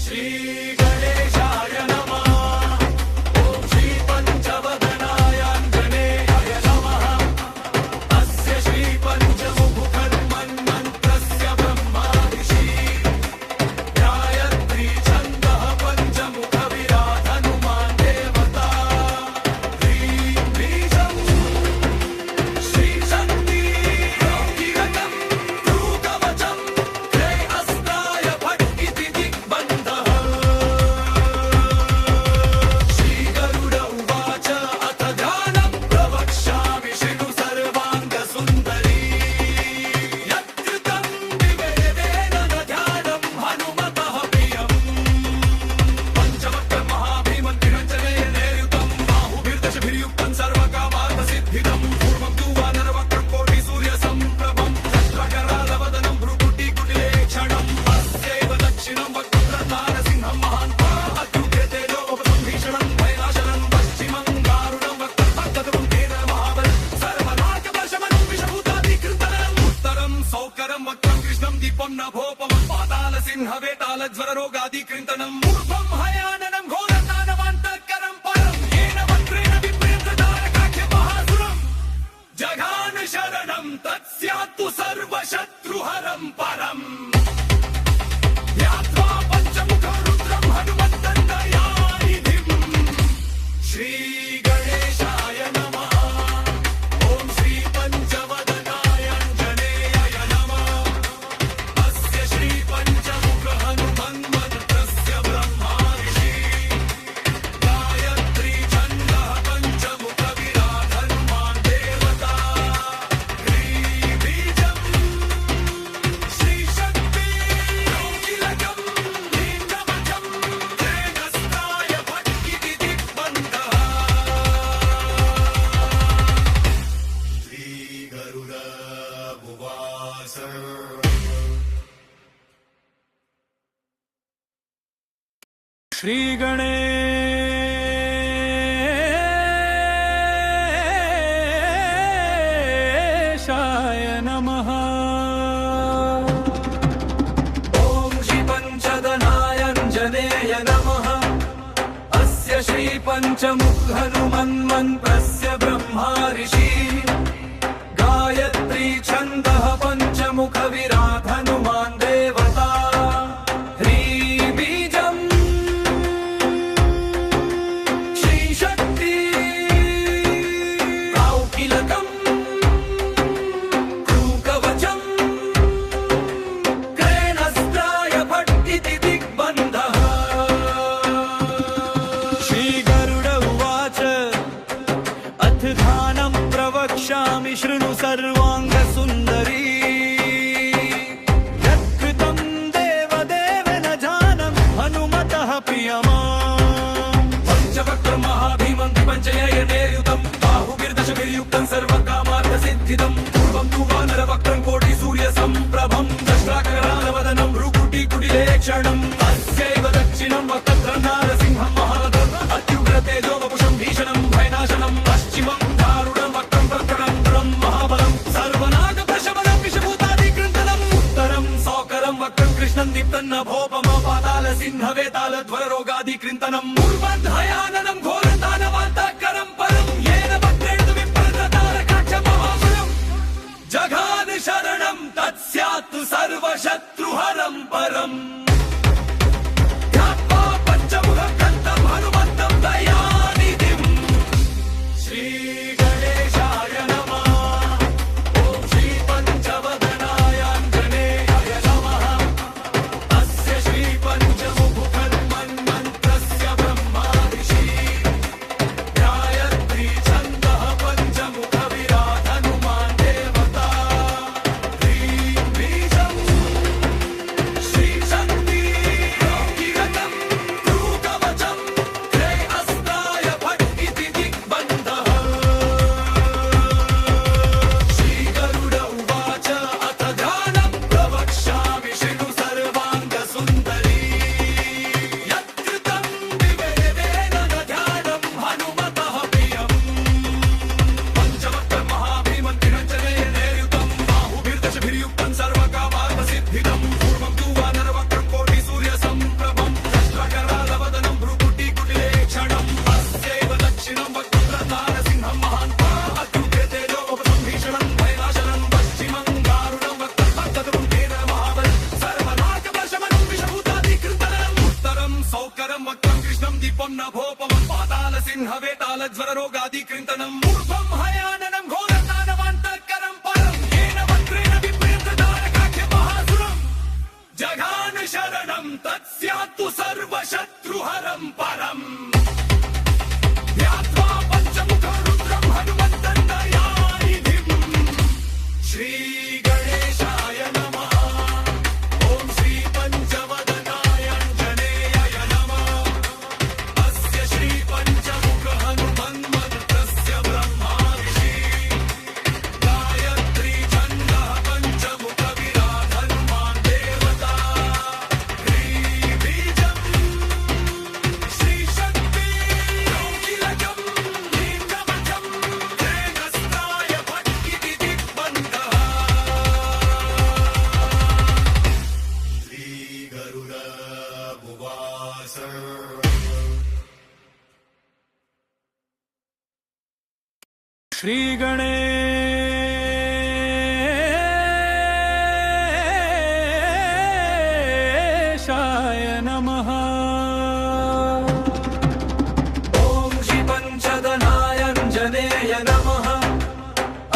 Speaker 1: श्रीगणेशाय नमः ॐ श्रीपञ्चवदनाय आञ्जनेयाय नमः अस्य श्रीपञ्चमुखहनुमन्मन्त्रस्य
Speaker 2: श्रीगणेशाय नमः।
Speaker 1: ॐ श्रीपञ्चदनायञ्जनेय नमः। अस्य श्रीपञ्चमुखहनुमन्मन्त्रस्य ब्रह्मा ऋषि गायत्री छन्दः पञ्चमुखविराट् हनुमान् देवता ह्रीबीजम् श्रीशक्ति कौकिलकम् कृकवचम् क्रेणस्त्राय भट् इति दिग्बन्धः।
Speaker 2: श्रीगरुड उवाच अथ ध्यानं प्रवक्ष्यामि शृणु सर्वाङ्गसुन्दरी। यत्कृतं देवदेव न जानन् हनुमतः प्रियमाम्।
Speaker 1: पञ्चवक्त्रं महाभीमं पञ्चनयनेर्युतं बाहुभिर्दशभिर्युक्तं सर्वकामार्थसिद्धिदं पूर्वं तु वानरवक्त्रं कोटिसूर्यसम्प्रभं दष्ट्राकरालवदनं भ्रुकुटिकुटिलेक्षणम् अस्यैव दक्षिणं वक्त्रं नारसिंहं महारथम् अत्युग्रतेजो वपुषं भीषणं भयनाशनं पश्चिमं दारुणं वक्त्रं प्रकटं महाबलं सर्वनागप्रशमनं विषभूतादिकृन्तनम् उत्तरं सौकरं वक्त्रं कृष्णं दीप्तन्नभोपमपातालसिंहवेतालध्वररोगादिकृन्तनम् पूर्वध्याननं घोरदानवान्तकरं परं येन वक्त्रेण विप्रदातारकाक्षमहाबलं जघान शरणं तत्स्यात् सर्वशत्रुहरं परम्। ध्यात्वा पञ्चमुखकन्तं हनुमन्तं दयानिधिम् श्रीगणेशाय नमः। ॐ श्रीपञ्चवदनायाञ्जनेयाय नमः। अस्य श्रीपञ्चमुखहनुमन्मन्त्रस्य ब्रह्मा ऋषि गायत्री छन्दः पञ्चमुखविराट् हनुमान् देवता ह्रीबीजम् श्रीशक्ति कौकिलकम् कृकवचम् क्रेणस्त्राय भट् इति दिग्बन्धः। श्रीगरुड उवाच अथ ध्यानं प्रवक्ष्यामि शृणु सर्वाङ्गसुन्दरी। यत्कृतं दिव्यदेवेन न ध्यानं हनुमतः प्रियम्। पञ्चवक्त्रं महाभीमं त्रिरञ्जनेयनेर्युतं बाहुभिर्दशभिर्युक्तं सर्वकामार्थसिद्धिदं पूर्वं तु वानरवक्त्रं कोटिसूर्यसम्प्रभं दष्ट्राकरालवदनं भ्रुकुटिकुटिलेक्षणम् अस्यैव दक्षिणं वक्त्रं नारसिंहं महान्तम् अत्युग्रतेजो वपुषं भीषणं भयनाशनं पश्चिमं दारुणं वक्त्रं तत्तदं तेन महाबलं सर्वनागप्रशमनं विषभूतादिकृन्तनम् उत्तरं सौकरं वक्त्रं कृष्णं दीपं नभोपमं पातालसिंहवेतालध्वररोगादिकृन्तनम् पूर्वं हयाननं घोरदानवान्तकरं परं येन वक्त्रेण विप्रदातारकाक्षमहासुरम् जघान शरणं तत्स्यात्तु सर्वशत्रुहरं परम्। ध्यात्वा पञ्चमुखरुद्रं हनुमन्तं दयानिधिम् श्रीगणेशाय नमः। ॐ श्रीपञ्चवदनायाञ्जनेयाय नमः। अस्य श्रीपञ्चमुखहनुमन्मन्त्रस्य ब्रह्मा ऋषि गायत्री छन्दः पञ्चमुखविराट् हनुमान् देवता ह्रीबीजम् श्रीशक्ति कौकिलकम् नीलवचम् क्रेणस्त्राय भट् इति दिग्बन्धः। श्रीगरुड उवाच
Speaker 2: श्रीगणेशाय नमः।
Speaker 1: ॐ श्रीपञ्चदनायञ्जनेय नमः।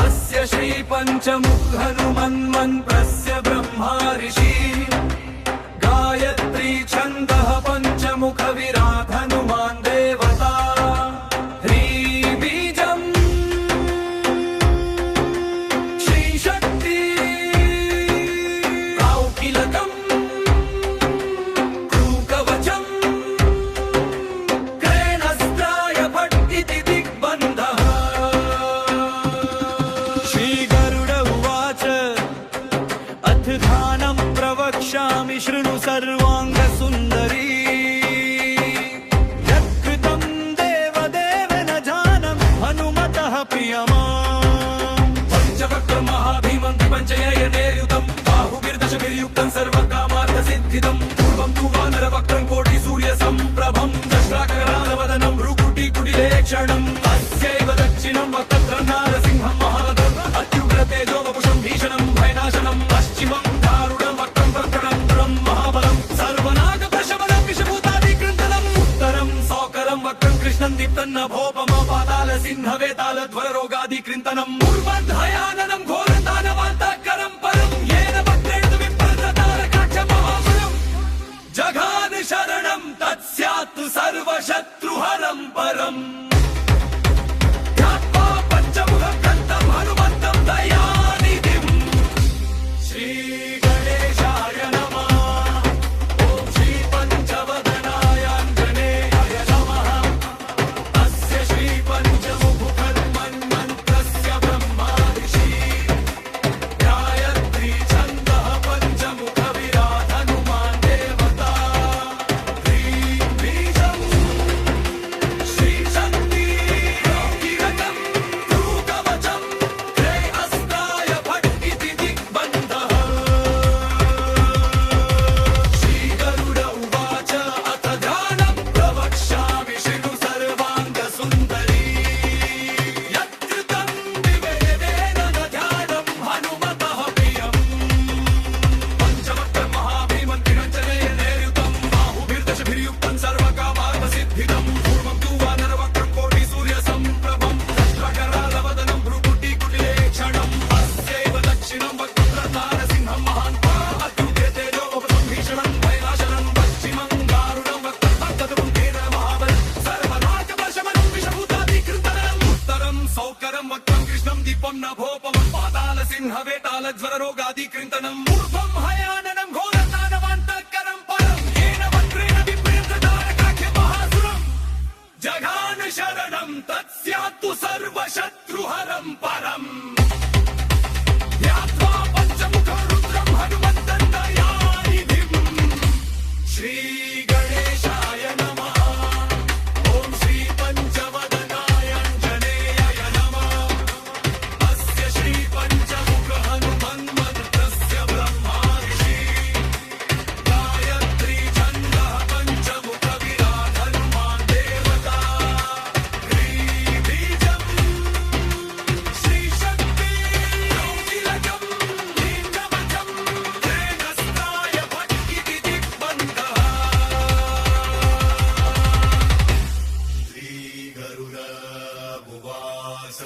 Speaker 1: अस्य श्रीपञ्चमुखहनुमन्मन्त्रस्य ब्रह्मा ऋषि गायत्री छन्दः पञ्चमुखविराट् हनुमान् देवता ह्रीबीजम् श्रीशक्ति कौकिलकम् कृकवचम् क्रेणस्त्राय भट् इति दिग्बन्धः।
Speaker 2: श्रीगरुड उवाच अथ ध्यानं प्रवक्ष्यामि शृणु सर्वाङ्गसुन्दरी।
Speaker 1: क्षणम् अस्यैव दक्षिणम् वक्तत्र नारसिंहं महारथम् अत्युग्रतेजो वपुषं भीषणम् भयनाशनम् पश्चिमम् दारुणम् वक्रम् प्रकटम् महाबलम् सर्वनागप्रशमनम् विषभूतादिकृन्तनम् उत्तरम् सौकरम् वक्रम् कृष्णम् दीप्तन्नभोपमो पाताल सिंहवेतालध्वर रोगादिकृन्तनम् पूर्वध्याननम् घोरतानवान्तकरम् परम् येन वक्रेण विप्रतारकाक्षमहाबलम् जघान शरणम् तत्स्यात् सर्वशत्रुहरम् परम् ध्यात्वा पञ्चमुखग्रन्थम् हनुमन्तम् दयानिधिम् श्रीगणेशाय नमः ॐ श्रीपञ्चवदनायाञ्जनेयाय नमः अस्य श्रीपञ्चमुखर्मन्मन्त्रस्य ब्रह्मा ऋषि गायत्री छन्दः पञ्चमुखविराट् हनुमान् देवता रोगादिकृन्तनम् ऊर्ध्वं हयाननं घोरतानवान्तकरं परं येन वक्रेण विप्रेन्द्रतारकाख्यमहासुरम् जघान शरणं तत्स्यात्तु सर्वशत्रुहरं परम् ध्यात्वा पञ्चमुखरुद्रं हनुमन्तं दयानिधिम् श्रीगणेशाय नमः ॐ श्रीपञ्चवदनायाञ्जनेयाय नमः अस्य श्रीपञ्चमुख हनुमन्मन्त्रस्य ब्रह्मा ऋषि गायत्री छन्दः पञ्चमुखविराट् हनुमान् देवता बीजम् श्रीशक्ति योगिलकम् लीलवचम् तेजस्ताय भट् इति दिग्बन्धः श्रीगरुड उवाच